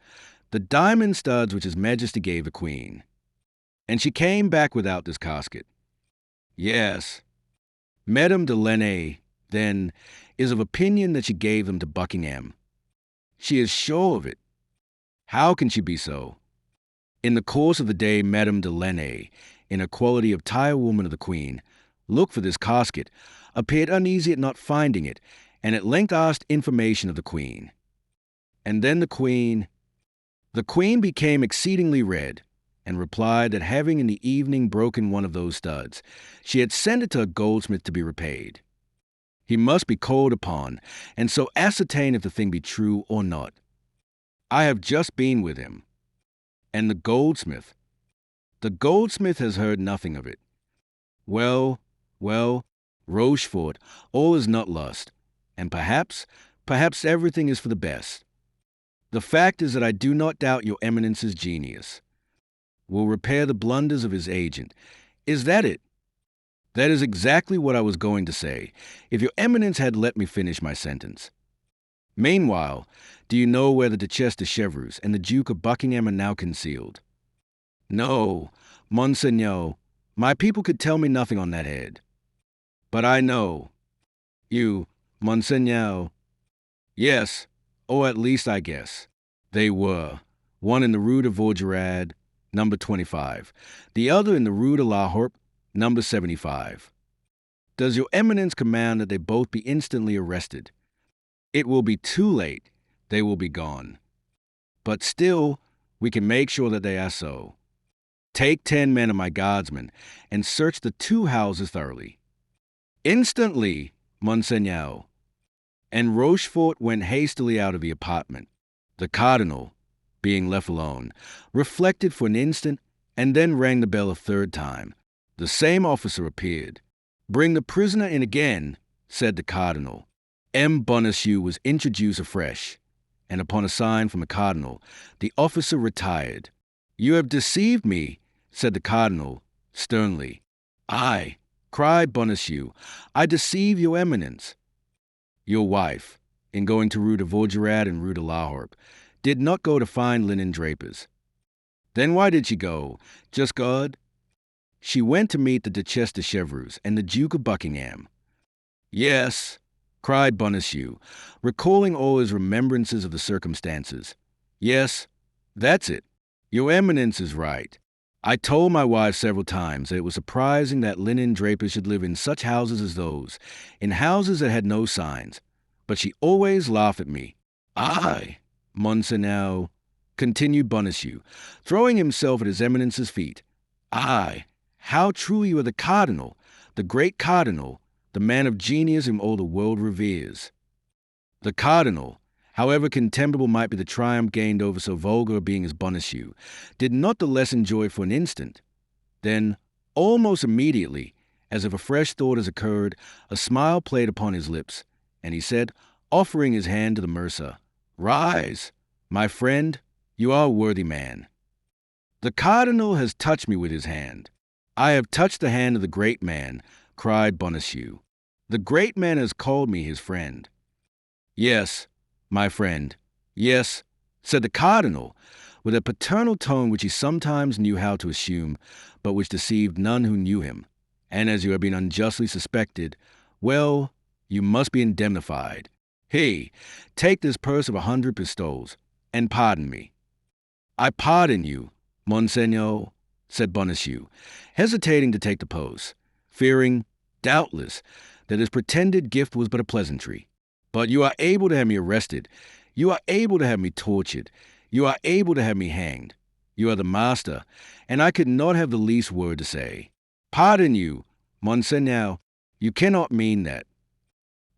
the diamond studs which His Majesty gave the queen. And she came back without this casket. Yes. Madame de Lannoy, then, is of opinion that she gave them to Buckingham. She is sure of it. How can she be so? In the course of the day, Madame de Lannoy, in her quality of tire-woman of the queen, looked for this casket, appeared uneasy at not finding it, and at length asked information of the queen. And then the queen became exceedingly red, and replied that having in the evening broken one of those studs, she had sent it to a goldsmith to be repaid. He must be called upon, and so ascertain if the thing be true or not. I have just been with him. And the goldsmith has heard nothing of it. Well, Rochefort, all is not lost, and perhaps everything is for the best. The fact is that I do not doubt your eminence's genius will repair the blunders of his agent. Is that it? That is exactly what I was going to say, if your eminence had let me finish my sentence. Meanwhile, do you know where the Duchesse de Chevreuse and the Duke of Buckingham are now concealed? No, Monseigneur, my people could tell me nothing on that head. But I know. You, Monseigneur. Yes, or at least I guess. They were, one in the Rue de Vaugirard, number 25, the other in the Rue de la Harpe, number 75. Does your eminence command that they both be instantly arrested? It will be too late. They will be gone. But still, we can make sure that they are so. Take 10 men of my guardsmen and search the 2 houses thoroughly. Instantly, Monseigneur. And Rochefort went hastily out of the apartment. The cardinal, being left alone, reflected for an instant and then rang the bell a 3rd time. The same officer appeared. Bring the prisoner in again, said the cardinal. M. Bonacieux was introduced afresh, and upon a sign from the cardinal, the officer retired. You have deceived me, said the cardinal, sternly. I, cried Bonacieux, I deceive your eminence. Your wife, in going to Rue de Vaugirard and Rue de la Harpe, did not go to find linen drapers. Then why did she go? Just God? She went to meet the Duchesse de Chevreuse and the Duke of Buckingham. Yes, cried Bonacieux, recalling all his remembrances of the circumstances. Yes, that's it. Your eminence is right. I told my wife several times that it was surprising that linen drapers should live in such houses as those, in houses that had no signs. But she always laughed at me. Aye, Monseigneur, continued Bonacieux, throwing himself at his eminence's feet. Aye, how true you are the cardinal, the great cardinal, the man of genius whom all the world reveres. The cardinal, however contemptible might be the triumph gained over so vulgar a being as Bonacieux, did not the less enjoy it for an instant. Then, almost immediately, as if a fresh thought has occurred, a smile played upon his lips, and he said, offering his hand to the mercer, Rise, my friend, you are a worthy man. The cardinal has touched me with his hand. I have touched the hand of the great man, cried Bonacieux. The great man has called me his friend. Yes, my friend, yes, said the cardinal, with a paternal tone which he sometimes knew how to assume, but which deceived none who knew him. And as you have been unjustly suspected, well, you must be indemnified. Hey, take this purse of 100 pistoles, and pardon me. I pardon you, Monseigneur, said Bonacieux, hesitating to take the purse, fearing, doubtless, that his pretended gift was but a pleasantry. But you are able to have me arrested. You are able to have me tortured. You are able to have me hanged. You are the master, and I could not have the least word to say. Pardon you, Monseigneur, you cannot mean that.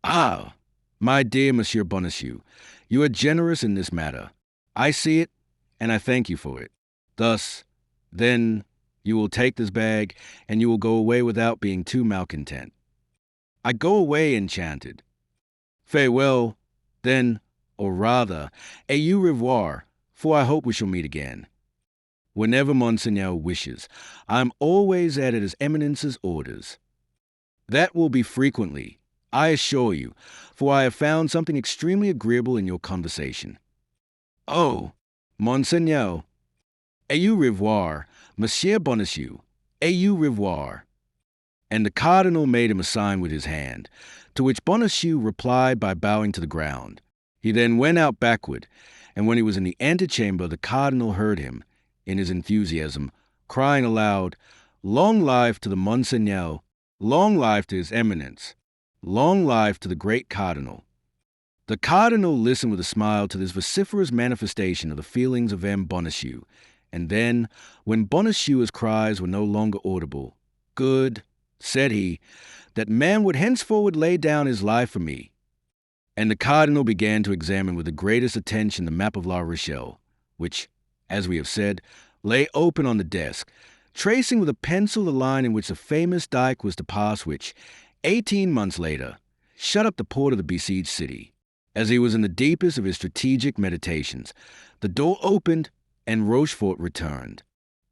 Ah, my dear Monsieur Bonacieux, you are generous in this matter. I see it, and I thank you for it. Thus, then, you will take this bag, and you will go away without being too malcontent. I go away enchanted. Farewell, then, or rather, au revoir, for I hope we shall meet again. Whenever Monseigneur wishes, I am always at His Eminence's orders. That will be frequently, I assure you, for I have found something extremely agreeable in your conversation. Oh, Monseigneur, au revoir, Monsieur Bonacieux, au revoir. And the cardinal made him a sign with his hand, to which Bonacieux replied by bowing to the ground. He then went out backward, and when he was in the antechamber, the cardinal heard him, in his enthusiasm, crying aloud, Long life to the Monseigneur, long life to his eminence, long life to the great cardinal. The cardinal listened with a smile to this vociferous manifestation of the feelings of M. Bonacieux, and then, when Bonacieux's cries were no longer audible, Good, said he, that man would henceforward lay down his life for me. And the cardinal began to examine with the greatest attention the map of La Rochelle, which, as we have said, lay open on the desk, tracing with a pencil the line in which the famous dike was to pass which, 18 months later, shut up the port of the besieged city. As he was in the deepest of his strategic meditations, the door opened and Rochefort returned.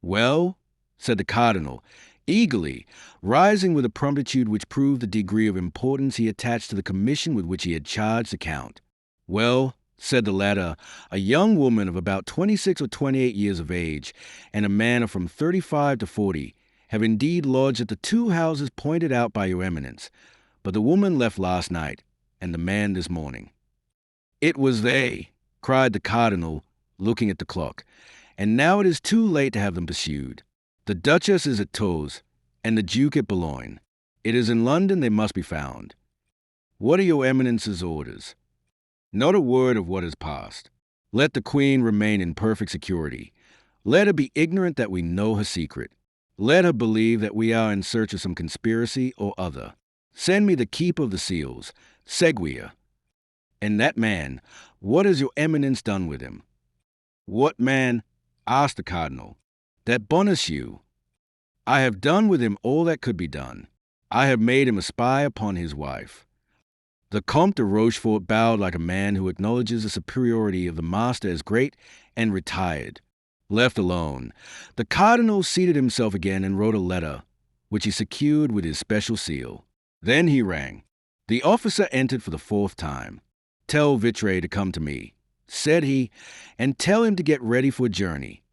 Well, said the cardinal, eagerly, rising with a promptitude which proved the degree of importance he attached to the commission with which he had charged the count. Well, said the latter, a young woman of about 26 or 28 years of age, and a man of from 35 to 40, have indeed lodged at the two houses pointed out by your eminence, but the woman left last night, and the man this morning. It was they, cried the cardinal, looking at the clock, and now it is too late to have them pursued. The Duchess is at Tours, and the Duke at Boulogne. It is in London they must be found. What are your eminence's orders? Not a word of what has passed. Let the Queen remain in perfect security. Let her be ignorant that we know her secret. Let her believe that we are in search of some conspiracy or other. Send me the keeper of the seals, Seguier. And that man, what has your eminence done with him? What man? Asked the cardinal. That Bonacieux. I have done with him all that could be done. I have made him a spy upon his wife." The Comte de Rochefort bowed like a man who acknowledges the superiority of the master as great, and retired. Left alone, the cardinal seated himself again and wrote a letter, which he secured with his special seal. Then he rang. The officer entered for the fourth time. "Tell Vitre to come to me," said he, "and tell him to get ready for a journey."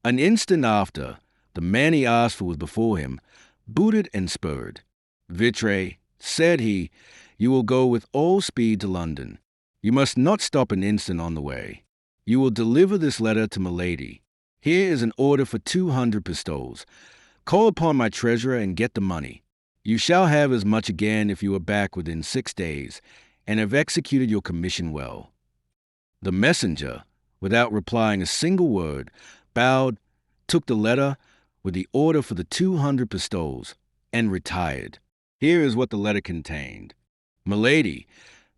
An instant after, the man he asked for was before him, booted and spurred. "Vitre," said he, "you will go with all speed to London. You must not stop an instant on the way. You will deliver this letter to Milady. Here is an order for 200 pistoles. Call upon my treasurer and get the money. You shall have as much again if you are back within 6 days, and have executed your commission well." The messenger, without replying a single word, bowed, took the letter with the order for the 200 pistoles, and retired. Here is what the letter contained. "Milady,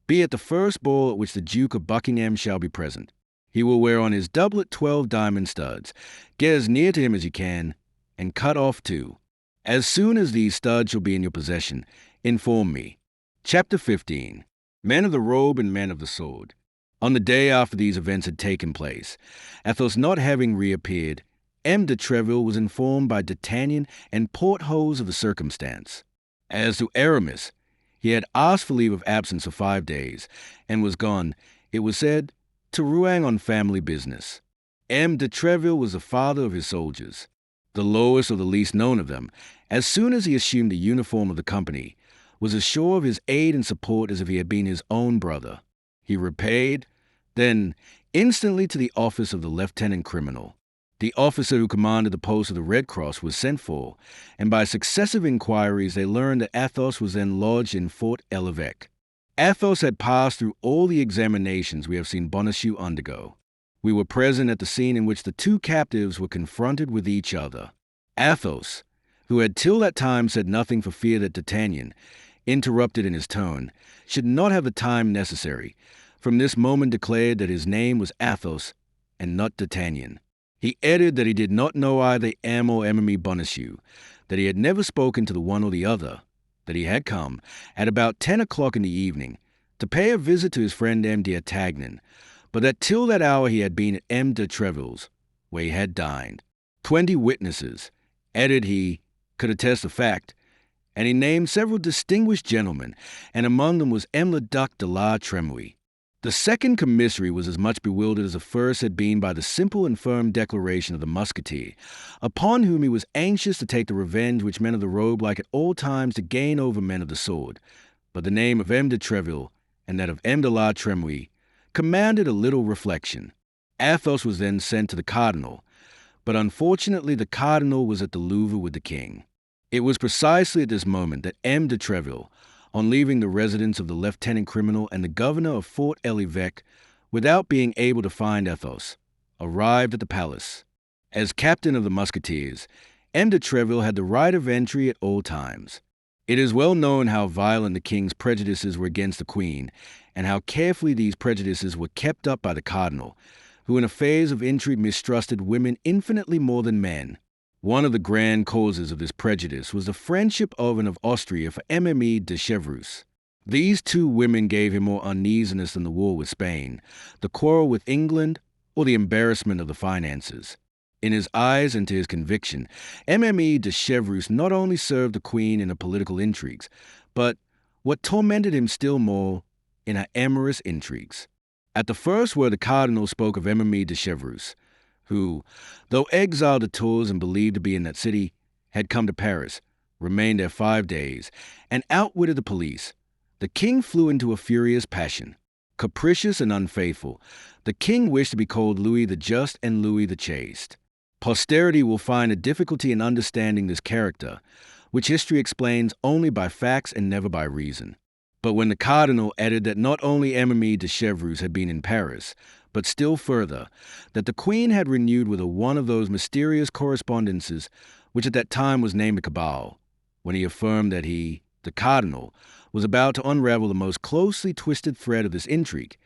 be at the first ball at which the Duke of Buckingham shall be present. He will wear on his doublet 12 diamond studs. Get as near to him as you can, and cut off 2. As soon as these studs shall be in your possession, inform me." Chapter 15. Men of the Robe and Men of the Sword. On the day after these events had taken place, Athos not having reappeared, M. de Treville was informed by D'Artagnan and Porthos of the circumstance. As to Aramis, he had asked for leave of absence for 5 days, and was gone, it was said, to Rouen on family business. M. de Treville was the father of his soldiers, the lowest or the least known of them. As soon as he assumed the uniform of the company, was as sure of his aid and support as if he had been his own brother. He repaid, then, instantly to the office of the lieutenant criminal. The officer who commanded the post of the Red Cross was sent for, and by successive inquiries they learned that Athos was then lodged in Fort l'Evêque. Athos had passed through all the examinations we have seen Bonacieux undergo. We were present at the scene in which the 2 captives were confronted with each other. Athos, who had till that time said nothing for fear that D'Artagnan, interrupted in his tone, should not have the time necessary, from this moment declared that his name was Athos and not D'Artagnan. He added that he did not know either M. or Enemy Bonacieux, that he had never spoken to the one or the other, that he had come, at about 10 o'clock in the evening, to pay a visit to his friend M. d'Artagnan, but that till that hour he had been at M. de Treville's, where he had dined. 20 witnesses, added he, could attest the fact, and he named several distinguished gentlemen, and among them was M. le Duc de la Trémouille. The second commissary was as much bewildered as the first had been by the simple and firm declaration of the musketeer, upon whom he was anxious to take the revenge which men of the robe like at all times to gain over men of the sword. But the name of M. de Treville and that of M. de la Trémouille commanded a little reflection. Athos was then sent to the cardinal, but unfortunately the cardinal was at the Louvre with the king. It was precisely at this moment that M. de Treville, on leaving the residence of the lieutenant criminal and the governor of Fort l'Evêque, without being able to find Athos, arrived at the palace. As captain of the musketeers, M. de Treville had the right of entry at all times. It is well known how violent the king's prejudices were against the queen, and how carefully these prejudices were kept up by the cardinal, who in affairs of intrigue mistrusted women infinitely more than men. One of the grand causes of this prejudice was the friendship of and of Austria for Milady de Chevreuse. These 2 women gave him more uneasiness than the war with Spain, the quarrel with England, or the embarrassment of the finances. In his eyes and to his conviction, Milady de Chevreuse not only served the queen in her political intrigues, but, what tormented him still more, in her amorous intrigues. At the first word the cardinal spoke of Milady de Chevreuse, who, though exiled to Tours and believed to be in that city, had come to Paris, remained there 5 days, and outwitted the police, the king flew into a furious passion. Capricious and unfaithful, the king wished to be called Louis the Just and Louis the Chaste. Posterity will find a difficulty in understanding this character, which history explains only by facts and never by reason. But when the cardinal added that not only Milady de Chevreuse had been in Paris, but still further, that the queen had renewed with her one of those mysterious correspondences which at that time was named a cabal, when he affirmed that he, the cardinal, was about to unravel the most closely twisted thread of this intrigue,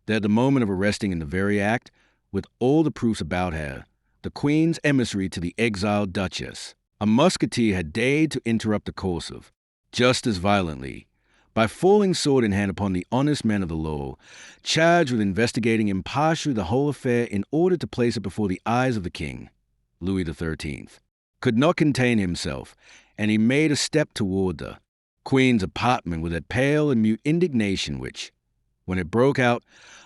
that at the moment of arresting in the very act, with all the proofs about her, the queen's emissary to the exiled duchess, a musketeer had deigned to interrupt the course of just as violently, by falling sword in hand upon the honest men of the law, charged with investigating impartially the whole affair in order to place it before the eyes of the king, Louis XIII, could not contain himself, and he made a step toward the queen's apartment with that pale and mute indignation which, when it broke out,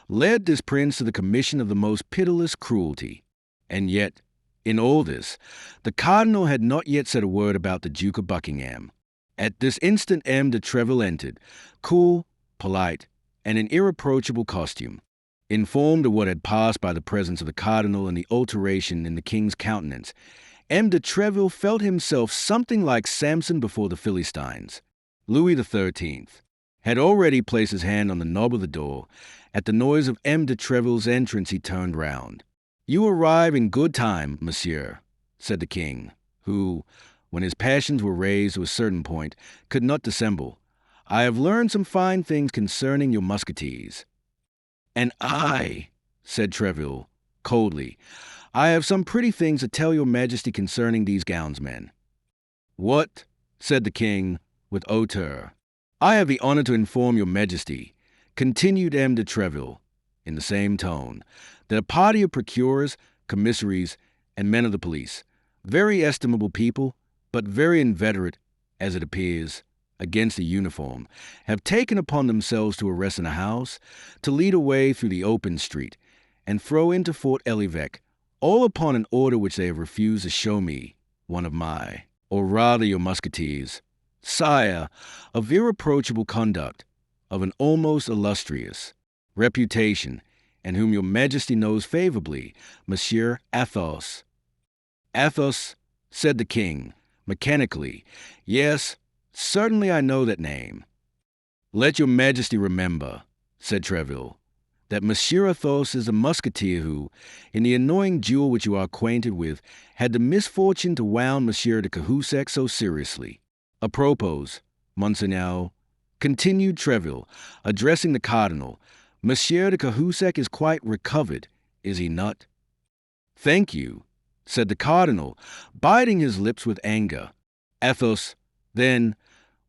led this prince to the commission of the most pitiless cruelty. And yet, in all this, the cardinal had not yet said a word about the Duke of Buckingham. At this instant M. de Treville entered, cool, polite, and in irreproachable costume. Informed of what had passed by the presence of the cardinal and the alteration in the king's countenance, M. de Treville felt himself something like Samson before the Philistines. Louis XIII had already placed his hand on the knob of the door. At the noise of M. de Treville's entrance he turned round. "You arrive in good time, monsieur," said the king, who, when his passions were raised to a certain point, could not dissemble. "I have learned some fine things concerning your musketeers." "And I," said Treville, coldly, "I have some pretty things to tell your majesty concerning these gownsmen." "What?" said the king, with hauteur. "I have the honor to inform your majesty," continued M. de Treville, in the same tone, "that a party of procurers, commissaries, and men of the police, very estimable people, but very inveterate, as it appears, against the uniform, have taken upon themselves to arrest in a house, to lead away through the open street, and throw into Fort l'Evêque, all upon an order which they have refused to show me, one of my, or rather your musketeers, sire, of irreproachable conduct, of an almost illustrious reputation, and whom your majesty knows favorably, Monsieur Athos." "Athos," said the king, mechanically. "Yes, certainly I know that name." "Let your majesty remember," said Treville, "that Monsieur Athos is the musketeer who, in the annoying duel which you are acquainted with, had the misfortune to wound Monsieur de Cahusac so seriously. A propos, Monseigneur," continued Treville, addressing the cardinal, "Monsieur de Cahusac is quite recovered, is he not?" "Thank you," said the cardinal, biting his lips with anger. "Athos, then,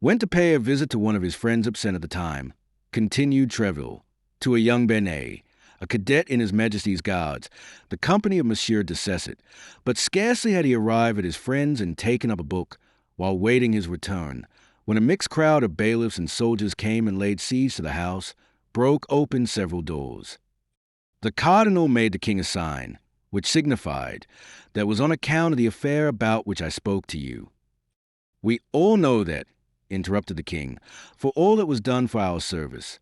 went to pay a visit to one of his friends absent at the time," continued Treville, "to a young Benet, a cadet in his majesty's guards, the company of Monsieur de Cesset. But scarcely had he arrived at his friend's and taken up a book, while waiting his return, when a mixed crowd of bailiffs and soldiers came and laid siege to the house, broke open several doors. The cardinal made the king a sign, which signified that was on account of the affair about which I spoke to you." "We all know that," interrupted the king, "for all that was done for our service."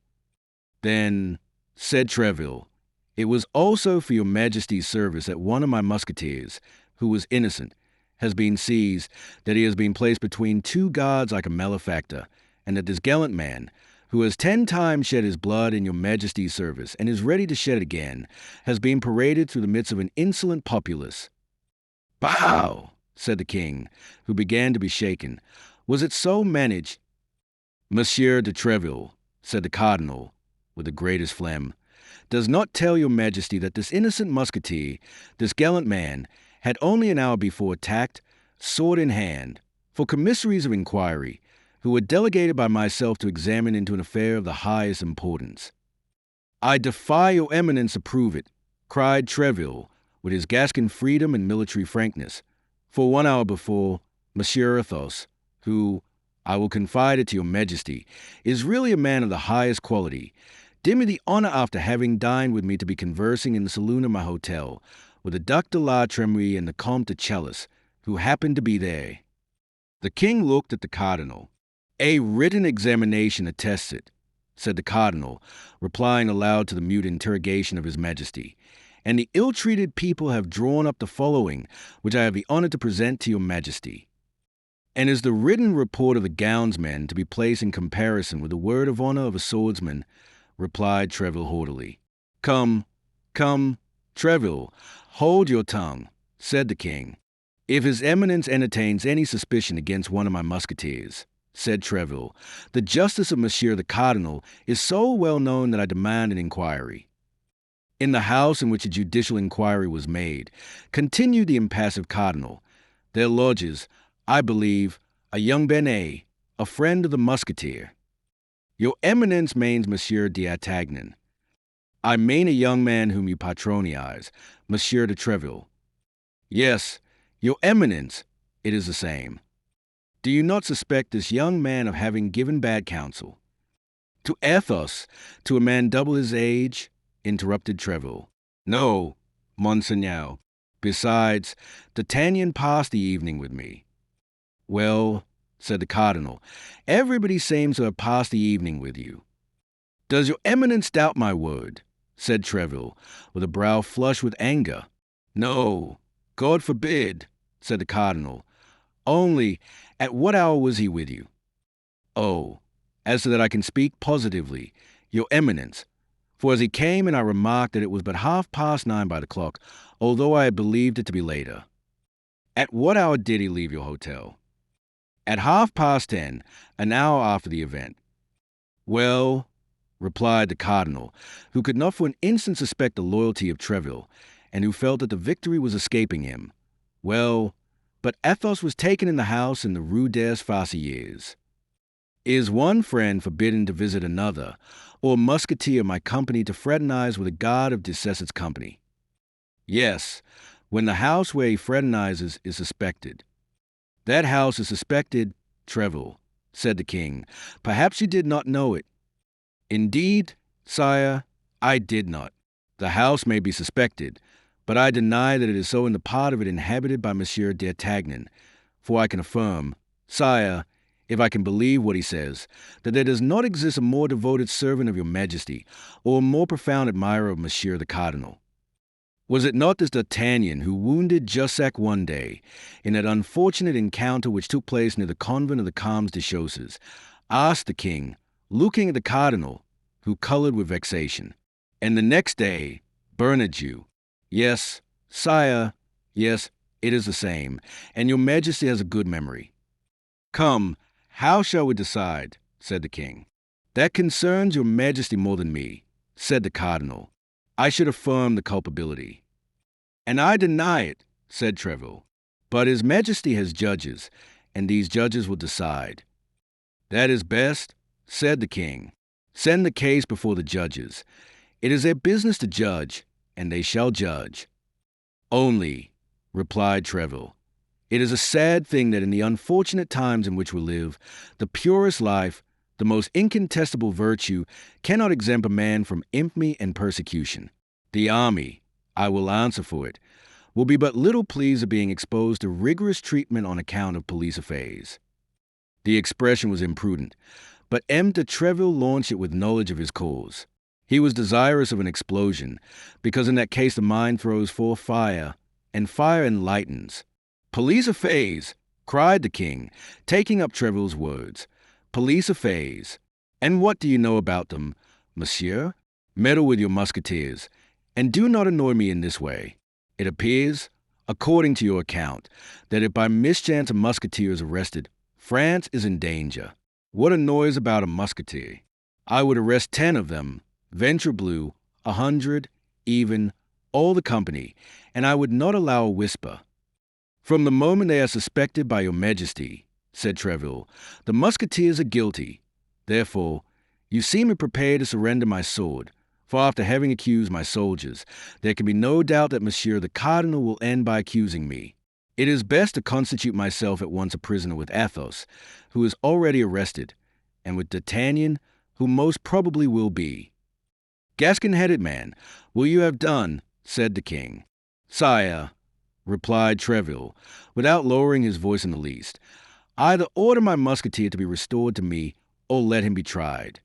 "Then," said Treville, "it was also for your majesty's service that one of my musketeers, who was innocent, has been seized, that he has been placed between two guards like a malefactor, and that this gallant man, who has 10 times shed his blood in your majesty's service, and is ready to shed it again, has been paraded through the midst of an insolent populace." "Bow!" said the king, who began to be shaken. "Was it so managed?" "Monsieur de Treville," said the cardinal, with the greatest phlegm, "does not tell your majesty that this innocent musketeer, this gallant man, had only an hour before attacked, sword in hand, for commissaries of inquiry, who were delegated by myself to examine into an affair of the highest importance." "I defy your eminence to prove it," cried Treville, with his Gascon freedom and military frankness. "For 1 hour before, Monsieur Athos, who, I will confide it to your majesty, is really a man of the highest quality, did me the honor after having dined with me to be conversing in the saloon of my hotel, with the Duc de la Trémouille and the Comte de Chelles, who happened to be there." The king looked at the cardinal. "A written examination attests it," said the cardinal, replying aloud to the mute interrogation of his majesty. "And the ill-treated people have drawn up the following, which I have the honor to present to your majesty." "And is the written report of the gownsmen to be placed in comparison with the word of honor of a swordsman?" replied Treville haughtily. Come, Treville, hold your tongue," said the king. "If his eminence entertains any suspicion against one of my musketeers," said Treville, "the justice of Monsieur the Cardinal is so well known that I demand an inquiry." "In the house in which a judicial inquiry was made," continued the impassive cardinal, "there lodges, I believe, a young Benet, a friend of the musketeer. Your eminence means Monsieur d'Artagnan. I mean a young man whom you patronize, Monsieur de Treville. Yes, your eminence, it is the same. Do you not suspect this young man of having given bad counsel? To Athos, to a man double his age, interrupted Treville. No, Monseigneur. Besides, D'Artagnan passed the evening with me. Well, said the cardinal, everybody seems to have passed the evening with you. Does your eminence doubt my word? Said Treville, with a brow flushed with anger. No, God forbid, said the cardinal. Only, at what hour was he with you? Oh, as to that I can speak positively, your eminence. For as he came and I remarked that it was but 9:30 by the clock, although I had believed it to be later. At what hour did he leave your hotel? At 10:30, an hour after the event. Well, replied the cardinal, who could not for an instant suspect the loyalty of Treville, and who felt that the victory was escaping him. Well, but Athos was taken in the house in the Rue des Faciliers. Is one friend forbidden to visit another, or a musketeer my company to fraternize with a guard of Dissess's company? Yes, when the house where he fraternizes is suspected. That house is suspected, Treville, said the king. Perhaps you did not know it. Indeed, sire, I did not. The house may be suspected, but I deny that it is so in the part of it inhabited by Monsieur d'Artagnan, for I can affirm, sire, if I can believe what he says, that there does not exist a more devoted servant of your majesty, or a more profound admirer of Monsieur the Cardinal. Was it not this D'Artagnan who wounded Jussac one day, in that unfortunate encounter which took place near the convent of the Carmes Déchaussés? Asked the king, looking at the cardinal, who colored with vexation. And the next day, Bernajoux. Yes, sire, yes, it is the same, and your majesty has a good memory. Come, how shall we decide? Said the king. That concerns your majesty more than me, said the cardinal. I should affirm the culpability. And I deny it, said Treville. But his majesty has judges, and these judges will decide. That is best, said the king. Send the case before the judges. It is their business to judge, and they shall judge. Only, replied Treville, it is a sad thing that in the unfortunate times in which we live, the purest life, the most incontestable virtue, cannot exempt a man from infamy and persecution. The army, I will answer for it, will be but little pleased at being exposed to rigorous treatment on account of police affairs. The expression was imprudent, but M. de Treville launched it with knowledge of his cause. He was desirous of an explosion, because in that case the mind throws forth fire, and fire enlightens. Police affairs, cried the king, taking up Treville's words. Police affairs. And what do you know about them, monsieur? Meddle with your musketeers, and do not annoy me in this way. It appears, according to your account, that if by mischance a musketeer is arrested, France is in danger. What a noise about a musketeer! I would arrest 10 of them, ventre bleu, 100, even, all the company, and I would not allow a whisper. From the moment they are suspected by your majesty, said Treville, the musketeers are guilty. Therefore, you see me prepared to surrender my sword, for after having accused my soldiers, there can be no doubt that Monsieur the Cardinal will end by accusing me. It is best to constitute myself at once a prisoner with Athos, who is already arrested, and with D'Artagnan, who most probably will be. Gascon-headed man, will you have done? Said the king. Sire, replied Treville, without lowering his voice in the least, either order my musketeer to be restored to me, or let him be tried.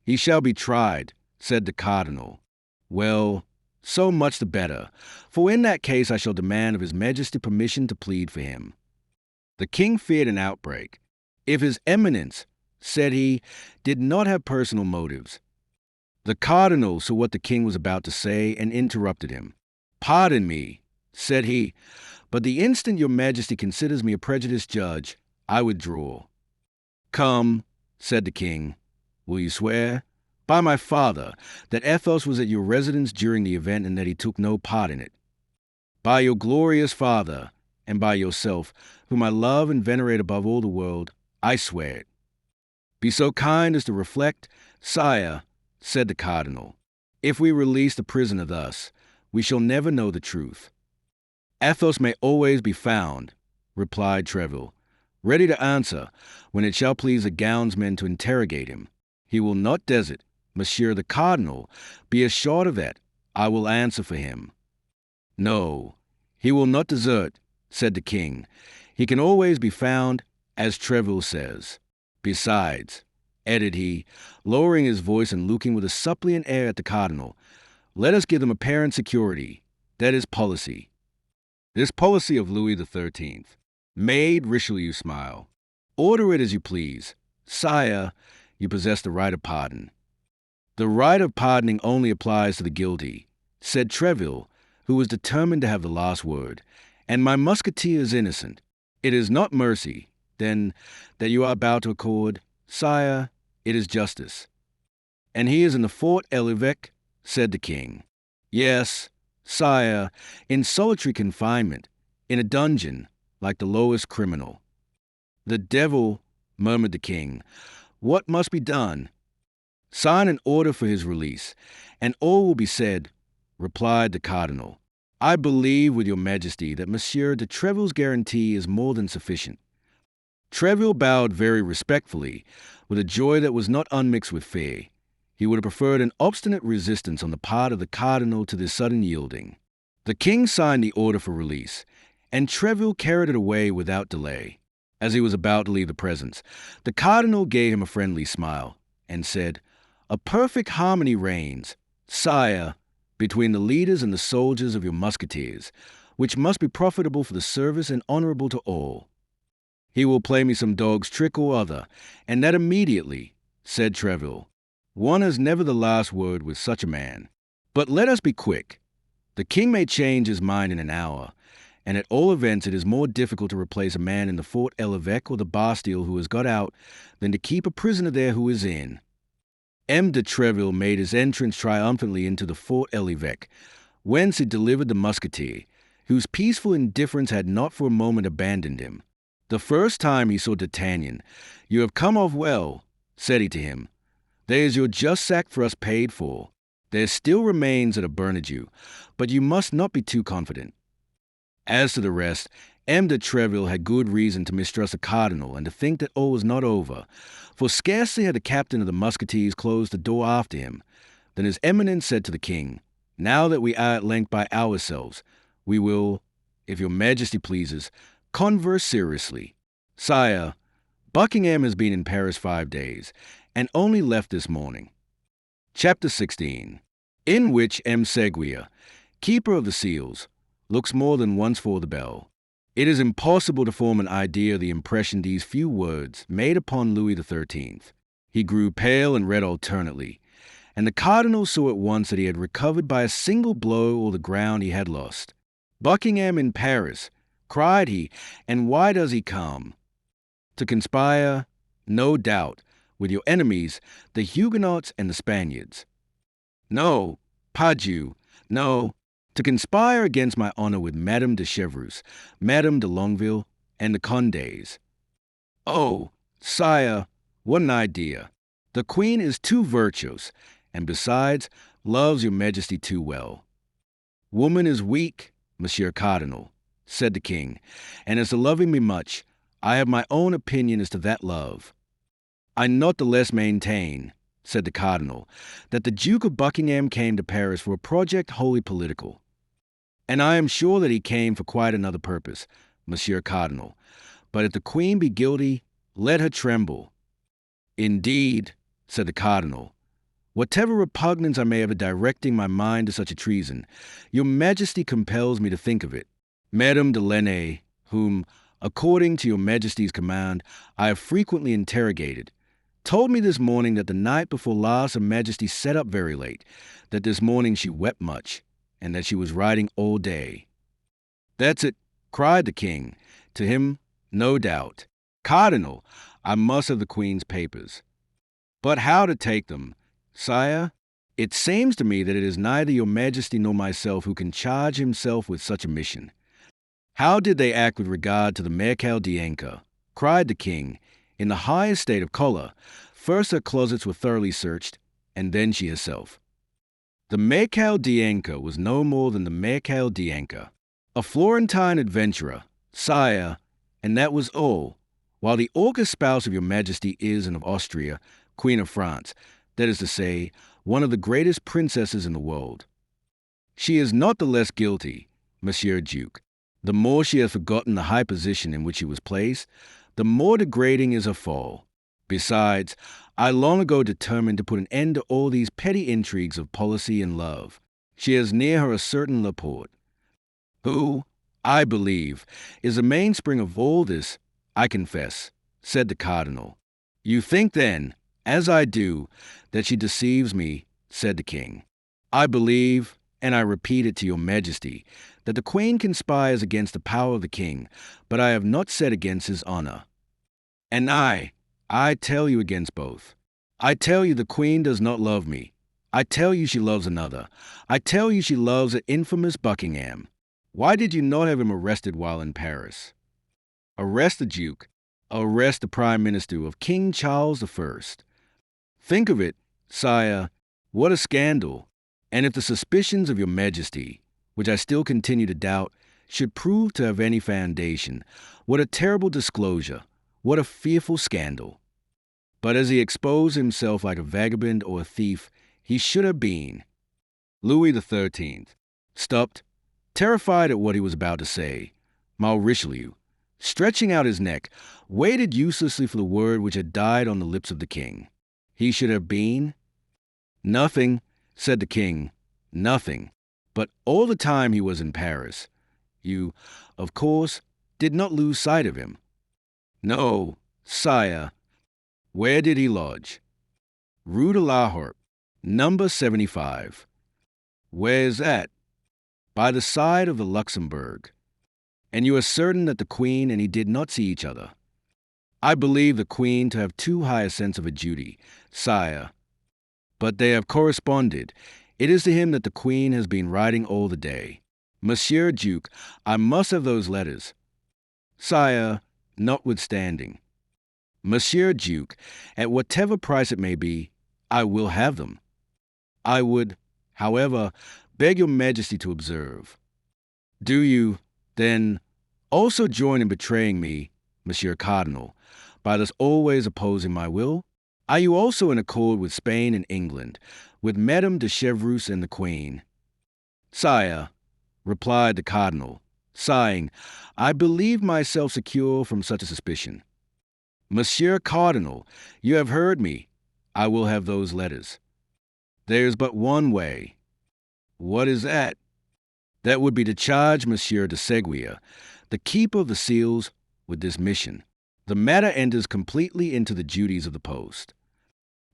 He shall be tried, said the cardinal. Well, so much the better, for in that case I shall demand of his majesty permission to plead for him. The king feared an outbreak. If his eminence, said he, did not have personal motives. The cardinal saw what the king was about to say and interrupted him. Pardon me, said he, but the instant your majesty considers me a prejudiced judge, I withdraw. Come, said the king, will you swear? By my father, that Athos was at your residence during the event and that he took no part in it. By your glorious father, and by yourself, whom I love and venerate above all the world, I swear it. Be so kind as to reflect, sire, said the cardinal. If we release the prisoner thus, we shall never know the truth. Athos may always be found, replied Treville, ready to answer when it shall please the gownsmen to interrogate him. He will not desert, monsieur the cardinal, be assured of that. I will answer for him. No, he will not desert, said the king. He can always be found, as Treville says. Besides, added he, lowering his voice and looking with a suppliant air at the cardinal, let us give them apparent security. That is policy. This policy of Louis XIII made Richelieu smile. Order it as you please. Sire, you possess the right of pardon. The right of pardoning only applies to the guilty, said Treville, who was determined to have the last word, and my musketeer is innocent. It is not mercy, then, that you are about to accord. Sire, it is justice. And he is in the Fort l'Evêque, said the king. Yes, sire, in solitary confinement, in a dungeon, like the lowest criminal. The devil, murmured the king. What must be done? Sign an order for his release, and all will be said, replied the cardinal. I believe, with your majesty, that Monsieur de Treville's guarantee is more than sufficient. Treville bowed very respectfully, with a joy that was not unmixed with fear. He would have preferred an obstinate resistance on the part of the cardinal to this sudden yielding. The king signed the order for release, and Treville carried it away without delay. As he was about to leave the presence, the cardinal gave him a friendly smile, and said, A perfect harmony reigns, sire, between the leaders and the soldiers of your musketeers, which must be profitable for the service and honorable to all. He will play me some dog's trick or other, and that immediately, said Treville. One has never the last word with such a man. But let us be quick. The king may change his mind in an hour, and at all events it is more difficult to replace a man in the Fort l'Evêque or the Bastille who has got out than to keep a prisoner there who is in. M. de Treville made his entrance triumphantly into the Fort l'Evêque, whence he delivered the musketeer, whose peaceful indifference had not for a moment abandoned him. The first time he saw D'Artagnan, You have come off well, said he to him. There is your just sack for us paid for. There still remains at a Bernadoux, but you must not be too confident. As to the rest, M. de Treville had good reason to mistrust the cardinal and to think that all was not over, for scarcely had the captain of the musketeers closed the door after him, than his eminence said to the king, Now that we are at length by ourselves, we will, if your majesty pleases, converse seriously. Sire, Buckingham has been in Paris 5 days, and only left this morning. Chapter 16, in which M. Seguier, keeper of the seals, looks more than once for the bell. It is impossible to form an idea of the impression these few words made upon Louis XIII. He grew pale and red alternately, and the cardinal saw at once that he had recovered by a single blow all the ground he had lost. Buckingham in Paris, cried he, and why does he come? To conspire, no doubt, with your enemies, the Huguenots and the Spaniards. No, pardieu, no, to conspire against my honor with Madame de Chevreuse, Madame de Longueville, and the Condés. Oh, sire, what an idea! The queen is too virtuous, and besides, loves your majesty too well. Woman is weak, monsieur cardinal, said the king, and as to loving me much, I have my own opinion as to that love. I not the less maintain, said the cardinal, that the Duke of Buckingham came to Paris for a project wholly political. And I am sure that he came for quite another purpose, monsieur cardinal. But if the queen be guilty, let her tremble. Indeed, said the cardinal, whatever repugnance I may have at directing my mind to such a treason, your majesty compels me to think of it. Madame de Laney, whom, according to your majesty's command, I have frequently interrogated, told me this morning that the night before last her majesty sat up very late, that this morning she wept much, and that she was riding all day. That's it, cried the king. To him, no doubt. Cardinal, I must have the queen's papers. But how to take them? Sire, it seems to me that it is neither your majesty nor myself who can charge himself with such a mission. How did they act with regard to the Marechal d'Ancre? Cried the king, in the highest state of choler, First her closets were thoroughly searched, and then she herself. The Marechal d'Ancre was no more than the Marechal d'Ancre, a Florentine adventurer, sire, and that was all, while the august spouse of your majesty is, and of Austria, Queen of France, that is to say, one of the greatest princesses in the world. She is not the less guilty, Monsieur Duke. The more she has forgotten the high position in which she was placed, the more degrading is her fall. Besides, I long ago determined to put an end to all these petty intrigues of policy and love. She has near her a certain Laporte, who, I believe, is the mainspring of all this, I confess, said the cardinal. You think then, as I do, that she deceives me, said the king. I believe, and I repeat it to your majesty, that the queen conspires against the power of the king, but I have not said against his honor. And I tell you against both. I tell you the queen does not love me. I tell you she loves another. I tell you she loves that infamous Buckingham. Why did you not have him arrested while in Paris? Arrest the Duke. Arrest the Prime Minister of King Charles I. Think of it, sire, what a scandal. And if the suspicions of your majesty, which I still continue to doubt, should prove to have any foundation, what a terrible disclosure, what a fearful scandal. But as he exposed himself like a vagabond or a thief, he should have been. Louis XIII stopped, terrified at what he was about to say. Richelieu, stretching out his neck, waited uselessly for the word which had died on the lips of the king. He should have been? Nothing, said the king, nothing. But all the time he was in Paris, you, of course, did not lose sight of him. No, sire. Where did he lodge? Rue de la Harpe, number 75. Where is that? By the side of the Luxembourg. And you are certain that the queen and he did not see each other? I believe the queen to have too high a sense of a duty, sire. But they have corresponded. It is to him that the queen has been writing all the day. Monsieur Duke, I must have those letters. Sire, notwithstanding. Monsieur Duke, at whatever price it may be, I will have them. I would, however, beg your majesty to observe. Do you, then, also join in betraying me, Monsieur Cardinal, by thus always opposing my will? Are you also in accord with Spain and England, with Madame de Chevreuse and the Queen? Sire, replied the cardinal, sighing, I believe myself secure from such a suspicion. Monsieur Cardinal, you have heard me. I will have those letters. There's but one way. What is that? That would be to charge Monsieur de Seguier, the keeper of the seals, with this mission. The matter enters completely into the duties of the post.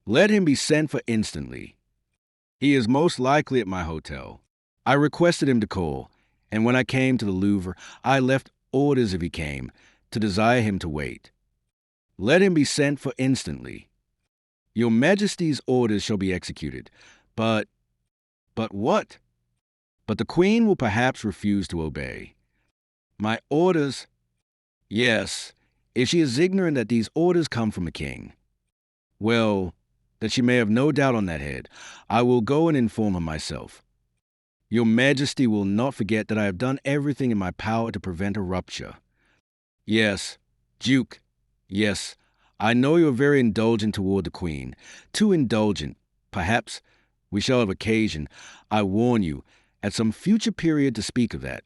Let him be sent for instantly. He is most likely at my hotel. I requested him to call, and when I came to the Louvre, I left orders if he came, to desire him to wait. Let him be sent for instantly. Your Majesty's orders shall be executed, but what? But the Queen will perhaps refuse to obey. My orders? Yes, if she is ignorant that these orders come from the King. Well, that she may have no doubt on that head, I will go and inform her myself. Your Majesty will not forget that I have done everything in my power to prevent a rupture. Yes, Duke, yes, I know you are very indulgent toward the Queen. Too indulgent, perhaps. We shall have occasion, I warn you, at some future period to speak of that.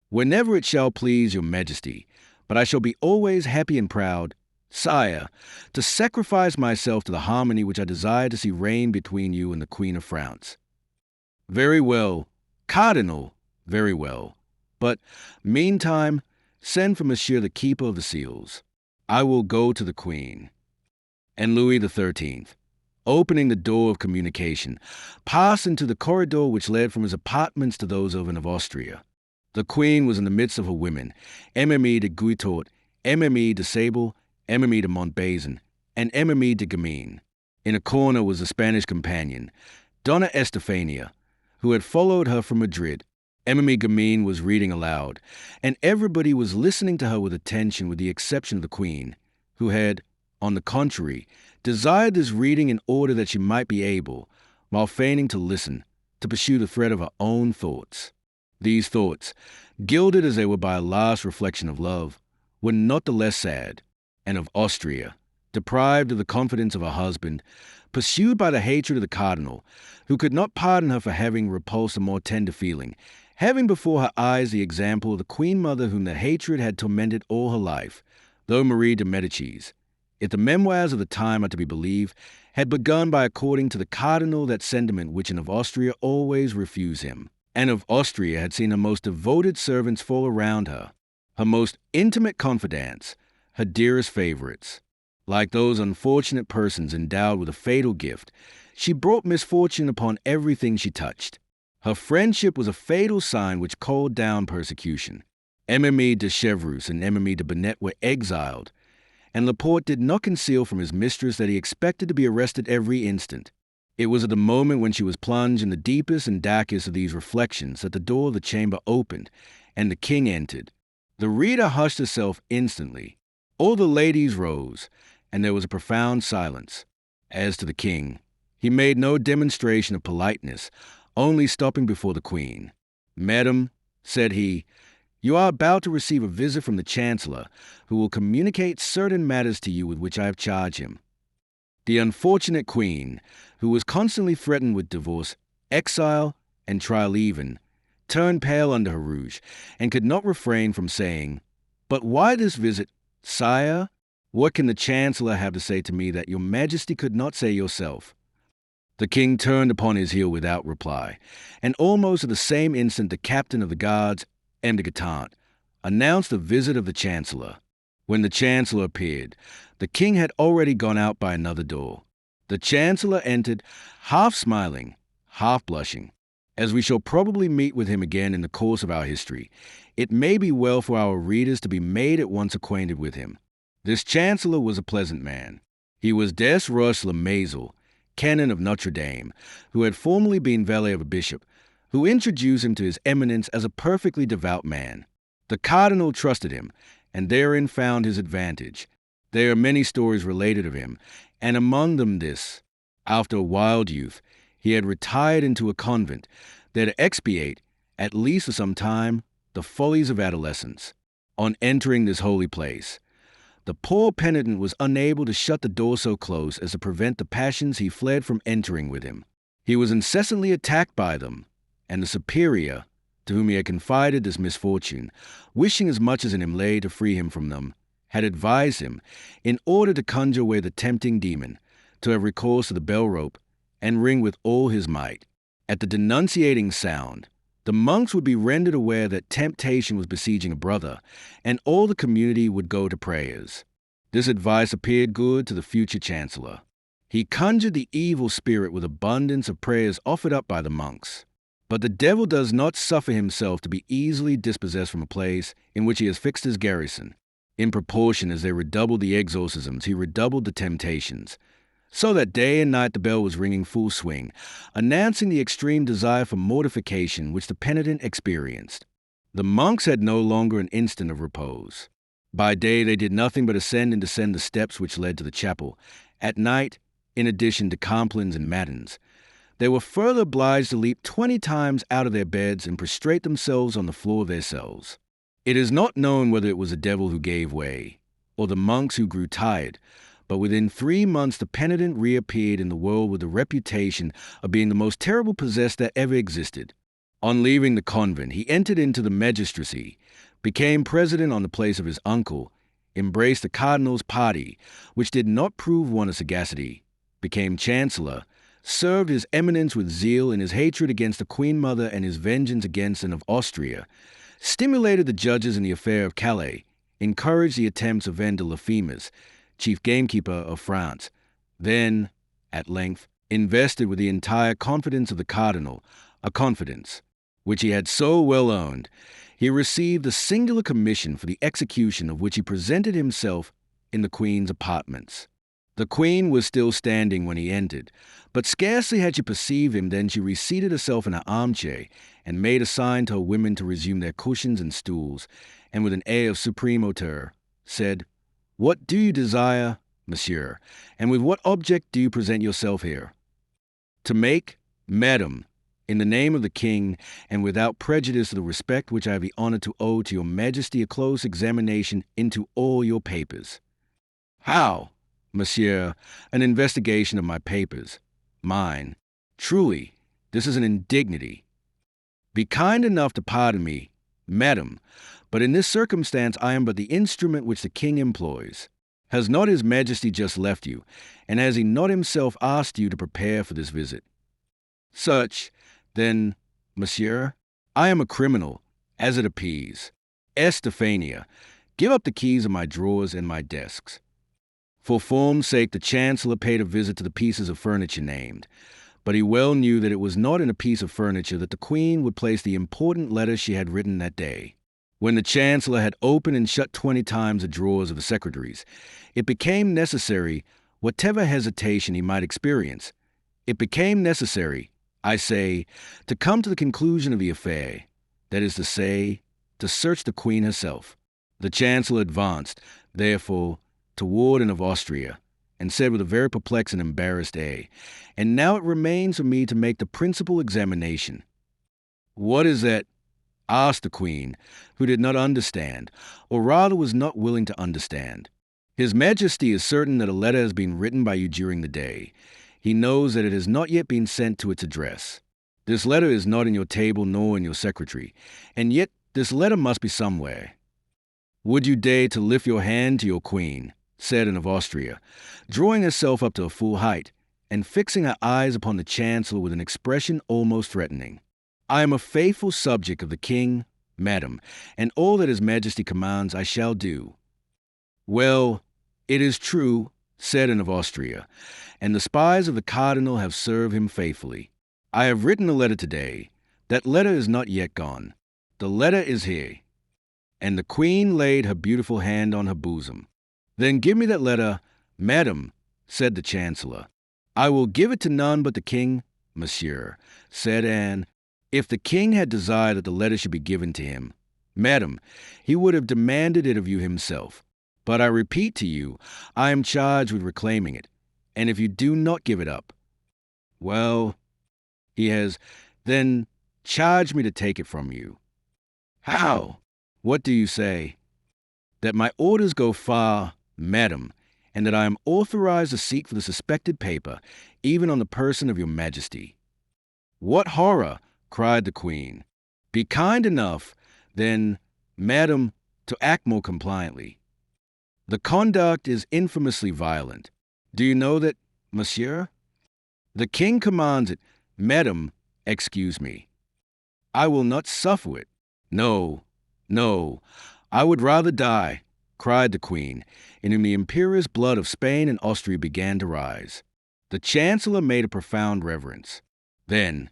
Whenever it shall please your Majesty, but I shall be always happy and proud, sire, to sacrifice myself to the harmony which I desire to see reign between you and the Queen of France. Very well, Cardinal, very well. But, meantime, send for Monsieur the Keeper of the Seals. I will go to the Queen. And Louis XIII, opening the door of communication, passed into the corridor which led from his apartments to those of Anne of Austria. The Queen was in the midst of her women, Mme de Guitaut, Mme de Sable, Mme de Montbazon, and Mme de Gamine. In a corner was the Spanish companion, Donna Estefania, who had followed her from Madrid. Mme Gamine was reading aloud, and everybody was listening to her with attention with the exception of the Queen, who had, on the contrary, desired this reading in order that she might be able, while feigning to listen, to pursue the thread of her own thoughts. These thoughts, gilded as they were by a last reflection of love, were not the less sad, and of Austria, deprived of the confidence of her husband, pursued by the hatred of the cardinal, who could not pardon her for having repulsed a more tender feeling, having before her eyes the example of the queen mother whom the hatred had tormented all her life, though Marie de Medicis, if the memoirs of the time are to be believed, had begun by according to the cardinal that sentiment which in of Austria always refused him. And of Austria had seen her most devoted servants fall around her, her most intimate confidants, her dearest favorites. Like those unfortunate persons endowed with a fatal gift, she brought misfortune upon everything she touched. Her friendship was a fatal sign which called down persecution. Emile de Chevreuse and Emile de Bonnet were exiled, and Laporte did not conceal from his mistress that he expected to be arrested every instant. It was at the moment when she was plunged in the deepest and darkest of these reflections that the door of the chamber opened, and the king entered. The reader hushed herself instantly. All the ladies rose, and there was a profound silence. As to the king, he made no demonstration of politeness, only stopping before the queen. "Madam," said he, "you are about to receive a visit from the chancellor, who will communicate certain matters to you with which I have charged him." The unfortunate queen, who was constantly threatened with divorce, exile, and trial even, turned pale under her rouge, and could not refrain from saying, "But why this visit, sire? What can the chancellor have to say to me that your majesty could not say yourself?" The king turned upon his heel without reply, and almost at the same instant the captain of the guards, M. de Guitant, announced the visit of the chancellor. When the chancellor appeared, the king had already gone out by another door. The chancellor entered, half smiling, half blushing. As we shall probably meet with him again in the course of our history, it may be well for our readers to be made at once acquainted with him. This chancellor was a pleasant man. He was Des Roches-le-Mazel, canon of Notre Dame, who had formerly been valet of a bishop, who introduced him to his eminence as a perfectly devout man. The cardinal trusted him, and therein found his advantage. There are many stories related of him, and among them this: after a wild youth, he had retired into a convent, there to expiate, at least for some time, the follies of adolescence. On entering this holy place, the poor penitent was unable to shut the door so close as to prevent the passions he fled from entering with him. He was incessantly attacked by them, and the superior, to whom he had confided this misfortune, wishing as much as in him lay to free him from them, had advised him, in order to conjure away the tempting demon, to have recourse to the bell rope and ring with all his might. At the denunciating sound, the monks would be rendered aware that temptation was besieging a brother, and all the community would go to prayers. This advice appeared good to the future chancellor. He conjured the evil spirit with abundance of prayers offered up by the monks. But the devil does not suffer himself to be easily dispossessed from a place in which he has fixed his garrison. In proportion as they redoubled the exorcisms, he redoubled the temptations, so that day and night the bell was ringing full swing, announcing the extreme desire for mortification which the penitent experienced. The monks had no longer an instant of repose. By day they did nothing but ascend and descend the steps which led to the chapel. At night, in addition to complines and matins, they were further obliged to leap 20 times out of their beds and prostrate themselves on the floor of their cells. It is not known whether it was the devil who gave way, or the monks who grew tired, but within 3 months the penitent reappeared in the world with the reputation of being the most terrible possessed that ever existed. On leaving the convent, he entered into the magistracy, became president on the place of his uncle, embraced the cardinal's party, which did not prove one of sagacity, became chancellor, served his eminence with zeal in his hatred against the Queen Mother and his vengeance against Anne of Austria, stimulated the judges in the affair of Calais, encouraged the attempts of Van de Lafemas, chief gamekeeper of France, then, at length, invested with the entire confidence of the cardinal, a confidence which he had so well earned, he received the singular commission for the execution of which he presented himself in the Queen's apartments. The Queen was still standing when he entered, but scarcely had she perceived him than she reseated herself in her armchair and made a sign to her women to resume their cushions and stools, and with an air of supreme hauteur, said, "What do you desire, monsieur, and with what object do you present yourself here? To make, madam, in the name of the king, and without prejudice of the respect which I have the honor to owe to your majesty, a close examination into all your papers. How, monsieur, an investigation of my papers? Mine. Truly, this is an indignity. Be kind enough to pardon me, madam, but in this circumstance I am but the instrument which the king employs. Has not his majesty just left you, and has he not himself asked you to prepare for this visit? Such, then, monsieur, I am a criminal, as it appease. Estefania, give up the keys of my drawers and my desks. For form's sake the chancellor paid a visit to the pieces of furniture named, but he well knew that it was not in a piece of furniture that the queen would place the important letter she had written that day. When the chancellor had opened and shut 20 times the drawers of the secretaries, it became necessary, whatever hesitation he might experience, it became necessary, I say, to come to the conclusion of the affair, that is to say, to search the queen herself. The chancellor advanced, therefore, toward Anne of Austria, and said with a very perplexed and embarrassed air, "And now it remains for me to make the principal examination." "What is that?" asked the queen, who did not understand, or rather was not willing to understand. "His Majesty is certain that a letter has been written by you during the day. He knows that it has not yet been sent to its address. This letter is not in your table nor in your secretary, and yet this letter must be somewhere. Would you dare to lift your hand to your queen?" said Anne of Austria, drawing herself up to a full height, and fixing her eyes upon the chancellor with an expression almost threatening. "I am a faithful subject of the king, madam, and all that his majesty commands I shall do." "Well, it is true," said Anne of Austria, "and the spies of the cardinal have served him faithfully. I have written a letter today. That letter is not yet gone. The letter is here." And the queen laid her beautiful hand on her bosom. "Then give me that letter, madam," said the chancellor. "I will give it to none but the king, monsieur," said Anne. "If the king had desired that the letter should be given to him, madam, he would have demanded it of you himself. But I repeat to you, I am charged with reclaiming it, and if you do not give it up, well, he has then charged me to take it from you." "How? What do you say?" "That my orders go far, madam, and that I am authorized to seek for the suspected paper, even on the person of your majesty." "What horror!" cried the queen. "Be kind enough, then, madam, to act more compliantly. The conduct is infamously violent. Do you know that, monsieur? The king commands it. Madam, excuse me. I will not suffer it. No, no, I would rather die," cried the queen, in whom the imperious blood of Spain and Austria began to rise. The chancellor made a profound reverence. Then,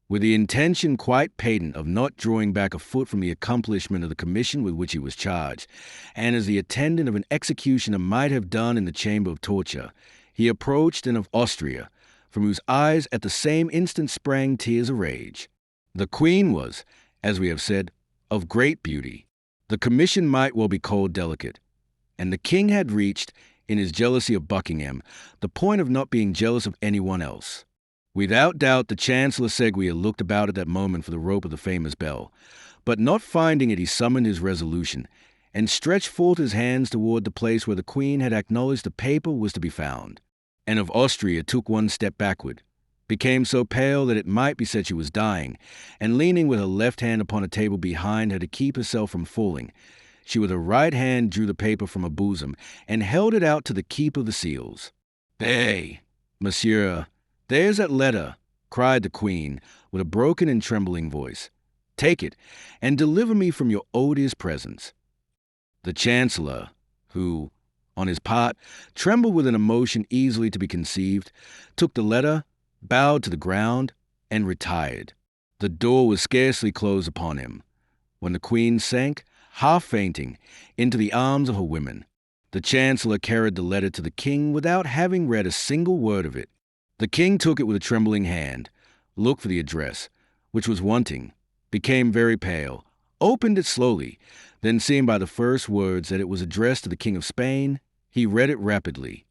with the intention quite patent of not drawing back a foot from the accomplishment of the commission with which he was charged, and as the attendant of an executioner might have done in the chamber of torture, he approached Anne of Austria, from whose eyes at the same instant sprang tears of rage. The queen was, as we have said, of great beauty. The commission might well be called delicate, and the king had reached, in his jealousy of Buckingham, the point of not being jealous of anyone else. Without doubt, the Chancellor Seguier looked about at that moment for the rope of the famous bell, but not finding it, he summoned his resolution, and stretched forth his hands toward the place where the Queen had acknowledged the paper was to be found. Anne of Austria took one step backward, became so pale that it might be said she was dying, and leaning with her left hand upon a table behind her to keep herself from falling, she with her right hand drew the paper from her bosom, and held it out to the keeper of the seals. "There, monsieur, there's that letter," cried the queen, with a broken and trembling voice. "Take it, and deliver me from your odious presence." The chancellor, who, on his part, trembled with an emotion easily to be conceived, took the letter, bowed to the ground, and retired. The door was scarcely closed upon him, when the queen sank, half fainting, into the arms of her women. The chancellor carried the letter to the king without having read a single word of it. The king took it with a trembling hand, looked for the address, which was wanting, became very pale, opened it slowly, then seeing by the first words that it was addressed to the King of Spain, he read it rapidly.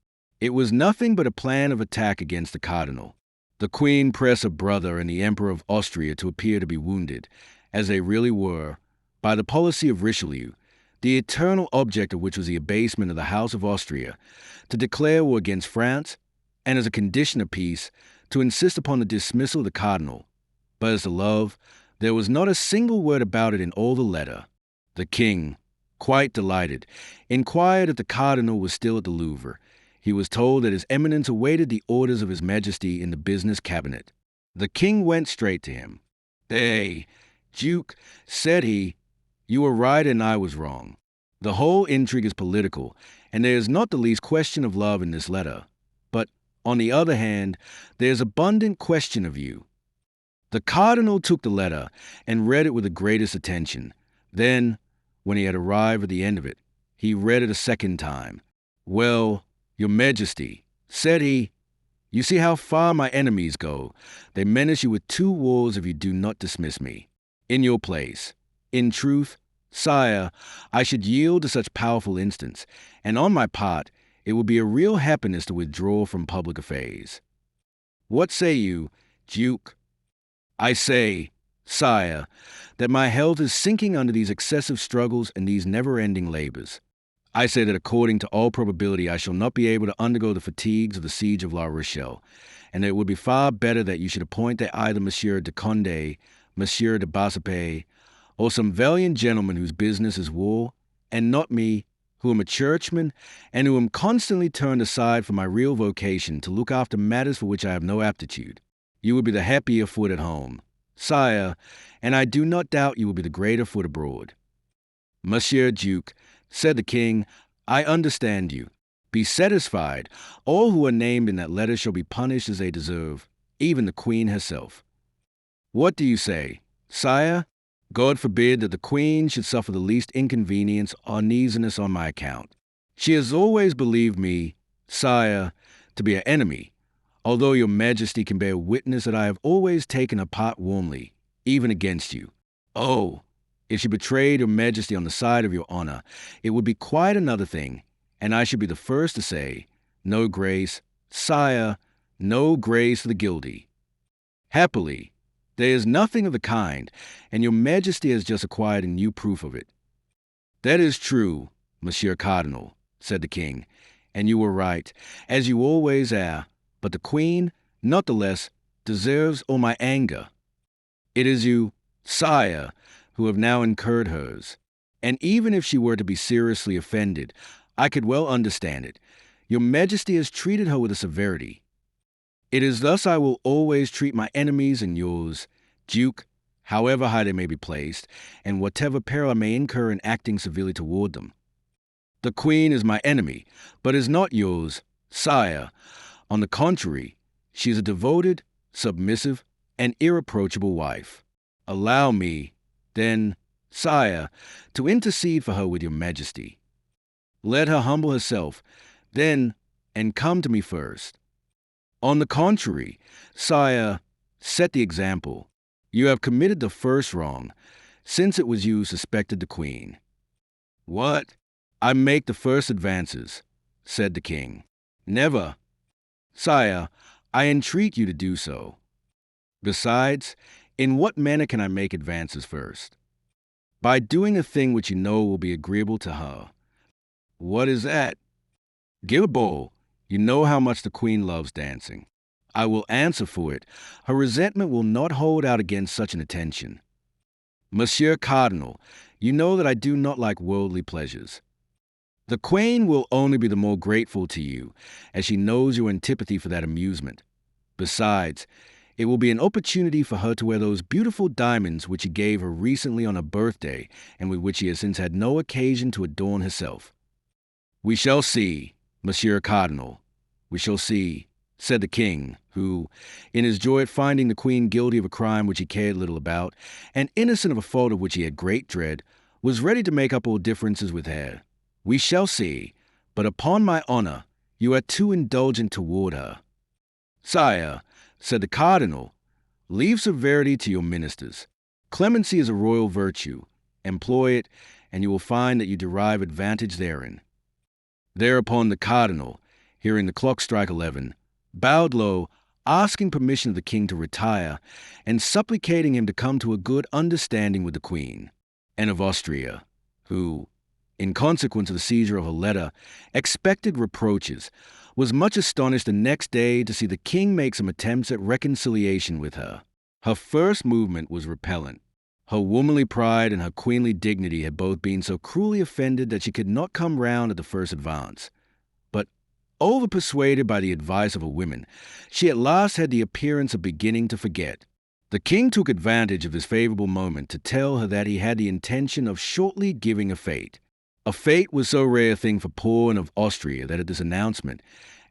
It was nothing but a plan of attack against the cardinal. The queen pressed her brother and the Emperor of Austria to appear to be wounded, as they really were, by the policy of Richelieu, the eternal object of which was the abasement of the House of Austria, to declare war against France, and as a condition of peace, to insist upon the dismissal of the cardinal. But as to love, there was not a single word about it in all the letter. The king, quite delighted, inquired if the cardinal was still at the Louvre. He was told that His Eminence awaited the orders of His Majesty in the business cabinet. The king went straight to him. "Hey, Duke," said he, "you were right and I was wrong. The whole intrigue is political, and there is not the least question of love in this letter. But, on the other hand, there is abundant question of you." The cardinal took the letter and read it with the greatest attention. Then, when he had arrived at the end of it, he read it a second time. "Well, Your Majesty," said he, "you see how far my enemies go. They menace you with 2 wars if you do not dismiss me. In your place, in truth, sire, I should yield to such powerful instance, and on my part, it would be a real happiness to withdraw from public affairs. What say you, Duke?" "I say, sire, that my health is sinking under these excessive struggles and these never-ending labors. I say that according to all probability I shall not be able to undergo the fatigues of the siege of La Rochelle, and that it would be far better that you should appoint that either Monsieur de Condé, Monsieur de Bassompé, or some valiant gentleman whose business is war, and not me, who am a churchman, and who am constantly turned aside from my real vocation to look after matters for which I have no aptitude. You would be the happier foot at home, sire, and I do not doubt you will be the greater foot abroad." "Monsieur Duke," said the king, "I understand you. Be satisfied. All who are named in that letter shall be punished as they deserve, even the queen herself. What do you say, sire? God forbid that the queen should suffer the least inconvenience or uneasiness on my account. She has always believed me, sire, to be her enemy, although your Majesty can bear witness that I have always taken her part warmly, even against you. Oh, if she betrayed your Majesty on the side of your honor, it would be quite another thing, and I should be the first to say, no grace, sire, no grace for the guilty. Happily, there is nothing of the kind, and your Majesty has just acquired a new proof of it." "That is true, Monsieur Cardinal," said the king, "and you were right, as you always are, but the queen, not the less, deserves all my anger. It is you, sire, who have now incurred hers, and even if she were to be seriously offended, I could well understand it. Your Majesty has treated her with a severity. It is thus I will always treat my enemies and yours, Duke, however high they may be placed, and whatever peril I may incur in acting civilly toward them. The queen is my enemy, but is not yours, sire. On the contrary, she is a devoted, submissive, and irreproachable wife. Allow me, then, sire, to intercede for her with your Majesty. Let her humble herself, then, and come to me first. On the contrary, sire, set the example. You have committed the first wrong, since it was you who suspected the queen." "What? I make the first advances," said the king. "Never. Sire, I entreat you to do so. Besides, in what manner can I make advances first? By doing a thing which you know will be agreeable to her." "What is that?" "Give a ball. You know how much the queen loves dancing. I will answer for it. Her resentment will not hold out against such an attention. Monsieur Cardinal, you know that I do not like worldly pleasures. The queen will only be the more grateful to you, as she knows your antipathy for that amusement. Besides, it will be an opportunity for her to wear those beautiful diamonds which you gave her recently on her birthday, and with which she has since had no occasion to adorn herself." "We shall see, Monsieur Cardinal, we shall see," said the king, who, in his joy at finding the queen guilty of a crime which he cared little about, and innocent of a fault of which he had great dread, was ready to make up all differences with her. "We shall see, but upon my honor, you are too indulgent toward her." "Sire," said the cardinal, "leave severity to your ministers. Clemency is a royal virtue. Employ it, and you will find that you derive advantage therein." Thereupon the cardinal, hearing the clock strike 11, bowed low, asking permission of the king to retire, and supplicating him to come to a good understanding with the queen, Anne of Austria, who, in consequence of the seizure of a letter, expected reproaches, was much astonished the next day to see the king make some attempts at reconciliation with her. Her first movement was repellent. Her womanly pride and her queenly dignity had both been so cruelly offended that she could not come round at the first advance. But, over-persuaded by the advice of a woman, she at last had the appearance of beginning to forget. The king took advantage of this favorable moment to tell her that he had the intention of shortly giving a fete. A fete was so rare a thing for poor Anne of Austria that at this announcement,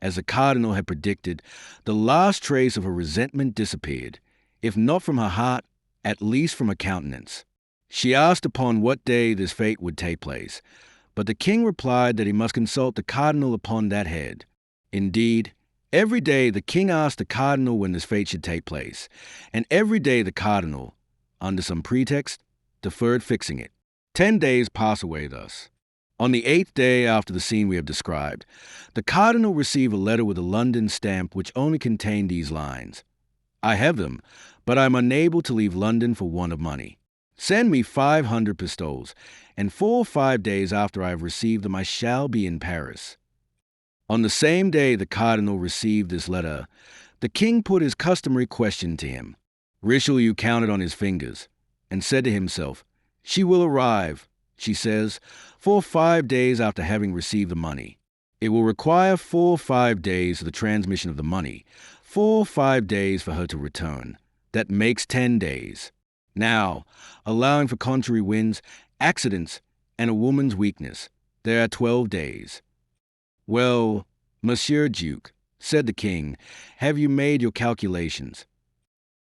as the cardinal had predicted, the last trace of her resentment disappeared, if not from her heart, at least from her countenance. She asked upon what day this fete would take place, but the king replied that he must consult the cardinal upon that head. Indeed, every day the king asked the cardinal when this fete should take place, and every day the cardinal, under some pretext, deferred fixing it. 10 days passed away thus. On the 8th day after the scene we have described, the cardinal received a letter with a London stamp which only contained these lines: "I have them, but I am unable to leave London for want of money. Send me 500 pistoles, and 4 or 5 days after I have received them I shall be in Paris." On the same day the cardinal received this letter, the king put his customary question to him. Richelieu counted on his fingers, and said to himself, "She will arrive," she says, 4 or 5 days after having received the money. It will require 4 or 5 days for the transmission of the money, 4 or 5 days for her to return. That makes 10 days. Now, allowing for contrary winds, accidents, and a woman's weakness, there are 12 days. "Well, Monsieur Duke," said the king, "have you made your calculations?"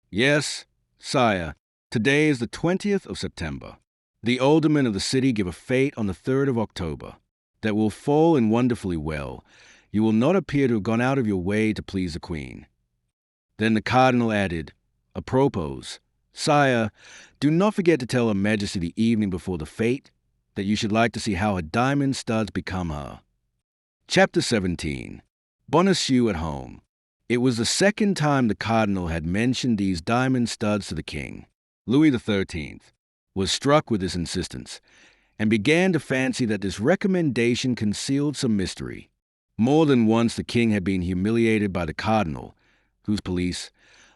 "Yes, sire. Today is the 20th of September. The aldermen of the city give a fete on the 3rd of October. That will fall in wonderfully well. You will not appear to have gone out of your way to please the queen." Then the cardinal added, "Apropos, sire, do not forget to tell Her Majesty the evening before the fete that you should like to see how her diamond studs become her." Chapter 17. Bonacieux at home. It was the second time the cardinal had mentioned these diamond studs to the king. Louis XIII was struck with this insistence, and began to fancy that this recommendation concealed some mystery. More than once the king had been humiliated by the cardinal, whose police,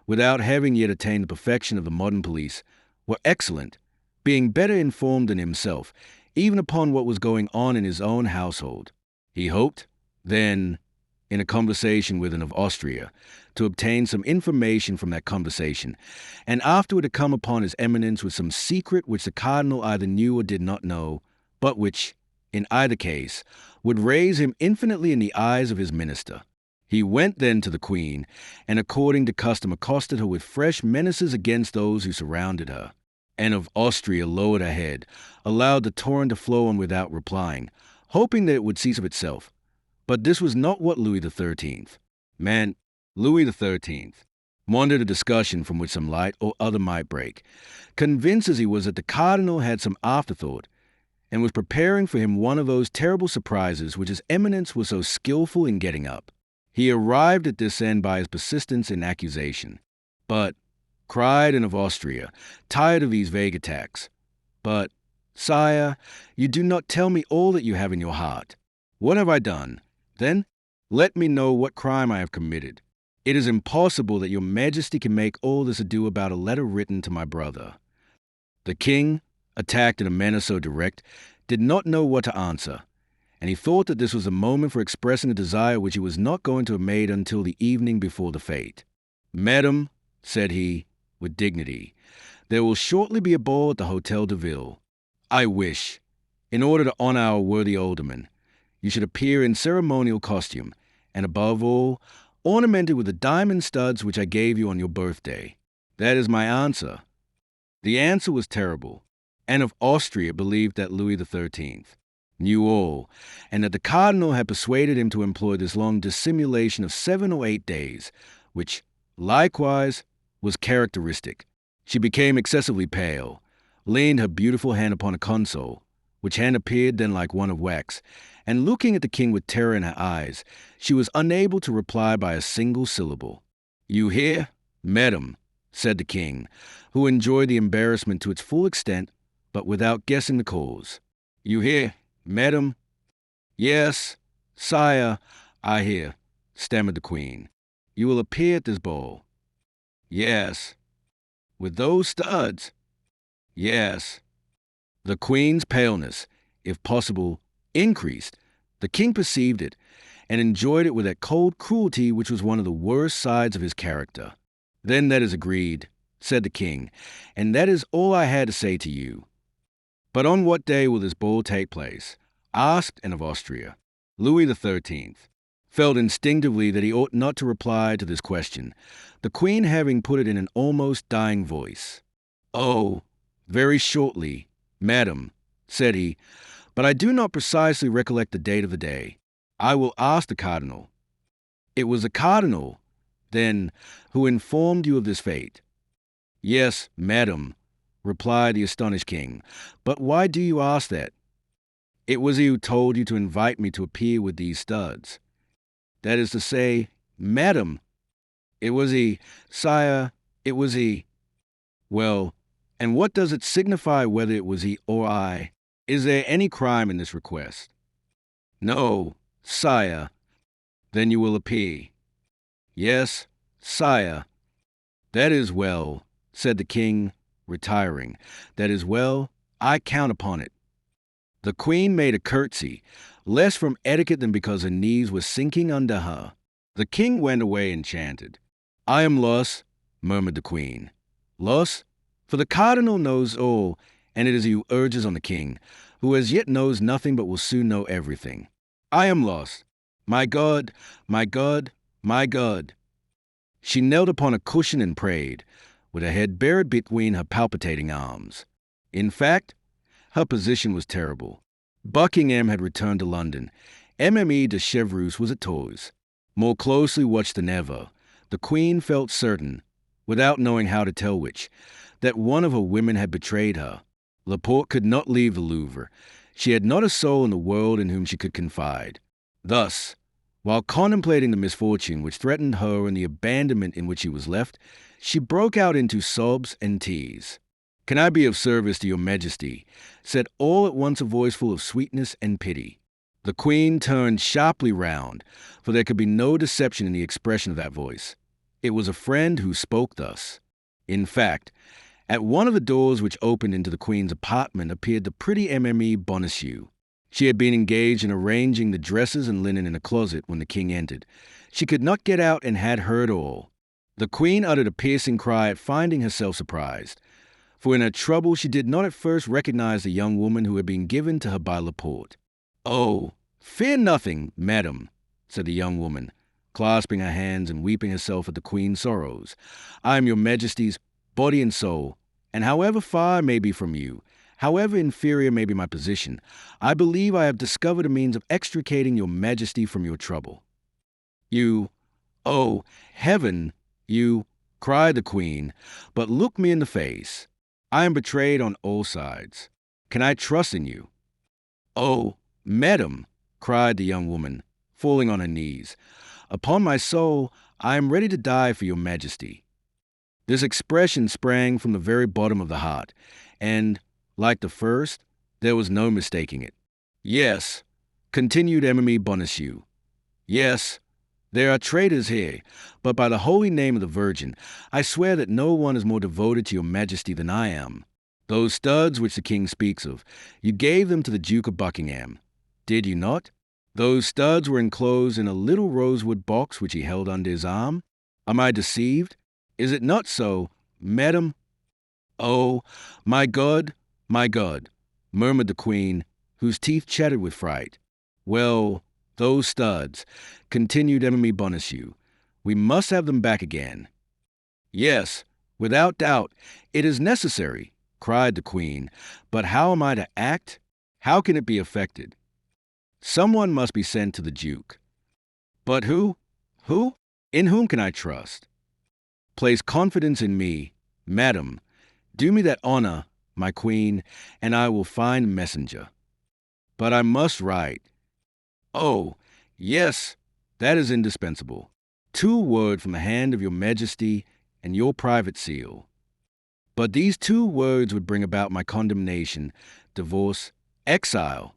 without having yet attained the perfection of the modern police, were excellent, being better informed than himself, even upon what was going on in his own household. He hoped, then, in a conversation with Anne of Austria, to obtain some information from that conversation, and afterward to come upon His Eminence with some secret which the cardinal either knew or did not know, but which, in either case, would raise him infinitely in the eyes of his minister. He went then to the queen, and according to custom accosted her with fresh menaces against those who surrounded her. Anne of Austria lowered her head, allowed the torrent to flow on without replying, hoping that it would cease of itself. But this was not what Louis XIII meant. Louis XIII wanted a discussion from which some light or other might break, convinced as he was that the cardinal had some afterthought, and was preparing for him one of those terrible surprises which His Eminence was so skillful in getting up. He arrived at this end by his persistence in accusation. "But," cried Anne of Austria, tired of these vague attacks, "but, sire, you do not tell me all that you have in your heart. What have I done? Then, let me know what crime I have committed. It is impossible that your Majesty can make all this ado about a letter written to my brother." The king, attacked in a manner so direct, did not know what to answer, and he thought that this was a moment for expressing a desire which he was not going to have made until the evening before the fete. "Madam," said he, with dignity, "there will shortly be a ball at the Hôtel de Ville. I wish, in order to honor our worthy alderman, you should appear in ceremonial costume, and above all, ornamented with the diamond studs which I gave you on your birthday. That is my answer." The answer was terrible. Anne of Austria believed that Louis XIII knew all, and that the cardinal had persuaded him to employ this long dissimulation of 7 or 8 days, which, likewise, was characteristic. She became excessively pale, leaned her beautiful hand upon a console, which hand appeared then like one of wax, and looking at the king with terror in her eyes, she was unable to reply by a single syllable. "You hear, madam," said the king, who enjoyed the embarrassment to its full extent, but without guessing the cause. "You hear, madam?" "Yes, sire, I hear," stammered the queen. "You will appear at this ball." "Yes." "With those studs?" "Yes." The queen's paleness, if possible, increased. The king perceived it, and enjoyed it with that cold cruelty which was one of the worst sides of his character. "Then that is agreed," said the king, "and that is all I had to say to you. But on what day will this ball take place?" asked Anne of Austria. Louis XIII felt instinctively that he ought not to reply to this question, the queen having put it in an almost dying voice. "Oh, very shortly, madam," said he, "but I do not precisely recollect the date of the day. I will ask the cardinal." "It was the cardinal, then, who informed you of this fate?" "Yes, madam," replied the astonished king. "But why do you ask that?" "It was he who told you to invite me to appear with these studs." "That is to say, madam." "It was he, sire, it was he." "Well, and what does it signify whether it was he or I? Is there any crime in this request?" "No, sire." "Then you will appear." "Yes, sire." "That is well," said the king, retiring. "That is well. I count upon it." The queen made a curtsy, less from etiquette than because her knees were sinking under her. The king went away enchanted. "I am lost," murmured the queen. "Lost? For the cardinal knows all, and it is he who urges on the king, who as yet knows nothing but will soon know everything. I am lost. My God, my God, my God." She knelt upon a cushion and prayed, with her head buried between her palpitating arms. In fact, her position was terrible. Buckingham had returned to London. Mme de Chevreuse was at Tours. More closely watched than ever, the queen felt certain, without knowing how to tell which, that one of her women had betrayed her. Laporte could not leave the Louvre. She had not a soul in the world in whom she could confide. Thus, while contemplating the misfortune which threatened her and the abandonment in which she was left, she broke out into sobs and tears. "Can I be of service to your majesty?" said all at once a voice full of sweetness and pity. The queen turned sharply round, for there could be no deception in the expression of that voice. It was a friend who spoke thus. In fact, at one of the doors which opened into the queen's apartment appeared the pretty Mme Bonacieux. She had been engaged in arranging the dresses and linen in a closet when the king entered. She could not get out and had heard all. The queen uttered a piercing cry at finding herself surprised, for in her trouble she did not at first recognize the young woman who had been given to her by Laporte. "Oh, fear nothing, madam," said the young woman, clasping her hands and weeping herself at the queen's sorrows. "I am your majesty's body and soul, and however far I may be from you, however inferior may be my position, I believe I have discovered a means of extricating your majesty from your trouble." "Oh, heaven, you," cried the queen, "but look me in the face. I am betrayed on all sides. Can I trust in you?" "Oh, madam," cried the young woman, falling on her knees, "upon my soul, I am ready to die for your majesty." This expression sprang from the very bottom of the heart, and, like the first, there was no mistaking it. "Yes," continued Mme Bonacieux, "yes, there are traitors here, but by the holy name of the Virgin, I swear that no one is more devoted to your majesty than I am. Those studs which the king speaks of, you gave them to the Duke of Buckingham, did you not? Those studs were enclosed in a little rosewood box which he held under his arm. Am I deceived? Is it not so, madam?" "Oh, my God, murmured the queen, whose teeth chattered with fright. "Well, those studs," continued Mme Bonacieux, "we must have them back again." "Yes, without doubt, it is necessary," cried the queen. "But how am I to act? How can it be effected?" "Someone must be sent to the duke." "But who? Who? In whom can I trust?" "Place confidence in me, madam. Do me that honor, my queen, and I will find a messenger." but I must write. Oh, yes, that is indispensable. 2 words from the hand of your majesty and your private seal. But these 2 words would bring about my condemnation, divorce, exile.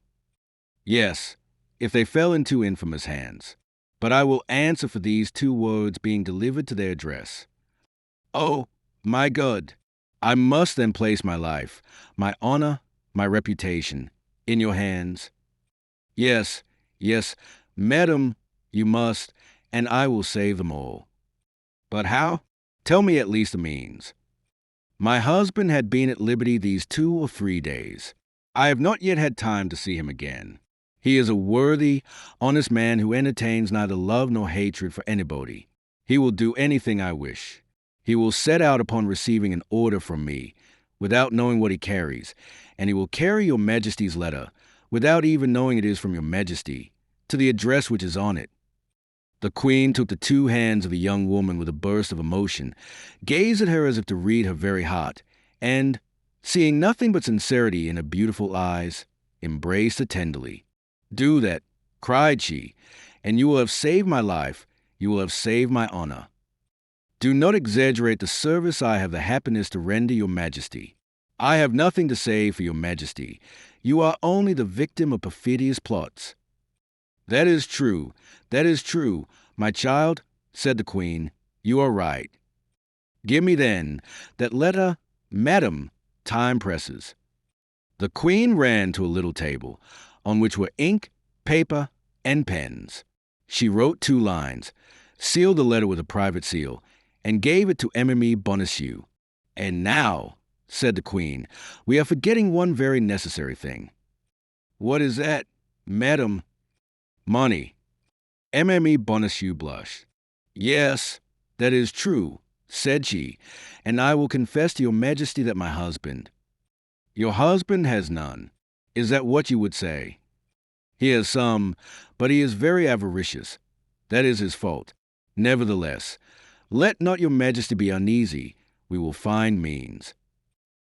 Yes, if they fell into infamous hands. But I will answer for these 2 words being delivered to their address. Oh, my God! I must then place my life, my honor, my reputation, in your hands. Yes, yes, madam, you must, and I will save them all. But how? Tell me at least the means. My husband had been at liberty these 2 or 3 days. I have not yet had time to see him again. He is a worthy, honest man who entertains neither love nor hatred for anybody. He will do anything I wish. He will set out upon receiving an order from me, without knowing what he carries, and he will carry your majesty's letter, without even knowing it is from your majesty, to the address which is on it. The queen took the 2 hands of the young woman with a burst of emotion, gazed at her as if to read her very heart, and, seeing nothing but sincerity in her beautiful eyes, embraced her tenderly. Do that, cried she, and you will have saved my life, you will have saved my honor. Do not exaggerate the service I have the happiness to render your majesty. I have nothing to say for your majesty. You are only the victim of perfidious plots. That is true, my child, said the queen. You are right. Give me, then, that letter, madam. Time presses. The queen ran to a little table, on which were ink, paper, and pens. She wrote 2 lines, sealed the letter with a private seal, and gave it to Aramis Bonacieux. And now, said the queen, we are forgetting one very necessary thing. What is that, madam? Money. Aramis Bonacieux blushed. Yes, that is true, said she, and I will confess to your majesty that my husband. Your husband has none. Is that what you would say? He has some, but he is very avaricious. That is his fault. Nevertheless, let not your majesty be uneasy. We will find means.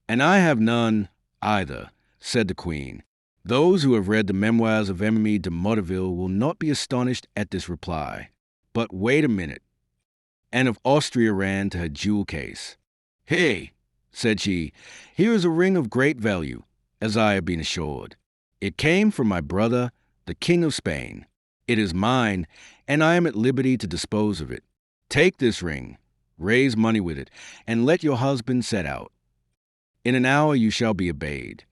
And I have none either, said the queen. Those who have read the memoirs of Aramis de Motteville will not be astonished at this reply. But wait a minute. Anne of Austria ran to her jewel case. Hey, said she, here is a ring of great value, as I have been assured. It came from my brother, the King of Spain. It is mine, and I am at liberty to dispose of it. Take this ring, raise money with it, and let your husband set out. In an hour you shall be obeyed.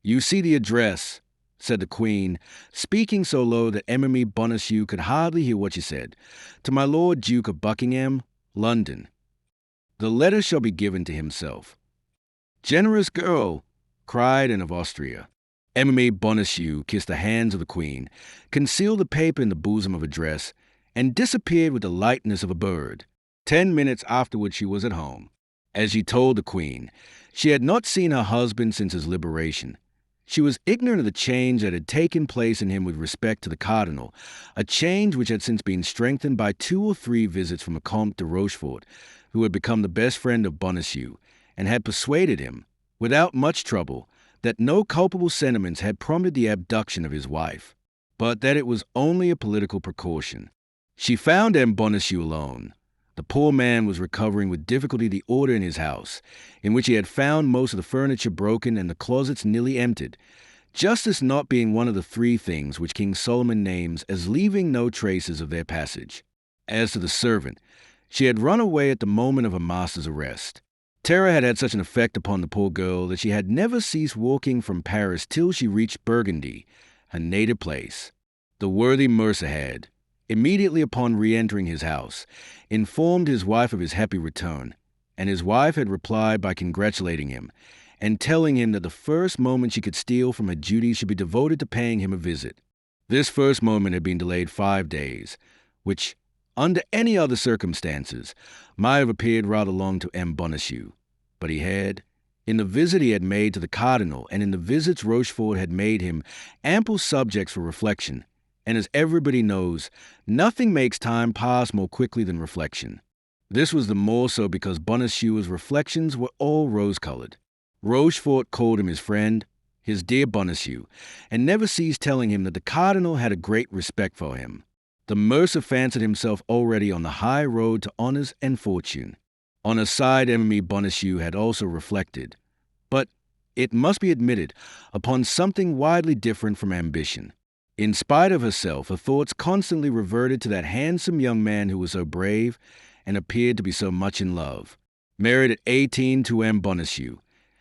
You see the address, said the queen, speaking so low that Aramis Bonacieux could hardly hear what she said. To my Lord Duke of Buckingham, London. The letter shall be given to himself. Generous girl, cried Anne of Austria. Aramis Bonacieux kissed the hands of the queen, concealed the paper in the bosom of a dress, and disappeared with the lightness of a bird. 10 minutes afterward she was at home. As she told the queen, she had not seen her husband since his liberation. She was ignorant of the change that had taken place in him with respect to the cardinal, a change which had since been strengthened by 2 or 3 visits from the Comte de Rochefort, who had become the best friend of Bonacieux, and had persuaded him, without much trouble, that no culpable sentiments had prompted the abduction of his wife, but that it was only a political precaution. She found M. Bonacieux alone. The poor man was recovering with difficulty the order in his house, in which he had found most of the furniture broken and the closets nearly emptied, justice not being one of the 3 things which King Solomon names as leaving no traces of their passage. As to the servant, she had run away at the moment of her master's arrest. Terror had had such an effect upon the poor girl that she had never ceased walking from Paris till she reached Burgundy, her native place. The worthy mercer had, immediately upon re-entering his house, informed his wife of his happy return, and his wife had replied by congratulating him, and telling him that the first moment she could steal from her duties should be devoted to paying him a visit. This first moment had been delayed 5 days, which, under any other circumstances, might have appeared rather long to M. Bonacieux. But he had, in the visit he had made to the cardinal, and in the visits Rochefort had made him, ample subjects for reflection, and as everybody knows, nothing makes time pass more quickly than reflection. This was the more so because Bonacieux's reflections were all rose-colored. Rochefort called him his friend, his dear Bonacieux, and never ceased telling him that the cardinal had a great respect for him. The mercer fancied himself already on the high road to honors and fortune. On a side, Emily Bonacieux had also reflected, but it must be admitted, upon something widely different from ambition. In spite of herself, her thoughts constantly reverted to that handsome young man who was so brave and appeared to be so much in love. Married at 18 to M. Bonacieux,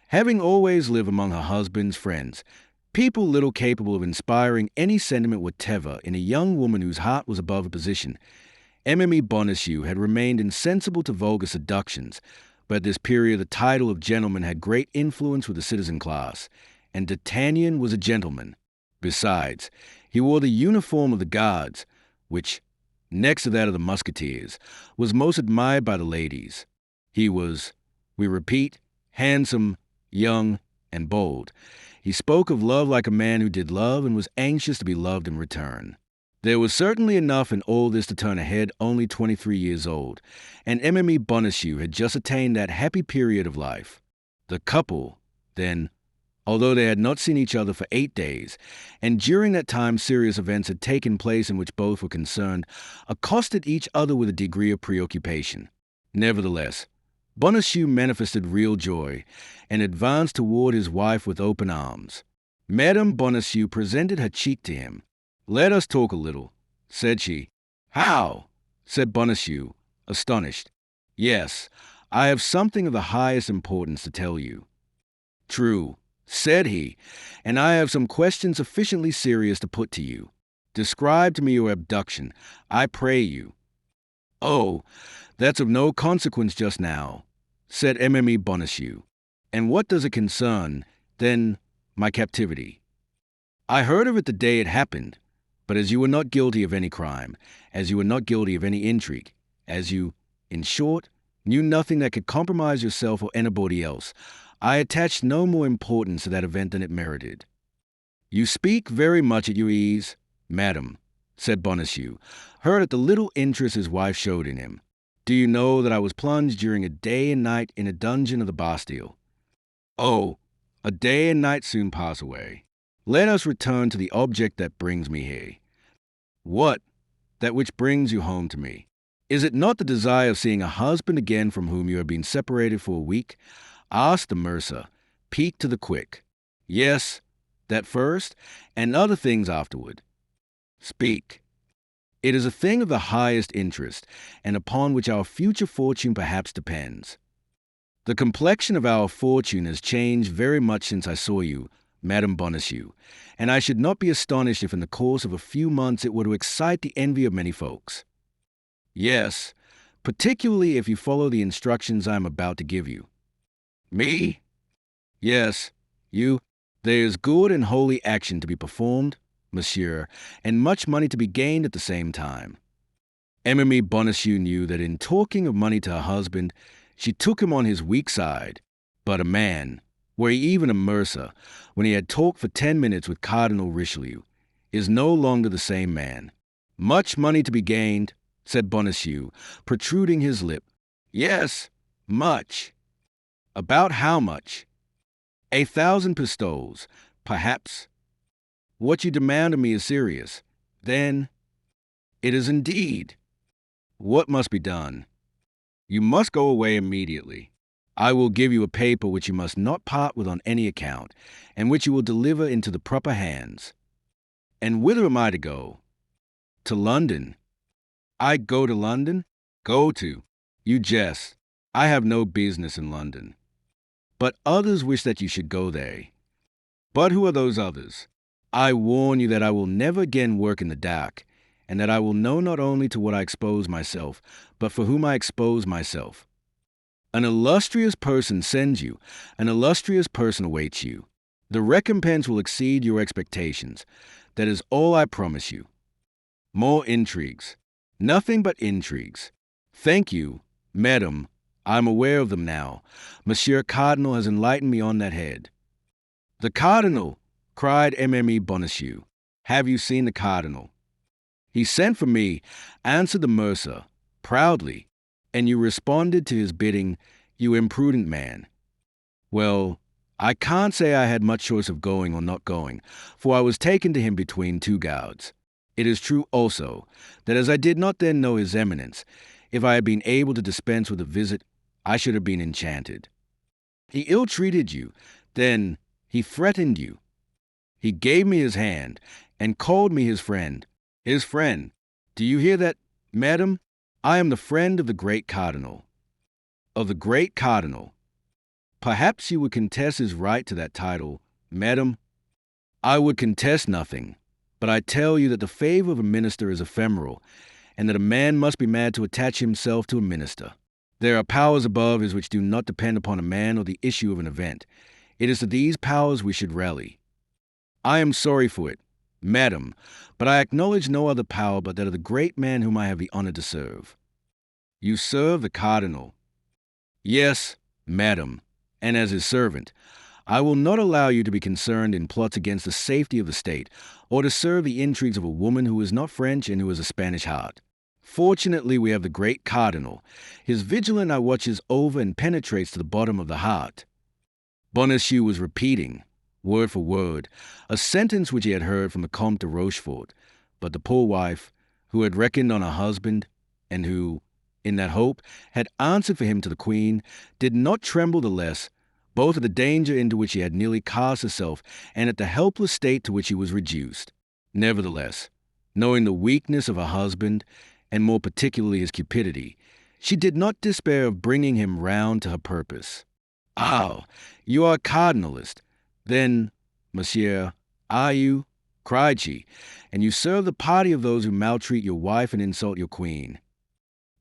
having always lived among her husband's friends, people little capable of inspiring any sentiment whatever in a young woman whose heart was above her position, Emily Bonacieux had remained insensible to vulgar seductions, but at this period the title of gentleman had great influence with the citizen class, and D'Artagnan was a gentleman. Besides, he wore the uniform of the Guards, which, next to that of the Musketeers, was most admired by the ladies. He was, we repeat, handsome, young, and bold. He spoke of love like a man who did love and was anxious to be loved in return. There was certainly enough in all this to turn a head only 23 years old, and Emily Bonacieux had just attained that happy period of life. The couple, then, although they had not seen each other for 8 days, and during that time serious events had taken place in which both were concerned, accosted each other with a degree of preoccupation. Nevertheless, Bonacieux manifested real joy, and advanced toward his wife with open arms. Madame Bonacieux presented her cheek to him. "Let us talk a little," said she. "How?" said Bonacieux, astonished. "Yes, I have something of the highest importance to tell you." "True," said he, "and I have some questions sufficiently serious to put to you. Describe to me your abduction, I pray you." "Oh, that's of no consequence just now," said Emily Bonacieux. "And what does it concern, then, my captivity?" "I heard of it the day it happened, but as you were not guilty of any crime, as you were not guilty of any intrigue, as you, in short, knew nothing that could compromise yourself or anybody else, I attached no more importance to that event than it merited." "You speak very much at your ease, madam," said Bonacieux, hurt at the little interest his wife showed in him. "Do you know that I was plunged during a day and night in a dungeon of the Bastille?" "Oh, a day and night soon pass away. Let us return to the object that brings me here." "What? That which brings you home to me? Is it not the desire of seeing a husband again from whom you have been separated for a week?" asked the mercer, piqued to the quick. "Yes, that first, and other things afterward." "Speak." "It is a thing of the highest interest, and upon which our future fortune perhaps depends. The complexion of our fortune has changed very much since I saw you, Madame Bonacieux, and I should not be astonished if in the course of a few months it were to excite the envy of many folks." "Yes, particularly if you follow the instructions I am about to give you." "Me?" "Yes, you. There is good and holy action to be performed, monsieur, and much money to be gained at the same time." Emily Bonacieux knew that in talking of money to her husband, she took him on his weak side, but a man, were he even a mercer, when he had talked for 10 minutes with Cardinal Richelieu, is no longer the same man. "Much money to be gained," said Bonacieux, protruding his lip. "Yes, much." "About how much?" 1,000 pistoles, perhaps." "What you demand of me is serious." "Then—" "It is indeed." "What must be done?" "You must go away immediately. I will give you a paper which you must not part with on any account, and which you will deliver into the proper hands." "And whither am I to go?" "To London." "I go to London?" "Go to. You jest. I have no business in London." "But others wish that you should go there." "But who are those others?" "I warn you that I will never again work in the dark, and that I will know not only to what I expose myself, but for whom I expose myself. An illustrious person sends you, an illustrious person awaits you. The recompense will exceed your expectations. That is all I promise you. More intrigues. Nothing but intrigues. Thank you, madam. I am aware of them now. Monsieur Cardinal has enlightened me on that head." "The Cardinal!" cried Emily Bonacieux. "Have you seen the Cardinal?" "He sent for me," answered the mercer, proudly. "And you responded to his bidding, you imprudent man." "Well, I can't say I had much choice of going or not going, for I was taken to him between two guards. It is true also that as I did not then know his eminence, if I had been able to dispense with a visit, I should have been enchanted. He ill-treated you, then he threatened you. He gave me his hand and called me his friend. His friend. Do you hear that, madam? I am the friend of the great cardinal. Of the great cardinal. Perhaps you would contest his right to that title, madam? I would contest nothing, but I tell you that the favor of a minister is ephemeral, and that a man must be mad to attach himself to a minister. There are powers above us which do not depend upon a man or the issue of an event. It is to these powers we should rally. I am sorry for it, madam, but I acknowledge no other power but that of the great man whom I have the honor to serve. You serve the cardinal. Yes, madam, and as his servant, I will not allow you to be concerned in plots against the safety of the state, or to serve the intrigues of a woman who is not French and who has a Spanish heart. Fortunately, we have the great cardinal. His vigilant eye watches over and penetrates to the bottom of the heart. Bonacieux was repeating, word for word, a sentence which he had heard from the Comte de Rochefort, but the poor wife, who had reckoned on her husband, and who, in that hope, had answered for him to the queen, did not tremble the less, both at the danger into which she had nearly cast herself and at the helpless state to which he was reduced. Nevertheless, knowing the weakness of her husband, and more particularly his cupidity, she did not despair of bringing him round to her purpose. "Ah, you are a cardinalist. Then, monsieur, are you?" cried she, "and you serve the party of those who maltreat your wife and insult your queen.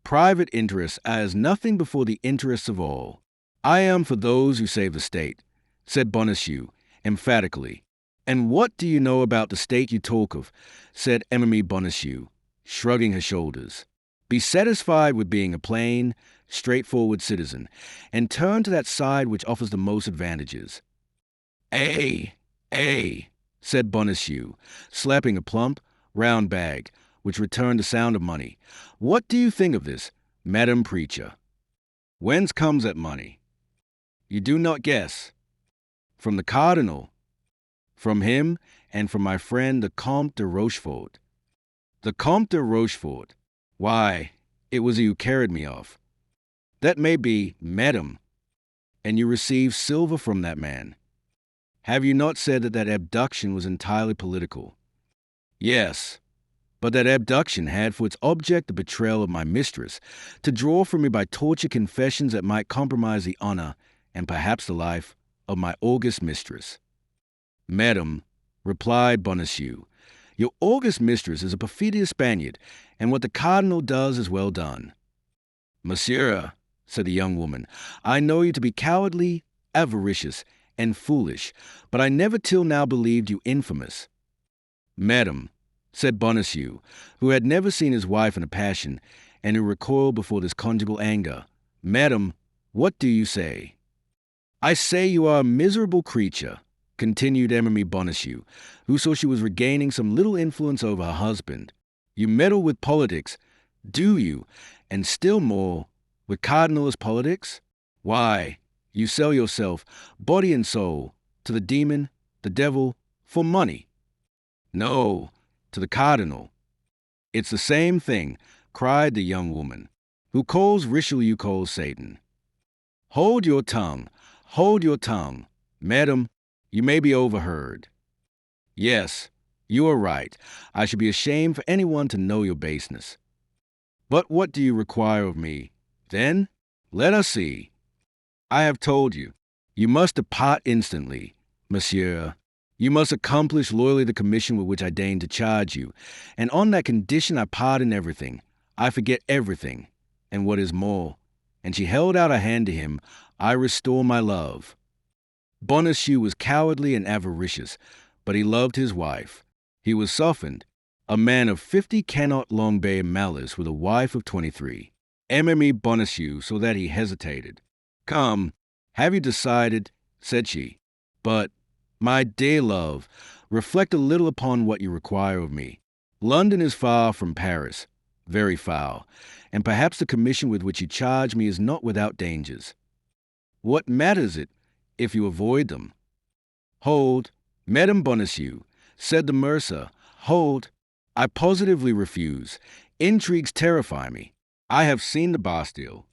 Private interests are as nothing before the interests of all. I am for those who save the state," said Bonacieux, emphatically. "And what do you know about the state you talk of?" said Emily Bonacieux, shrugging her shoulders. "Be satisfied with being a plain, straightforward citizen, and turn to that side which offers the most advantages." "Eh, said Bonacieux, slapping a plump, round bag, which returned the sound of money. "What do you think of this, Madam Preacher? Whence comes that money?" "You do not guess." "From the cardinal." "From him, and from my friend the Comte de Rochefort." "The Comte de Rochefort? Why, it was he who carried me off." "That may be, madam." "And you received silver from that man. Have you not said that that abduction was entirely political?" "Yes, but that abduction had for its object the betrayal of my mistress, to draw from me by torture confessions that might compromise the honor, and perhaps the life, of my august mistress." "Madam," replied Bonacieux, "your august mistress is a perfidious Spaniard, and what the cardinal does is well done." "Monsieur," said the young woman, "I know you to be cowardly, avaricious, and foolish, but I never till now believed you infamous." "Madam," said Bonacieux, who had never seen his wife in a passion, and who recoiled before this conjugal anger, "Madam, what do you say?" "I say you are a miserable creature," continued Emily Bonacieux, who saw she was regaining some little influence over her husband. "You meddle with politics, do you, and still more, with cardinalist politics? Why, you sell yourself, body and soul, to the demon, the devil, for money." "No, to the cardinal." "It's the same thing," cried the young woman. "Who calls Richelieu calls Satan." Hold your tongue, madam, you may be overheard." "Yes, you are right. I should be ashamed for anyone to know your baseness." "But what do you require of me, then? Let us see." "I have told you. You must depart instantly, monsieur. You must accomplish loyally the commission with which I deign to charge you, and on that condition I pardon everything. I forget everything, and what is more," and she held out her hand to him, "I restore my love." Bonacieux was cowardly and avaricious, but he loved his wife. He was softened. A man of 50 cannot long bear malice with a wife of 23. Emily Bonacieux saw that he hesitated. "Come, have you decided?" said she. "But, my dear love, reflect a little upon what you require of me. London is far from Paris, very far, and perhaps the commission with which you charge me is not without dangers." "What matters it? if you avoid them. Hold, Madame Bonacieux, said the mercer. Hold, I positively refuse. Intrigues terrify me. I have seen the Bastille.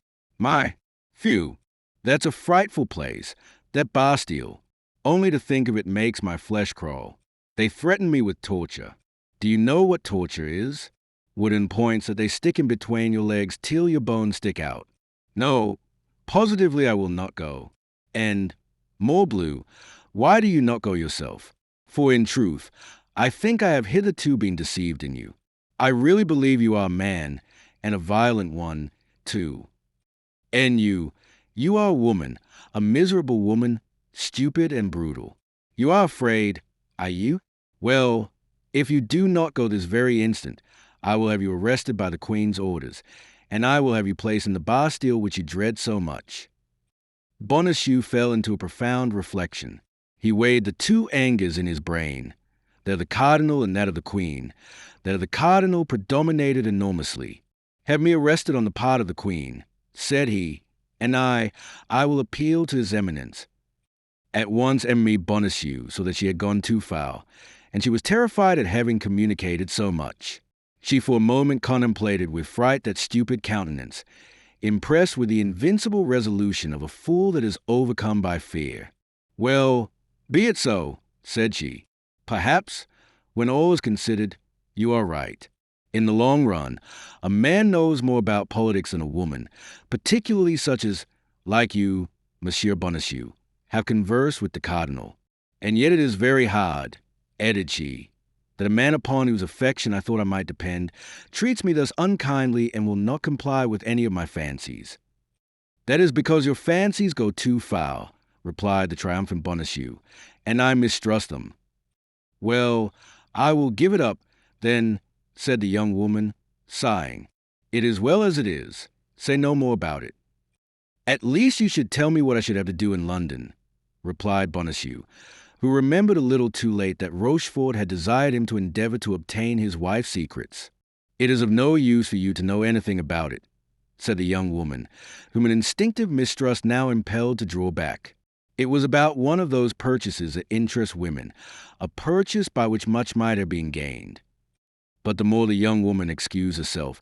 Phew, that's a frightful place, that Bastille. Only to think of it makes my flesh crawl. They threaten me with torture. Do you know what torture is? Wooden points that they stick in between your legs till your bones stick out. No, positively I will not go. And, morbleu, why do you not go yourself? For in truth, I think I have hitherto been deceived in you. I really believe you are a man, and a violent one, too. And you are a woman, a miserable woman, stupid and brutal. You are afraid, are you? Well, if you do not go this very instant, I will have you arrested by the Queen's orders, and I will have you placed in the Bastille which you dread so much. Bonacieux fell into a profound reflection. He weighed the two angers in his brain, that of the cardinal and that of the Queen. That of the cardinal predominated enormously. Have me arrested on the part of the Queen, said he, and I will appeal to his eminence. At once Emily Bonacieux saw that she had gone too far, and she was terrified at having communicated so much. She for a moment contemplated with fright that stupid countenance, impressed with the invincible resolution of a fool that is overcome by fear. Well, be it so, said she. Perhaps, when all is considered, you are right. In the long run, a man knows more about politics than a woman, particularly such as, like you, Monsieur Bonacieux, have conversed with the cardinal. And yet it is very hard, added she, that a man upon whose affection I thought I might depend treats me thus unkindly and will not comply with any of my fancies. That is because your fancies go too far, replied the triumphant Bonacieux, and I mistrust them. Well, I will give it up, then, said the young woman, sighing. It is well as it is. Say no more about it. At least you should tell me what I should have to do in London, replied Bonacieux, who remembered a little too late that Rochefort had desired him to endeavor to obtain his wife's secrets. It is of no use for you to know anything about it, said the young woman, whom an instinctive mistrust now impelled to draw back. It was about one of those purchases that interest women, a purchase by which much might have been gained. But the more the young woman excused herself,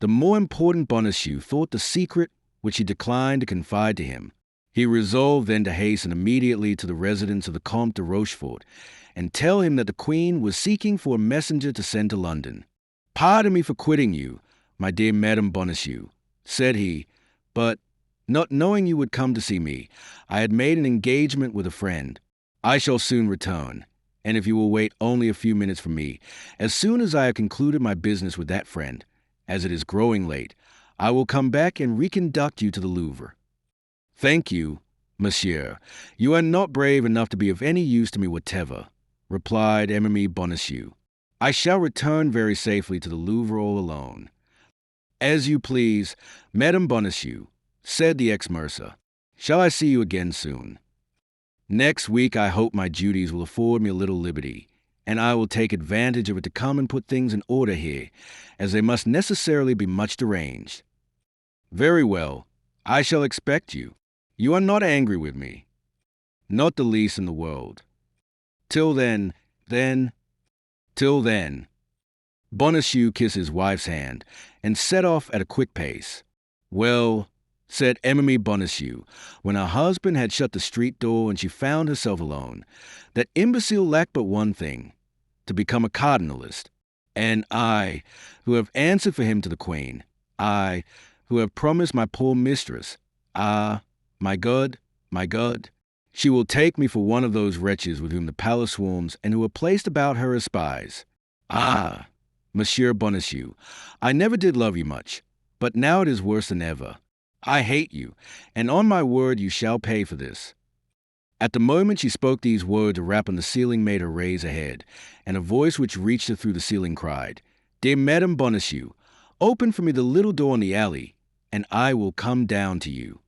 the more important Bonacieux thought the secret which he declined to confide to him. He resolved then to hasten immediately to the residence of the Comte de Rochefort, and tell him that the Queen was seeking for a messenger to send to London. Pardon me for quitting you, my dear Madame Bonacieux, said he, but, not knowing you would come to see me, I had made an engagement with a friend. I shall soon return, and if you will wait only a few minutes for me, as soon as I have concluded my business with that friend, as it is growing late, I will come back and reconduct you to the Louvre. Thank you, monsieur. You are not brave enough to be of any use to me whatever, replied Emily Bonacieux. I shall return very safely to the Louvre all alone. As you please, Madame Bonacieux, said the ex-mercer. Shall I see you again soon? Next week I hope my duties will afford me a little liberty, and I will take advantage of it to come and put things in order here, as they must necessarily be much deranged. Very well, I shall expect you. You are not angry with me? Not the least in the world. Till then. Bonacieux kissed his wife's hand, and set off at a quick pace. Well, said Emily Bonacieux, when her husband had shut the street door and she found herself alone, that imbecile lacked but one thing, to become a cardinalist. And I, who have answered for him to the Queen, I, who have promised my poor mistress, my God, she will take me for one of those wretches with whom the palace swarms and who are placed about her as spies. Monsieur Bonacieux, I never did love you much, but now it is worse than ever. I hate you, and on my word you shall pay for this. At the moment she spoke these words, a rap on the ceiling made her raise her head, and a voice which reached her through the ceiling cried, Dear Madame Bonacieux, open for me the little door in the alley, and I will come down to you.